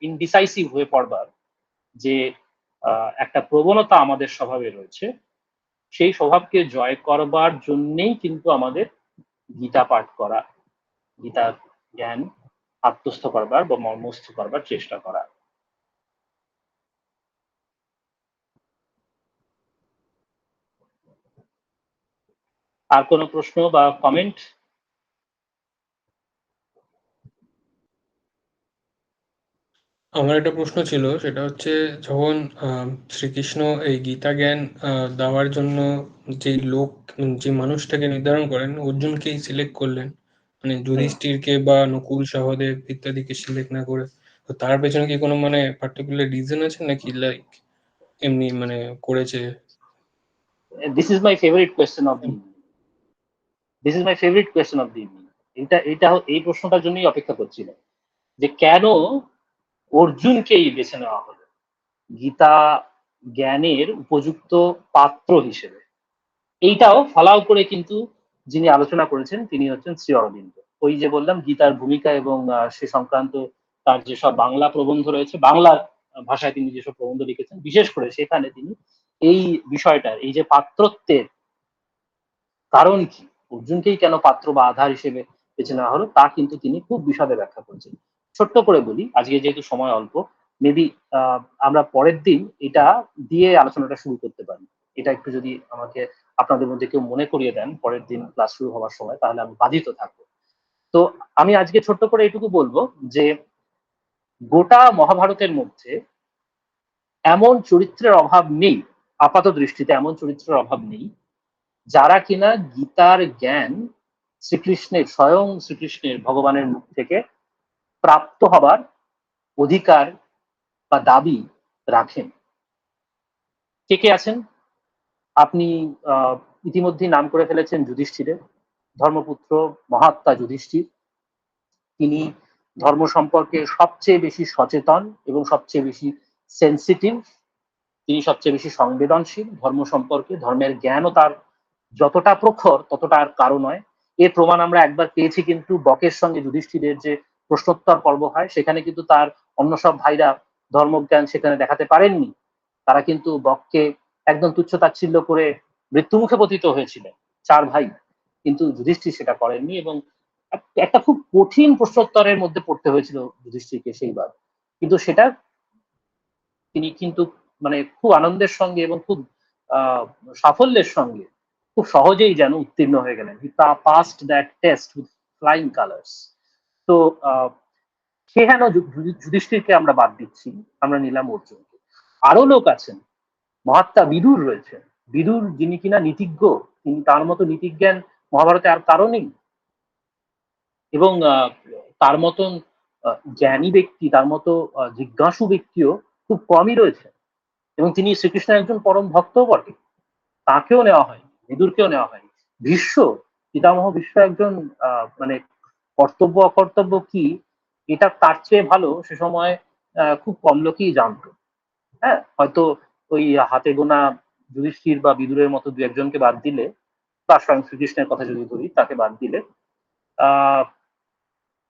S1: ইনডিসাইসিভ হয়ে পড়বার যে একটা প্রবণতা আমাদের স্বভাবে রয়েছে, সেই স্বভাবকে জয় করবার জন্যেই কিন্তু আমাদের গীতা পাঠ করা, গীতার জ্ঞান আত্মস্থ করবার বা মর্মস্থ করবার চেষ্টা করা। আর কোনো প্রশ্ন বা কমেন্ট?
S3: আমার একটা প্রশ্ন ছিল, সেটা হচ্ছে যখন শ্রীকৃষ্ণ এই গীতা জ্ঞান দেওয়ার জন্য যে মানুষটাকে নির্ধারণ করেন, অর্জুনকেই সিলেক্ট করলেন, মানে
S1: হুম।
S3: যুধিষ্ঠিরকে বা নকুল সহদেব ইত্যাদিকে সিলেক্ট না করে। তো তার পেছনে কি কোনো মানে পার্টিকুলার রিজন আছে নাকি লাইক এমনি মানে করেছে?
S1: This is my favorite question of the evening. This is my favorite question of the evening. এই প্রশ্নটার জন্যই অপেক্ষা করছিলাম। যে কেন অর্জুনকেই বেছে নেওয়া হলো গীতা জ্ঞানের উপযুক্ত পাত্র হিসেবে? এইটাও ফলাও করে কিন্তু যিনি আলোচনা করেছেন তিনি হচ্ছেন শ্রী অরবিন্দ। ওই যে বললাম গীতার ভূমিকা এবং সে সংক্রান্ত তার যেসব বাংলা প্রবন্ধ রয়েছে, বাংলা ভাষায় তিনি যেসব প্রবন্ধ লিখেছেন, বিশেষ করে সেখানে তিনি এই বিষয়টার এই যে পাত্রত্বের কারণ কি? অর্জুনকেই কেন পাত্র বা আধার হিসেবে বেছে নেওয়া হলো তা কিন্তু তিনি খুব বিশদে ব্যাখ্যা করেছেন। ছোট্ট করে বলি, আজকে যেহেতু সময় অল্প, মেবি আমরা পরের দিন এটা দিয়ে আলোচনাটা শুরু করতে পারি। এটা একটু যদি আমাকে আপনাদের মধ্যে কেউ মনে করিয়ে দেন পরের দিন ক্লাস শুরু হওয়ার সময় তাহলে আমি বাধিত থাকবো। তো আমি আজকে ছোট্ট করে এটুকু বলব যে গোটা মহাভারতের মধ্যে এমন চরিত্রের অভাব নেই, আপাত দৃষ্টিতে এমন চরিত্রের অভাব নেই যারা কিনা গীতার জ্ঞান স্বয়ং শ্রীকৃষ্ণের ভগবানের মুখ থেকে প্রাপ্ত হবার অধিকার বা দাবি রাখেন। কে আছেন? আপনি ইতিমধ্যেই নাম করে ফেলেছেন যুধিষ্ঠিরের, ধর্মপুত্র মহাত্মা যুধিষ্ঠির। তিনি ধর্ম সম্পর্কে সবচেয়ে বেশি সচেতন এবং সবচেয়ে বেশি সেনসিটিভ। তিনি সবচেয়ে বেশি সংবেদনশীল ধর্ম সম্পর্কে। ধর্মের জ্ঞানও তার যতটা প্রখর ততটা আর কারো নয়। এর প্রমাণ আমরা একবার পেয়েছি কিন্তু বকের সঙ্গে যুধিষ্ঠিরের যে প্রশ্নোত্তর পর্ব হয় সেখানে কিন্তু তার অন্য সব ভাইরা ধর্মজ্ঞান সেখানে দেখাতে পারেননি। তারা কিন্তু বককে একদম তুচ্ছ-তাচ্ছিল্য করে মৃত্যুমুখে পতিত হয়েছিলেন ৪ ভাই। কিন্তু যুধিষ্ঠির সেটা করেননি এবং একটা খুব কঠিন প্রশ্নোত্তরের মধ্যে পড়তে হয়েছিল যুধিষ্ঠিরকে সেইবার। কিন্তু সেটা তিনি কিন্তু মানে খুব আনন্দের সঙ্গে এবং খুব আ সাফল্যের সঙ্গে খুব সহজেই যেন উত্তীর্ণ হয়ে গেলেন। He passed that test with flying colors. তো আ সেখানেও যুধিষ্ঠিরকে আমরা বাদ দিচ্ছি। আমরা নিলাম অর্জুনকে। আরো লোক আছেন। মহাত্মা বিদুর রয়েছেন। বিদুর যিনি কিনা নীতিজ্ঞ, তিনি তার মতো নীতিজ্ঞান মহাভারতে আর কারো নেই। এবং তার মতন জ্ঞানী ব্যক্তি, তার মতো জিজ্ঞাসু ব্যক্তিও খুব কমই রয়েছে। এবং তিনি শ্রীকৃষ্ণের একজন পরম ভক্তও বটে। তাকেও নেওয়া হয়নি, বিদুরকেও নেওয়া হয়নি। ভীষ্ম, পিতামহ ভীষ্ম একজন মানে কর্তব্য অকর্তব্য কি এটা তার চেয়ে ভালো সে সময় খুব কম লোকই জানতো। হ্যাঁ? হয়তো ওই হাতে গোনা যুধিষ্ঠির বা বিদুরের মতো দু একজনকে বাদ দিলে, বা স্বয়ং শ্রীকৃষ্ণের কথা যদি ধরি তাকে বাদ দিলে,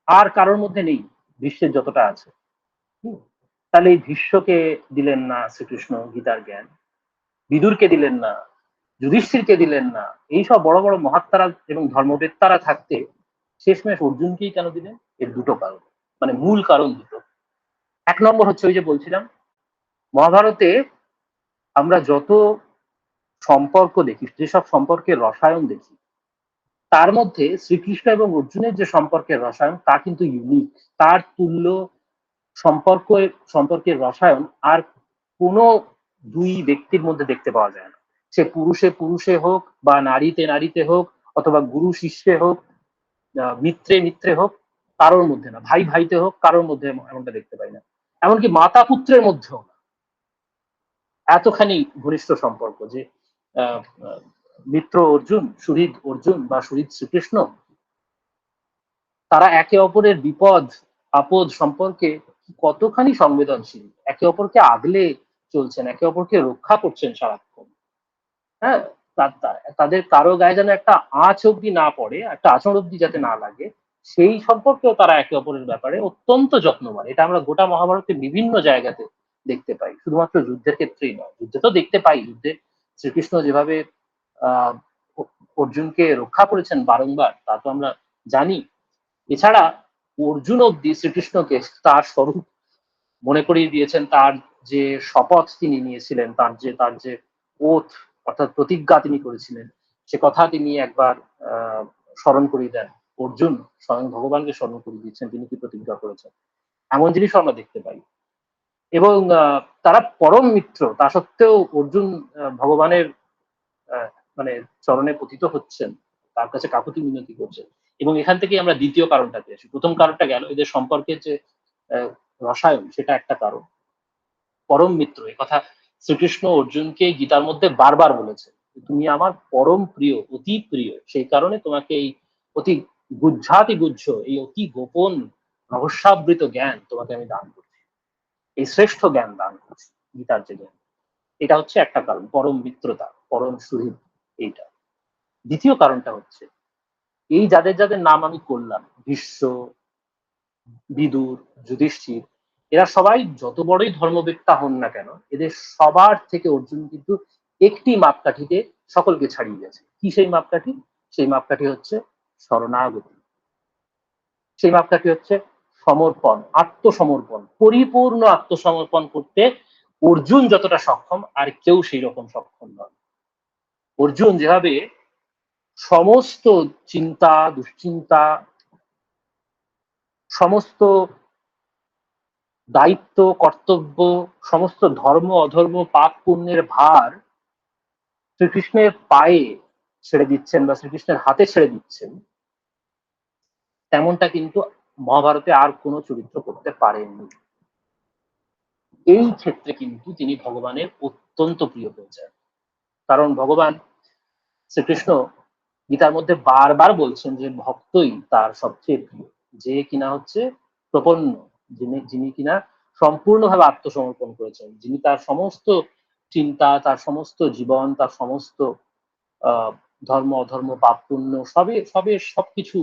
S1: আর কারোর মধ্যে নেই ভীষ্মের যতটা আছে। তাহলে এই ভীষ্মকে দিলেন না শ্রীকৃষ্ণ গীতার জ্ঞান, বিদুরকে দিলেন না, যুধিষ্ঠিরকে দিলেন না, এইসব বড় বড় মহাত্মারা এবং ধর্মবেত্তারা থাকতে শেষমেশ অর্জুনকেই কেন দিলেন? এর দুটো কারণ, মানে মূল কারণ দুটো। এক নম্বর হচ্ছে ওই যে বলছিলাম, মহাভারতে আমরা যত সম্পর্ক দেখি, যেসব সম্পর্কের রসায়ন দেখি, তার মধ্যে শ্রীকৃষ্ণ এবং অর্জুনের যে সম্পর্কের রসায়ন তা কিন্তু ইউনিক। তার তুল্য সম্পর্কের রসায়ন আর কোনো দুই ব্যক্তির মধ্যে দেখতে পাওয়া যায় না। সে পুরুষে পুরুষে হোক, বা নারীতে নারীতে হোক, অথবা গুরু শিষ্যে হোক, মিত্রে মিত্রে হোক, কারোর মধ্যে না। ভাই ভাইতে হোক, কারোর মধ্যে এমনটা দেখতে পাই না। এমনকি মাতা পুত্রের মধ্যেও না। এতখানি ঘনিষ্ঠ সম্পর্ক যে মিত্র অর্জুন, সুহৃদ অর্জুন বা সুহৃদ শ্রীকৃষ্ণ, তারা একে অপরের বিপদ আপদ সম্পর্কে কতখানি সংবেদনশীল, একে অপরকে আগলে চলছেন, একে অপরকে রক্ষা করছেন সারাক্ষণ। হ্যাঁ, তাদের কারো গায়ে যেন একটা আঁচ অব্দি না পড়ে, একটা আচরণ অব্দি যাতে না লাগে, সেই সম্পর্কেও তারা একে অপরের ব্যাপারে অত্যন্ত যত্নবান। এটা আমরা গোটা মহাভারতের বিভিন্ন জায়গাতে দেখতে পাই, শুধুমাত্র যুদ্ধের ক্ষেত্রেই নয়। যুদ্ধে তো দেখতে পাই, যুদ্ধে শ্রীকৃষ্ণ যেভাবে আহ অর্জুনকে রক্ষা করেছেন বারংবার, তা তো আমরা জানি। এছাড়া অর্জুন অব্দি শ্রীকৃষ্ণকে তার স্বরূপ মনে করিয়ে দিয়েছেন, তার যে শপথ তিনি নিয়েছিলেন, তার যে ওথ অর্থাৎ প্রতিজ্ঞা তিনি করেছিলেন, সে কথা তিনি একবার স্মরণ করিয়ে দেন। অর্জুন স্বয়ং ভগবানকে স্মরণ করিয়ে দিচ্ছেন তিনি কি প্রতিজ্ঞা করেছেন, এমন জিনিসও আমরা দেখতে পাই। এবং তারা পরম মিত্র, তা সত্ত্বেও অর্জুন ভগবানের মানে চরণে পতিত হচ্ছেন, তার কাছে কাকুতি মিনতি করছেন। এবং এখান থেকে আমরা দ্বিতীয় কারণটাতে আসি। প্রথম কারণটা গেল এদের সম্পর্কের যে রসায়ন, সেটা একটা কারণ। পরম মিত্র, এ কথা শ্রীকৃষ্ণ অর্জুনকে গীতার মধ্যে বারবার বলেছে, তুমি আমার পরম প্রিয়, অতি প্রিয়, সেই কারণে তোমাকে এই অতি গুজ্জাতি গুজ্জ, এই অতি গোপন রহস্যাবৃত জ্ঞান তোমাকে আমি দান করছি, এই শ্রেষ্ঠ জ্ঞান দান করছি, গীতার যে জ্ঞান। এটা হচ্ছে একটা কারণ, পরম মিত্রতা, পরম সুহৃদ, এইটা। দ্বিতীয় কারণটা হচ্ছে, এই যাদের যাদের নাম আমি করলাম, ভীষ্ম, বিদুর, যুধিষ্ঠির, এরা সবাই যত বড়ই ধর্মবেত্তা হন না কেন, এদের সবার থেকে অর্জুন কিন্তু একটি মাপকাঠিতে সকলকে ছাড়িয়ে গেছে। কি সেই মাপকাঠি? সেই মাপকাঠি হচ্ছে শরণাগতি, সেই মাপকাঠি হচ্ছে সমর্পণ, আত্মসমর্পণ। পরিপূর্ণ আত্মসমর্পণ করতে অর্জুন যতটা সক্ষম, আর কেউ সেই রকম সক্ষম নয়। অর্জুন যেভাবে সমস্ত চিন্তা, দুশ্চিন্তা, সমস্ত দায়িত্ব, কর্তব্য, সমস্ত ধর্ম অধর্ম, পাপ পুণ্যের ভার শ্রীকৃষ্ণের পায়ে ছেড়ে দিচ্ছেন বা শ্রীকৃষ্ণের হাতে ছেড়ে দিচ্ছেন, তেমনটা কিন্তু মহাভারতে আর কোনো চরিত্র করতে পারেননি। এই ক্ষেত্রে কিন্তু তিনি ভগবানের অত্যন্ত প্রিয় হয়েছেন। কারণ ভগবান শ্রীকৃষ্ণ গীতার মধ্যে বারবার বলছেন যে ভক্তই তার সবচেয়ে প্রিয়, যে কিনা হচ্ছে প্রপন্ন, যিনি কিনা সম্পূর্ণভাবে আত্মসমর্পণ করেছেন, যিনি তার সমস্ত চিন্তা, তার সমস্ত জীবন, তার সমস্ত ধর্ম অধর্ম, পাপ পুণ্য, সবকিছু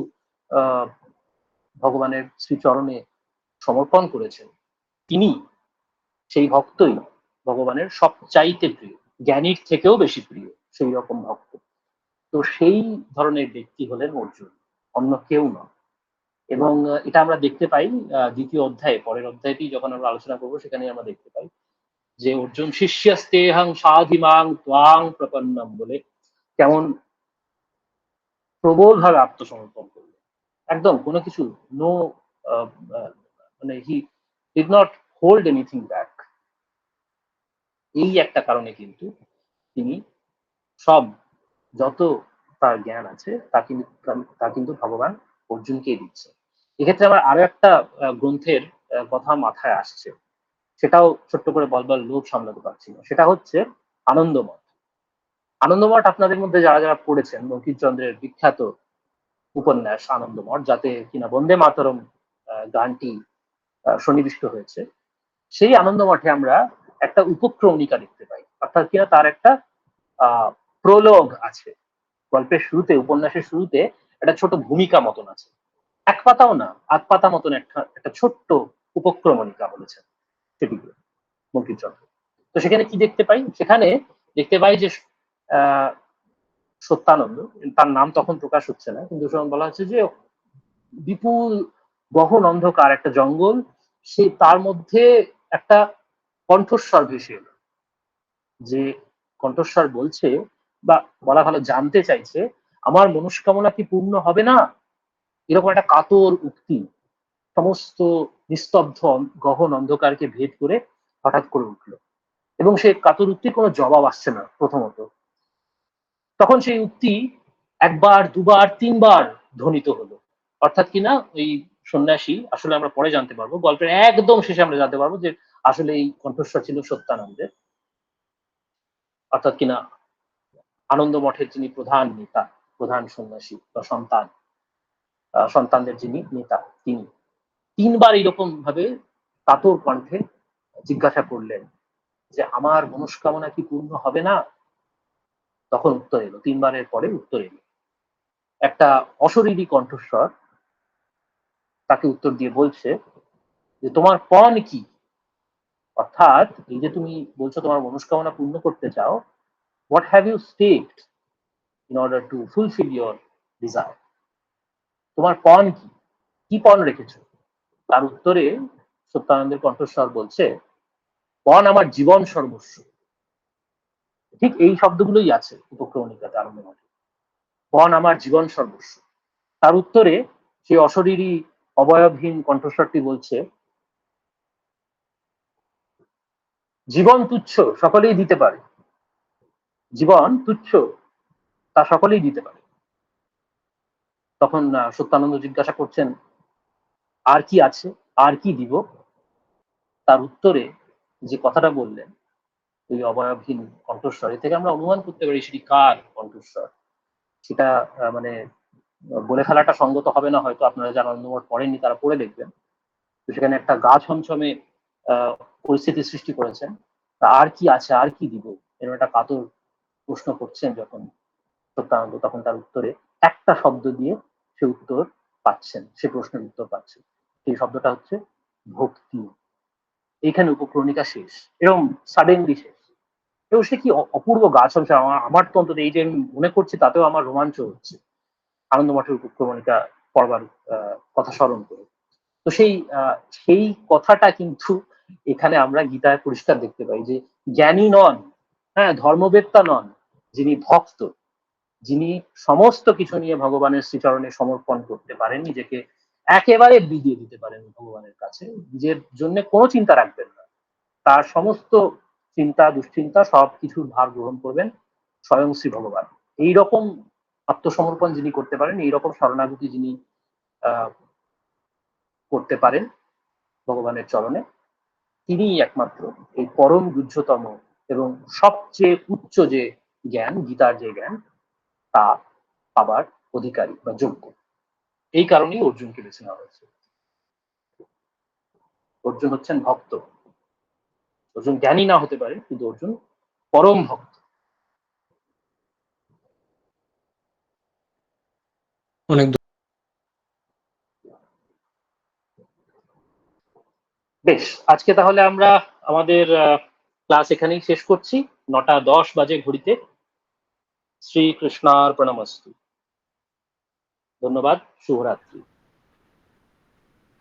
S1: ভগবানের শ্রীচরণে সমর্পণ করেছেন, তিনি, সেই ভক্তই ভগবানের সবচাইতে প্রিয়, জ্ঞানীর থেকেও বেশি প্রিয় সেই রকম ভক্ত। তো সেই ধরনের ব্যক্তি হলেন অর্জুন, অন্য কেউ নয়। এবং এটা আমরা দেখতে পাই দ্বিতীয় অধ্যায়ে, পরের অধ্যায়টি যখন আমরা আলোচনা করবো সেখানে আমরা দেখতে পাই যে অর্জুন শিষ্যস্তেহং সাধিমাং ত্বাং প্রপন্নম বলে কেমন প্রবলভাবে আত্মসমর্পণ করলেন, একদম কোনো কিছু, নো, মানে he did not hold anything back. এই একটা কারণে কিন্তু তিনি সব, যত তার জ্ঞান আছে তা কিন্তু ভগবান অর্জুনকেই দিচ্ছে। এক্ষেত্রে আমার আরো একটা গ্রন্থের কথা মাথায় আসছে, সেটাও ছোট্ট করে বলবার লোভ সামলাতে পারছি না। সেটা হচ্ছে আনন্দমঠ। আনন্দমঠ আপনাদের মধ্যে যারা যারা পড়েছেন, বঙ্কিমচন্দ্রের বিখ্যাত উপন্যাস আনন্দমঠ, যাতে কিনা বন্দে মাতরম গানটি সন্নিবিষ্ট হয়েছে, সেই আনন্দমঠে আমরা একটা উপক্রমণিকা দেখতে পাই। অর্থাৎ কিনা তার একটা প্রোলগ আছে, গল্পের শুরুতে, উপন্যাসের শুরুতে একটা ছোট ভূমিকা মতন আছে, এক পাতাও না, আধ পাতা মতন একটা ছোট্ট উপক্রমণিকা বলেছেন সেটিকে বঙ্কিমচন্দ্র। তো সেখানে কি দেখতে পাই? সেখানে দেখতে পাই যে সত্যানন্দ, তার নাম তখন প্রকাশ হচ্ছে না, কিন্তু বলা হচ্ছে যে বিপুল গহন অন্ধকার একটা জঙ্গল, সে তার মধ্যে একটা কণ্ঠস্বর ভেসে এলো, যে কণ্ঠস্বর বলছে বা বলা ভালো জানতে চাইছে আমার মনস্কামনা কি পূর্ণ হবে না, এরকম একটা কাতর উক্তি সমস্ত নিস্তব্ধ গহন অন্ধকারকে ভেদ করে হঠাৎ করে উঠলো, এবং সেই কাতর উক্তির কোনো জবাব আসছে না প্রথমত। তখন সেই উক্তি একবার, দুবার, তিনবার ধ্বনিত হলো, অর্থাৎ কিনা ওই সন্ন্যাসী, আসলে আমরা পরে জানতে পারবো, গল্পের একদম শেষে আমরা জানতে পারবো যে আসলে এই কণ্ঠস্বর ছিল সত্যানন্দের, অর্থাৎ কিনা আনন্দ মঠের যিনি প্রধান নেতা, প্রধান সন্ন্যাসী বা সন্তানদের যিনি নেতা, তিনি তিনবার এইরকম ভাবে কাতর কণ্ঠে জিজ্ঞাসা করলেন যে আমার মনস্কামনা কি পূর্ণ হবে না। তখন উত্তর এলো, তিনবারের পরে উত্তর এলো, একটা অশরীরী কণ্ঠস্বর তাকে উত্তর দিয়ে বলছে যে তোমার পণ কি, অর্থাৎ এই যে তুমি বলছো তোমার মনস্কামনা পূর্ণ করতে চাও, what have you staked in order to fulfill your desire, তোমার পণ কি, কি পণ রেখেছো? তার উত্তরে সত্যানন্দের কণ্ঠস্বর বলছে পণ আমার জীবন সর্বস্ব। ঠিক এই শব্দগুলোই আছে উপক্রমণিকাতে আরম্ভ মঠে, পণ আমার জীবন সর্বস্ব। তার উত্তরে সেই অশরীরী অবয়বহীন কণ্ঠস্বরটি বলছে জীবন তুচ্ছ, সকলেই দিতে পারে, জীবন তুচ্ছ, তা সকলেই দিতে পারে। তখন সত্যানন্দ জিজ্ঞাসা করছেন আর কি আছে, আর কি দিব? তার উত্তরে যে কথাটা বললেন ওই অবয়বহীন কণ্ঠস্বর, থেকে আমরা অনুমান করতে পারি সেটি কার কণ্ঠস্বর। সেটা মানে বলে ফেলাটা সঙ্গত হবে না, হয়তো আপনারা যারা আনন্দমঠ পড়েননি তারা পড়ে দেখবেন। তো সেখানে একটা গা ছমছমে পরিস্থিতি সৃষ্টি করেছেন। তা আর কি আছে, আর কি দিব, এরকম একটা কাতর প্রশ্ন করছেন যখন সত্যানন্দ, তখন তার উত্তরে একটা শব্দ দিয়ে সে উত্তর পাচ্ছেন, সে প্রশ্নের উত্তর পাচ্ছেন, সেই শব্দটা হচ্ছে ভক্তি। এইখানে উপক্রমণিকা শেষ, এরকম সাডেনলি শেষ। এবং সে কি অপূর্ব গাছ হচ্ছে, আমার তো অন্তত এই যে আমি মনে করছি তাতেও আমার রোমাঞ্চ হচ্ছে আনন্দমঠের উপক্রমণিকা পড়বার কথা স্মরণ করে। তো সেই কথাটা কিন্তু এখানে আমরা গীতায় পরিষ্কার দেখতে পাই যে জ্ঞানী নন, হ্যাঁ, ধর্মবেত্তা নন, যিনি ভক্ত, যিনি সমস্ত কিছু নিয়ে ভগবানের শ্রীচরণে সমর্পণ করতে পারেন, নিজেকে একেবারে বিলিয়ে দিতে পারেন ভগবানের কাছে, নিজের জন্য কোনো চিন্তা রাখবেন না, তার সমস্ত চিন্তা দুশ্চিন্তা সবকিছুর ভার গ্রহণ করবেন স্বয়ং শ্রী ভগবান। এইরকম আত্মসমর্পণ যিনি করতে পারেন, এইরকম শরণাগতি যিনি করতে পারেন ভগবানের চরণে, তিনিই একমাত্র এই পরম গুহ্যতম এবং সবচেয়ে উচ্চ যে জ্ঞান, গীতার যে জ্ঞান, তা পাবার অধিকারী বা যোগ্য। এই কারণেই অর্জুনকে বেছে নেওয়া হয়েছে। অর্জুন হচ্ছেন ভক্ত, অর্জুন জ্ঞানী না হতে পারে কিন্তু অর্জুন পরম ভক্ত।
S3: অনেক
S1: বেশ, আজকে তাহলে আমরা আমাদের ক্লাস এখানেই শেষ করছি। 9:10 বাজে ঘড়িতে। শ্রীকৃষ্ণার প্রণামস্তু। ধন্যবাদ, শুভরাত্রি।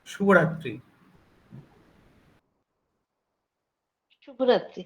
S2: শুভরাত্রি।
S4: শুভরাত্রি।